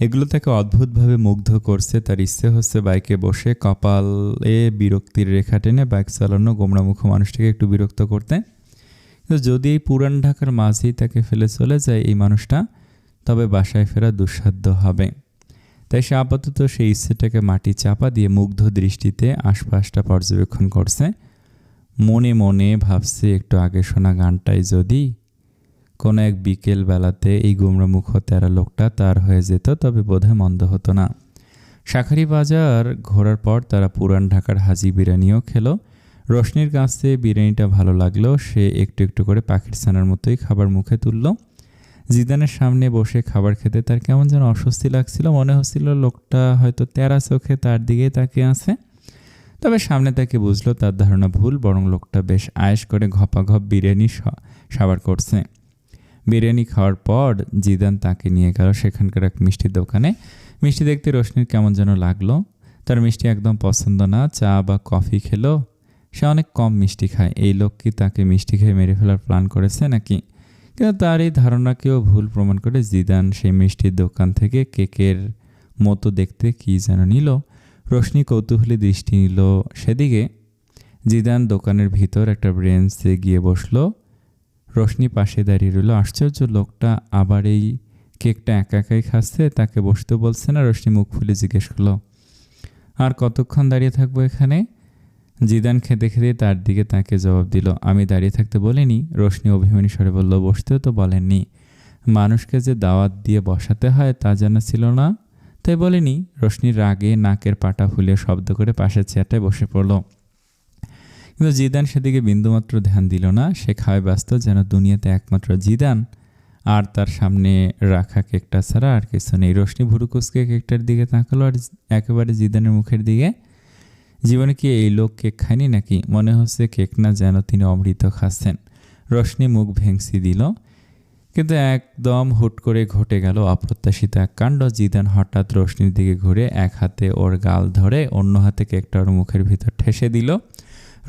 এগুলো তাকে অদ্ভুতভাবে মুগ্ধ করছে। তার ইচ্ছে হচ্ছে বাইকে বসে কপালে বিরক্তির রেখা টেনে বাইক চালানো, গোমড়ামুখ মানুষটিকে একটু বিরক্ত করতে। কিন্তু যদি এই পুরান ঢাকার মাঝেই তাকে ফেলে চলে যায় এই মানুষটা, তবে বাসায় ফেরা দুঃসাধ্য হবে। তাই সে আপাতত সেই ইচ্ছেটাকে মাটি চাপা দিয়ে মুগ্ধ দৃষ্টিতে আশপাশটা পর্যবেক্ষণ করছে। মনে মনে ভাবছে, একটু আগে শোনা গানটাই যদি কোনো এক বিকেল বেলাতে এই গুমরামুখ তেরা লোকটা তার হয়ে যেত, তবে বোধহয় মন্দ হতো না। শাঁখারি বাজার ঘোরার পর তারা পুরান ঢাকার হাজি বিরিয়ানিও খেলো। রোশনির কাছে বিরিয়ানিটা ভালো লাগলো। সে একটু একটু করে পাখির ছানার মতোই খাবার মুখে তুলল। জিদানের সামনে বসে খাবার খেতে তার কেমন যেন অস্বস্তি লাগছিল। মনে হচ্ছিল লোকটা হয়তো তেরা চোখে তার দিকে তাকিয়ে আছে। তবে সামনে তাকে বুঝলো তার ধারণা ভুল, বরং লোকটা বেশ আয়েশ করে ঘপাঘপ বিরিয়ানি সাবার করছে। বিরিয়ানি খাওয়ার পর জিদান তাকে নিয়ে গেল সেখানকার এক মিষ্টির দোকানে। মিষ্টি দেখতে রোশনির কেমন যেন লাগলো। তার মিষ্টি একদম পছন্দ না। চা বা কফি খেলো, সে অনেক কম মিষ্টি খায়। এই লোক কি তাকে মিষ্টি খেয়ে মেরে ফেলার প্ল্যান করেছে নাকি? কিন্তু তার এই ধারণাকেও ভুল প্রমাণ করে জিদান সেই মিষ্টির দোকান থেকে কেকের মতো দেখতে কি যেন নিল। রোশনি কৌতূহলী দৃষ্টি নিল সেদিকে। জিদান দোকানের ভিতর একটা ব্রেঞ্চে গিয়ে বসলো। রোশনি পাশে দাঁড়িয়ে রইল। আশ্চর্য, লোকটা আবার এই কেকটা একা একাই খাচ্ছে, তাকে বসতে বলছে না। রোশনি মুখ ফুলে জিজ্ঞেস করলো, আর কতক্ষণ দাঁড়িয়ে থাকবো এখানে? জিদান খেতে খেতে তার দিকে তাকে জবাব দিল, আমি দাঁড়িয়ে থাকতে বলিনি। রোশনি অভিমানী স্বরে বলল, বসতেও তো বলেননি। মানুষকে যে দাওয়াত দিয়ে বসাতে হয় তা জানা ছিল না, তাই বলিনি। রোশনির রাগে নাকের পাটা ফুলিয়ে শব্দ করে পাশের চেয়ারটায় বসে পড়ল। কিন্তু জিদান সেদিকে বিন্দুমাত্র ধ্যান দিল না। সে খাওয়ায় ব্যস্ত, যেন দুনিয়াতে একমাত্র জিদান আর তার সামনে রাখা কেকটা ছাড়া আর কিছু নেই। রোশনি ভুরুকুচকে কেকটার দিকে তাকালো আর একেবারে জিদানের মুখের দিকে। জীবনে কি এই লোক কেক খায়নি নাকি? মনে হচ্ছে কেক না, যেন তিনি অমৃত খাচ্ছেন। রোশনি মুখ ভেঙচি দিল, কিন্তু একদম হুট করে ঘটে গেল অপ্রত্যাশিত এক কাণ্ড। জিদান হঠাৎ রোশনির দিকে ঘুরে এক হাতে ওর গাল ধরে অন্য হাতে কেকটা ওর মুখের ভিতর ঠেসে দিল।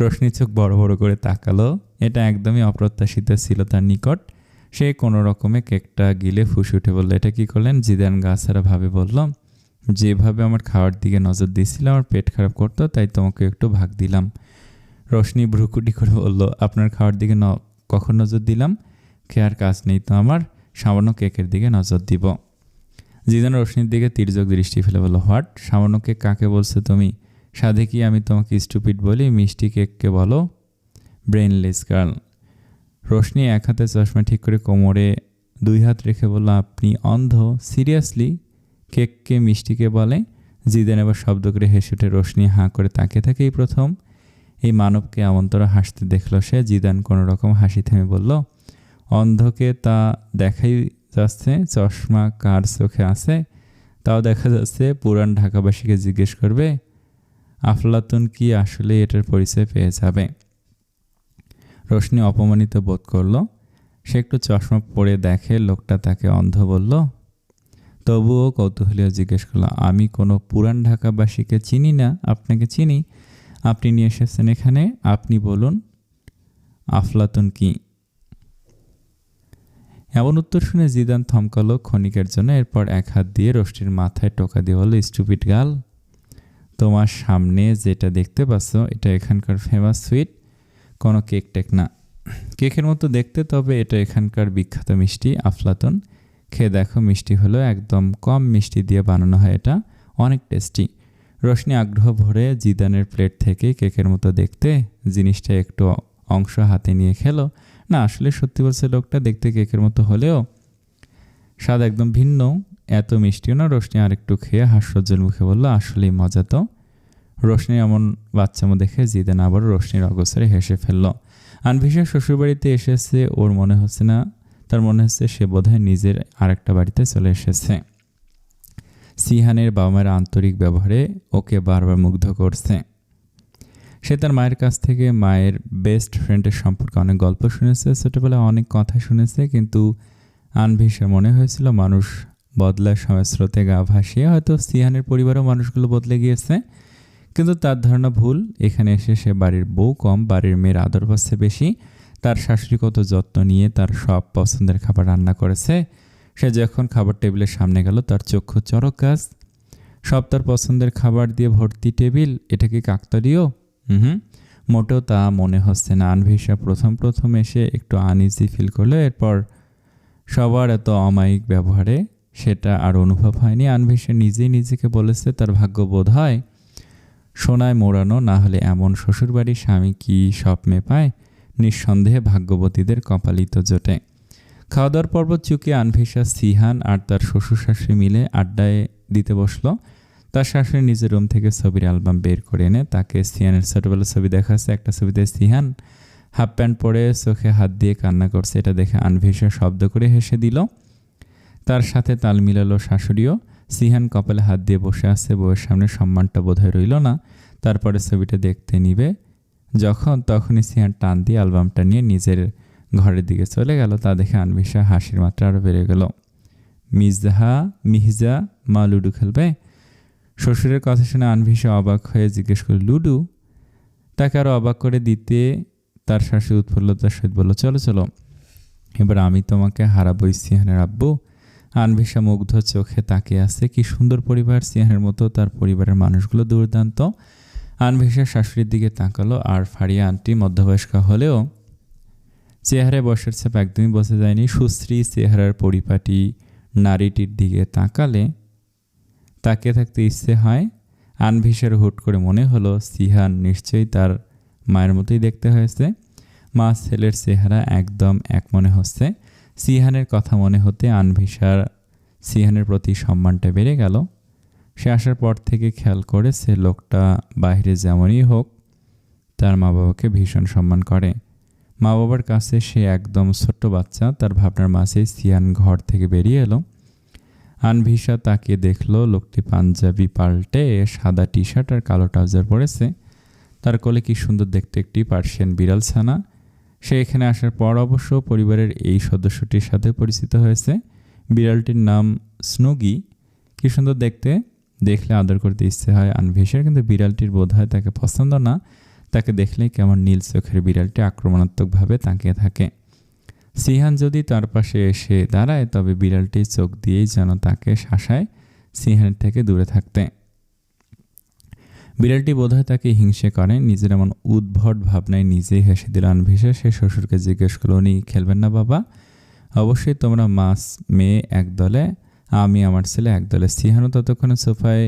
রোশনি চোখ বড় বড় করে তাকালো। এটা একদমই অপ্রত্যাশিত ছিল তার নিকট। সে কোনো রকমে কেকটা গিলে ফুঁসে উঠে বলল, এটা কি করলেন? জিদান গা ছাড়া ভাবে বলল, যেভাবে আমার খাওয়ার দিকে নজর দিয়েছিল আমার পেট খারাপ করতো, তাই তোমাকে একটু ভাগ দিলাম। রোশনি ভ্রুকুটি করে বলল, আপনার খাওয়ার দিকে কখন নজর দিলাম? খেয়ার কাজ নেই তো আমার, সামান্য কেকের দিকে নজর দিব। জিদান রোশনির দিকে তির্যক দৃষ্টি ফেলে বলল, হোয়াট? সামান্য কেক কাকে বলছো তুমি? সাধে কি আমি তোমাকে স্টুপিড বলি? মিষ্টি কেককে বলো ব্রেনলেস গার্ল। রোশনি এক হাতে চশমা ঠিক করে কোমরে দুই হাত রেখে বলল, আপনি অন্ধ? সিরিয়াসলি কেককে মিষ্টিকে বলে? জিদান এবার শব্দ করে হেসে উঠে। রোশনি হাঁ করে তাকিয়ে থাকে। এই প্রথম এই মানবকে এমনতর হাসতে দেখল সে। জিদান কোনো রকম হাসি থেমে বলল, অন্ধকে তা দেখাই যাচ্ছে, চশমা কার চোখে আছে তাও দেখা যাচ্ছে। পুরান ঢাকাবাসীকে জিজ্ঞেস করবে, আফলাতুন কি আসলে এটার পরিচয় পেয়ে যাবে। রোশনি অপমানিত বোধ করল। সে একটু চশমা পরে দেখে লোকটা তাকে অন্ধ বলল। তবুও কৌতূহলী জিজ্ঞেস করল, আমি কোনো পুরান ঢাকাবাসীকে চিনি না। আপনাকে চিনি, আপনি নিয়ে এসেছেন এখানে, আপনি বলুন আফলাতুন কি? এমন উত্তর শুনে জিদান থমকালো ক্ষণিকের জন্য। এরপর এক হাত দিয়ে রোশনির মাথায় টোকা দিয়ে বলল, স্টুপিড গার্ল, তোমার সামনে যেটা দেখতে পাচ্ছ এটা এখানকার ফেমাস সুইট, কোনো কেক টেক না। কেকের মতো দেখতে, তবে এটা এখানকার বিখ্যাত মিষ্টি আফলাতুন। খেয়ে দেখো, মিষ্টি হলো একদম কম মিষ্টি দিয়ে বানানো হয়, এটা অনেক টেস্টি। রোশনি আগ্রহ ভরে জিদানের প্লেট থেকে কেকের মতো দেখতে জিনিসটা একটু অংশ হাতে নিয়ে খেলো। না, আসলে সত্যি বলছে লোকটা, দেখতে কেকের মতো হলেও স্বাদ একদম ভিন্ন। এত মিষ্টিও না। রোশনি আরেকটু খেয়ে হাস্যোজ্জ্বল মুখে বলল, আসলেই মজা তো। রোশনি এমন বাচ্চামো দেখে জিদান আবার রোশনির অগোচরে হেসে ফেলল। আনভিশা শ্বশুরবাড়িতে এসেছে ওর মনে হচ্ছে না, তার মনে হচ্ছে সে বোধহয় নিজের আরেকটা বাড়িতে চলে এসেছে। সিহানের বাবা মায়ের আন্তরিক ব্যবহারে ওকে বারবার মুগ্ধ করছে। সে তার মায়ের কাছ থেকে মায়ের বেস্ট ফ্রেন্ডের সম্পর্কে অনেক গল্প শুনেছে, ছোটোবেলায় অনেক কথা শুনেছে। কিন্তু আনভিশার মনে হয়েছিল মানুষ বদলার সময় স্রোতে গা ভাসিয়ে হয়তো সিহানের পরিবারও মানুষগুলো বদলে গিয়েছে। কিন্তু তার ধারণা ভুল। এখানে এসে সে বাড়ির বউ কম, বাড়ির মেয়ের আদর পাচ্ছে বেশি। তার শাশুড়ি কত যত্ন নিয়ে তার সব পছন্দের খাবার রান্না করেছে, সে যখন খাবার টেবিলের সামনে গেল তার চক্ষু চড়ক গাছ, সব তার পছন্দের খাবার দিয়ে ভর্তি টেবিল। এটা কি কাকতালীয়? হুম, মোটেও তা মনে হচ্ছে না। আনভিশা প্রথম এসে একটু আনইজি ফিল করলো, এরপর সবার এত অমায়িক ব্যবহারে সেটা আর অনুভব হয়নি। আনভিশা নিজেই নিজেকে বলেছে তার ভাগ্য বোধ হয় সোনায় মোড়ানো, না হলে এমন শ্বশুরবাড়ির স্বামী কি সব মেয়ে পায়? নিঃসন্দেহে ভাগ্যবতীদের কপালিত জোটে। খাওয়া দাওয়ার পর্ব চুকে আনভিশা, সিহান আর তার শ্বশুর শাশুড়ি মিলে আড্ডায় দিতে বসলো। তার শাশুড়ি নিজের রুম থেকে ছবির অ্যালবাম বের করে এনে তাকে সিহানের ছোটবেলার ছবি দেখাচ্ছে। একটা ছবিতে সিহান হাফ প্যান্ট পরে চোখে হাত দিয়ে কান্না করছে। এটা দেখে আনভিশা শব্দ করে হেসে দিল। তার সাথে তাল মিলালো শাশুড়িও। সিহান কপালে হাত দিয়ে বসে আছে, বউয়ের সামনে সম্মানটা বোধহয় রইল না। তারপরে ছবিটা দেখতে নিবে তখনই সিহান টান দিয়ে অ্যালবামটা নিয়ে নিজের ঘরের দিকে চলে গেল। তা দেখে আনভিশা হাসির মাত্রা আরও বেড়ে গেল। মিহিজা মা লুডো খেলবে? শ্বশুরের কথা শুনে আনভিশা অবাক হয়ে জিজ্ঞেস করল, লুডো? তাকে আরও অবাক করে দিতে তার শাশুড়ি উৎফুল্লতার সহিত বলল, চলো চলো, এবার আমি তোমাকে হারাবই সিহানের আব্বু। আনভিশা মুগ্ধ চোখে তাকিয়ে আছে। কি সুন্দর পরিবার! সিহানের মতো তার পরিবারের মানুষগুলো দুর্দান্ত। আনভিশা শাশুড়ির দিকে তাকালো, আর ফারিয়া আন্টি মধ্যবয়স্ক হলেও চেহারায় বয়সের ছাপ একদমই বোঝা যায়নি। সুশ্রী চেহারার পরিপাটি নারীটির দিকে তাকিয়ে থাকতে ইচ্ছে হয়। আনভিশার হুট করে মনে হলো সিহান নিশ্চয়ই তার মায়ের মতোই দেখতে হয়েছে। মা ছেলের চেহারা একদম এক মনে হচ্ছে। সিহানের কথা মনে হতে আনভিশার সিহানের প্রতি সম্মানটা বেড়ে গেল। সে আসার পর থেকে খেয়াল করেছে লোকটা বাইরে যেমনই হোক তার মা বাবাকে ভীষণ সম্মান করে। মা বাবার কাছে সে একদম ছোট্ট বাচ্চা। তার ভাবনার মাঝেই সিহান ঘর থেকে বেরিয়ে এলো। আনভিশা তাকিয়ে দেখলো লোকটি পাঞ্জাবি পাল্টে সাদা টি শার্ট আর কালো ট্রাউজার পরেছে। তার কোলে কি সুন্দর দেখতে একটি পার্সিয়ান বিড়াল ছানা। সে এখানে আসার পর অবশ্য পরিবারের এই সদস্যটির সাথে পরিচিত হয়েছে। বিড়ালটির নাম স্নুগি। কি সুন্দর দেখতে, দেখলে আদর করতে ইচ্ছে হয় আনভিশার, কিন্তু বিড়ালটির বোধ হয় তাকে পছন্দ না। তাকে দেখলেই কেমন নীল চোখের বিড়ালটি আক্রমণাত্মকভাবে তাকিয়ে থাকে। সিহান যদি তার পাশে এসে দাঁড়ায় তবে বিড়ালটি চোখ দিয়েই যেন তাকে শাসায় সিহানের থেকে দূরে থাকতে। বিড়ালটি বোধহয় তাকে হিংসে করে। নিজের এমন উদ্ভট ভাবনায় নিজেই হেসে দিল আনভিশা। সে শ্বশুরকে জিজ্ঞেস করল, উনি খেলবেন না বাবা? অবশ্যই, তোমরা মেয়ে এক দলে, আমি আমার ছেলে এক দলে। সিহানও ততক্ষণে সোফায়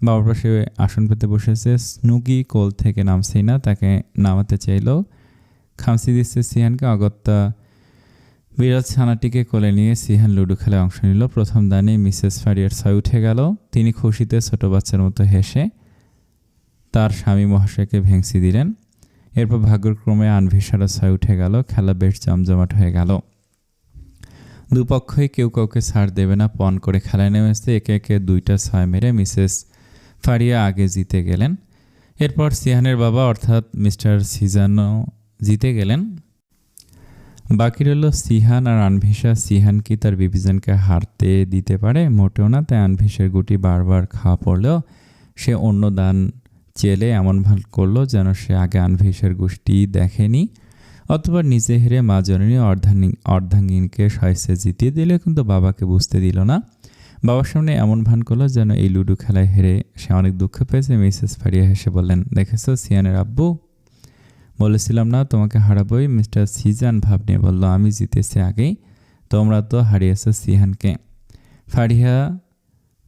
বাবার পাশে আসন পেতে বসেছে। স্নুগি কোল থেকে নামছেই না, তাকে নামাতে চাইলেও খামসি দিচ্ছে সিহানকে। অগত্যা বিড়াল ছানাটিকে কোলে নিয়ে সিহান লুডো খেলায় অংশ নিল। প্রথম দানে মিসেস ফারিয়ার 6 উঠে গেল। তিনি খুশিতে ছোট বাচ্চার মতো হেসে তার স্বামী মহাশয়কে ভেংসি দিলেন। এরপর ভাগ্যক্রমে আনভিশারও 6 উঠে গেল। খেলা বেশ জমজমাট হয়ে গেল। দুপক্ষই কেউ কাউকে ছাড় দেবে না, পণ করে খেলায় নেমেছে। একে একে 2টা 6 মেরে মিসেস ফারিয়া আগে জিতে গেলেন। এরপর সিহানের বাবা অর্থাৎ মিস্টার সিজানো জিতে গেলেন। বাকি রইল সিহান আর আনভিশা। সিহান কি তার বিবিজনকে হারতে দিতে পারে? মোটেও না। তাই আনভিশার গুটি বারবার খাওয়া পড়লেও সে অন্য দান চেলে এমন ভান করলো যেন সে আগে আনভিশার গোষ্ঠী দেখেনি। অথবা নিজে হেরে মা জননী অর্ধাঙ্গিনীকে শয়সে জিতিয়ে দিলে কিন্তু বাবাকে বুঝতে দিল না। বাবার সামনে এমন ভান করলো যেন এই লুডো খেলায় হেরে সে অনেক দুঃখ পেয়েছে। মিসেস ফারিয়া হেসে বললেন, দেখেছো সিহানের আব্বু, বলেছিলাম না তোমাকে হারাবোই। মিস্টার সিজান ভাব নিয়ে বলল, আমি জিতেছি আগেই, তোমরা তো হারিয়েছো সিহানকে। ফারিয়া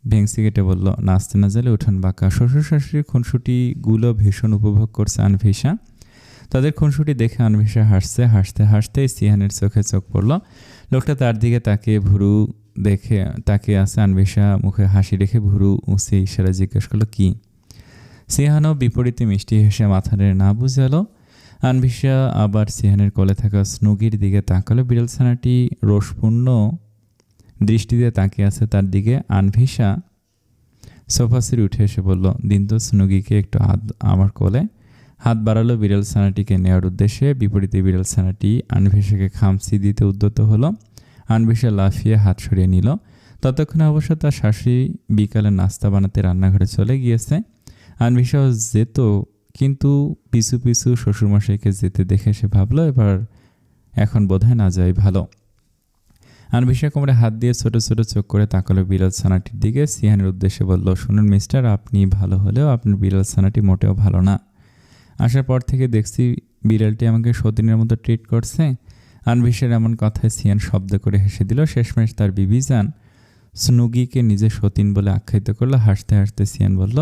ভেংসি কেটে বলল, নাচতে না জালে উঠোন বাঁকা। শ্বশুর শাশুড়ির খুনসুটিগুলো ভীষণ উপভোগ করছে আনভিশা। তাদের খুনসুটি দেখে আনভিশা হাসতে হাসতেই সিহানের চোখে চোখ পড়ল। লোকটা তার দিকে তাকিয়ে আছে। আনভিশা মুখে হাসি রেখে ভুরু উঁচিয়ে ইশারা জিজ্ঞেস করলো, কি? সিহানও বিপরীতে মিষ্টি হেসে মাথা নেড়ে না বুঝালো। আনভিশা আবার সিহানের কোলে থাকা স্নুগির দিকে তাকালো। বিড়াল ছানাটি রোষপূর্ণ দৃষ্টিতে তাকিয়ে আছে তার দিকে। আনভিশা সোফা সেরে উঠে এসে বলল, দিন তো স্নুগিকে একটু আমার কোলে। হাত বাড়ালো বিড়াল ছানাটিকে নেওয়ার উদ্দেশ্যে। বিপরীতে বিড়াল ছানাটি আনভিশাকে খামসি দিতে উদ্যত হলো। আনভিশা লাফিয়ে হাত সরিয়ে নিল। ততক্ষণে অবশ্য তার শাশুড়ি বিকালে নাস্তা বানাতে রান্নাঘরে চলে গিয়েছে। আনভিশাও যেত, কিন্তু পিছু পিছু শ্বশুরমশাইকে যেতে দেখে সে ভাবলো এখন বোধহয় না যাই ভালো। আনভিশা কোমরে হাত দিয়ে ছোট ছোট চোখ করে তাকালো বিড়াল ছানাটির দিকে। সিহানের উদ্দেশ্যে বলল, শুনুন মিস্টার, আপনি ভালো হলেও আপনার বিড়াল ছানাটি মোটেও ভালো না। আসার পর থেকে দেখছি বিড়ালটি আমাকে সতীনের মতো ট্রিট করছে। আনভিশার এমন কথায় সিয়ান শব্দ করে হেসে দিল। শেষমেশ তার বিবিজান স্নুগিকে নিজে সতীন বলে আখ্যায়িত করলো। হাসতে হাসতে সিয়ান বলল,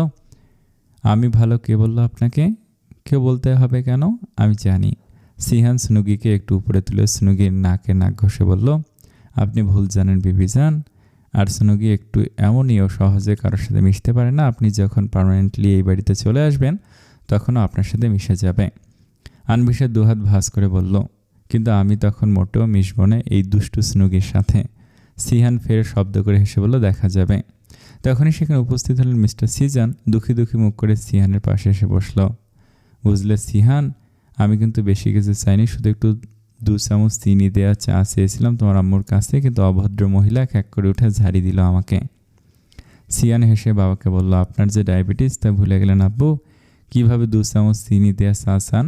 আমি ভালো কে বলল আপনাকে? কেউ বলতে হবে কেন? আমি জানি। সিহান স্নুগিকে একটু উপরে তুলে স্নুগির নাকে নাক ঘষে বলল, আপনি ভুল জানেন বিবিজান। আর স্নুগি একটু এমনইও সহজে কারোর সাথে মিশতে পারে না। আপনি যখন পার্মানেন্টলি এই বাড়িতে চলে আসবেন তখনও আপনার সাথে মিশে যাবে। আনভিশা দুহাত ভাঁজ করে বলল, কিন্তু আমি তখন মোটেও মিশব না এই দুষ্টু স্নুগির সাথে। সিহান ফের শব্দ করে হেসে বলল, দেখা যাবে। তখনই সেখানে উপস্থিত হলেন মিস্টার সিজান। দুঃখী দুঃখী মুখ করে সিহানের পাশে এসে বসল। বুঝলে সিহান, আমি কিন্তু বেশি কিছু চাইনি, শুধু একটু 2 চামচ চিনি দেওয়া চা চেয়েছিলাম তোমার আম্মুর কাছে, কিন্তু অভদ্র মহিলা এক করে উঠে ঝাড়ি দিল আমাকে। সিয়ান হেসে বাবাকে বলল, আপনার যে ডায়াবেটিস তা ভুলে গেলেন আব্বু? কীভাবে 2 চামচ চিনি দেওয়া চা চান?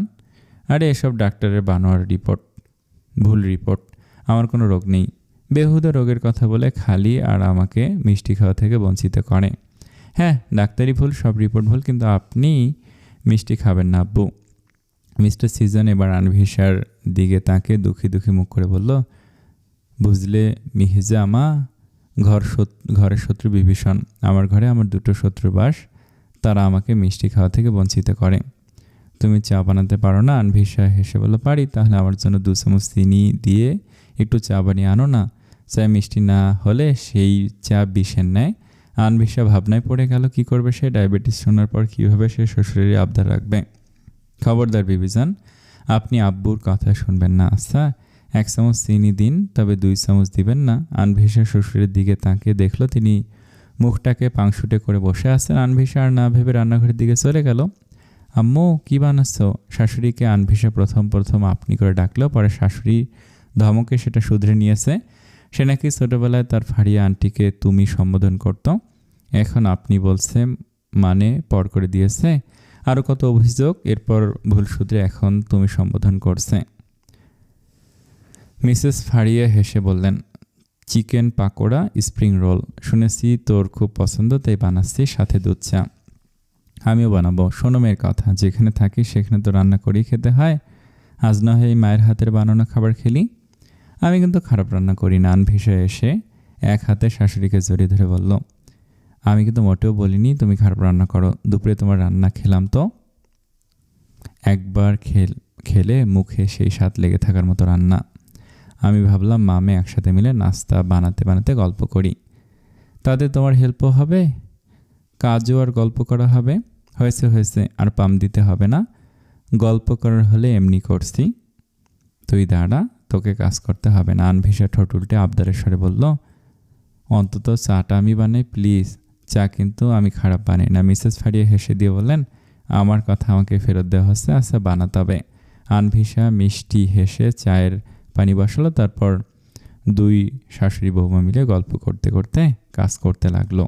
আরে এসব ডাক্তারের বানোয়ার রিপোর্ট, ভুল রিপোর্ট। আমার কোনো রোগ নেই। বেহুদা রোগের কথা বলে খালি আর আমাকে মিষ্টি খাওয়া থেকে বঞ্চিত করে। হ্যাঁ, ডাক্তারি ভুল, সব রিপোর্ট ভুল, কিন্তু আপনি মিষ্টি খাবেন না আব্বু। মিস্টার সিজন এবার আনভিশার দিকে তাকে দুঃখী দুঃখী মুখ করে বলল, বুঝলে মিহিজা মা, ঘরের শত্রু বিভীষণ। আমার ঘরে আমার 2টো শত্রু বাস, তারা আমাকে মিষ্টি খাওয়া থেকে বঞ্চিত করে। তুমি চা বানাতে পারো না? আনভিশা হেসে বলল, পারি। তাহলে আমার জন্য 2 চামচ চিনি দিয়ে একটু চা বানিয়ে আনো না। চা মিষ্টি না হলে সেই চা বিষের নেয়। আনভিশা ভাবনায় পড়ে গেল, কি করবে সে? ডায়াবেটিস শোনার পর কীভাবে সে শ্বশুরেরই আবদার রাখবে? খবরদার বিবিজান, আপনি আব্বুর কথা শুনবেন না। আচ্ছা, 1 চামচ চিনি দিন, তবে 2 চামচ দিবেন না। আনভিশা শ্বশুরের দিকে তাকিয়ে দেখলো তিনি মুখটাকে পাংশুটে করে বসে আছেন। আনভিশা আর না ভেবে রান্নাঘরের দিকে চলে গেল। আম্মু, কি বানাচ্ছ? শাশুড়িকে আনভিশা প্রথম আপনি করে ডাকলো, পরে শাশুড়ি ধমকে সেটা শুধরে নিয়েছে। সে নাকি ছোটোবেলায় তার ফাড়িয়া আন্টিকে তুমি সম্বোধন করত, এখন আপনি বলছে, মানে পর করে দিয়েছে। আরও কত অভিযোগ, এরপর ভুল সূত্রে এখন তুমি সম্বোধন করছে। মিসেস ফাড়িয়া হেসে বললেন, চিকেন পাকোড়া, স্প্রিং রোল। শুনেছি তোর খুব পছন্দ, তাই বানাচ্ছি, সাথে দুধ চা। আমিও বানাবো। শোনো মেয়ের কথা, যেখানে থাকি সেখানে তো রান্না করেই খেতে হয়। আজ না হয় মায়ের হাতের বানানো খাবার খেলি। আমি কিন্তু খারাপ রান্না করি না। আনভিশা এসে এক হাতে শাশুড়িকে জড়িয়ে ধরে বলল, আমি কিন্তু মোটেও বলিনি তুমি খারাপ রান্না করো। দুপুরে তোমার রান্না খেলাম তো, একবার খেলে মুখে সেই স্বাদ লেগে থাকার মতো রান্না। আমি ভাবলাম মামে একসাথে মিলে নাস্তা বানাতে বানাতে গল্প করি, তাতে তোমার হেল্পও হবে, কাজও আর গল্প করা হবে। হয়েছে, আর পাম দিতে হবে না। গল্প করার হলে এমনি করছি, তুই দাঁড়া, তোকে কাজ করতে হবে না। আনভিশা ঠোঁট উল্টে আবদারের স্বরে বলল, অন্তত চাটা আমি বানাই প্লিজ। চা কিন্তু আমি খারাপ বানাই না। মিসেস ফাড়িয়া হেসে দিয়ে বললেন, আমার কথা আমাকে ফেরত দেওয়া হচ্ছে, আচ্ছা বানাতে হবে। আনভিশা মিষ্টি হেসে চায়ের পানি বসালো। তারপর 2 শাশুড়ি বৌমা মিলে গল্প করতে করতে কাজ করতে লাগলো।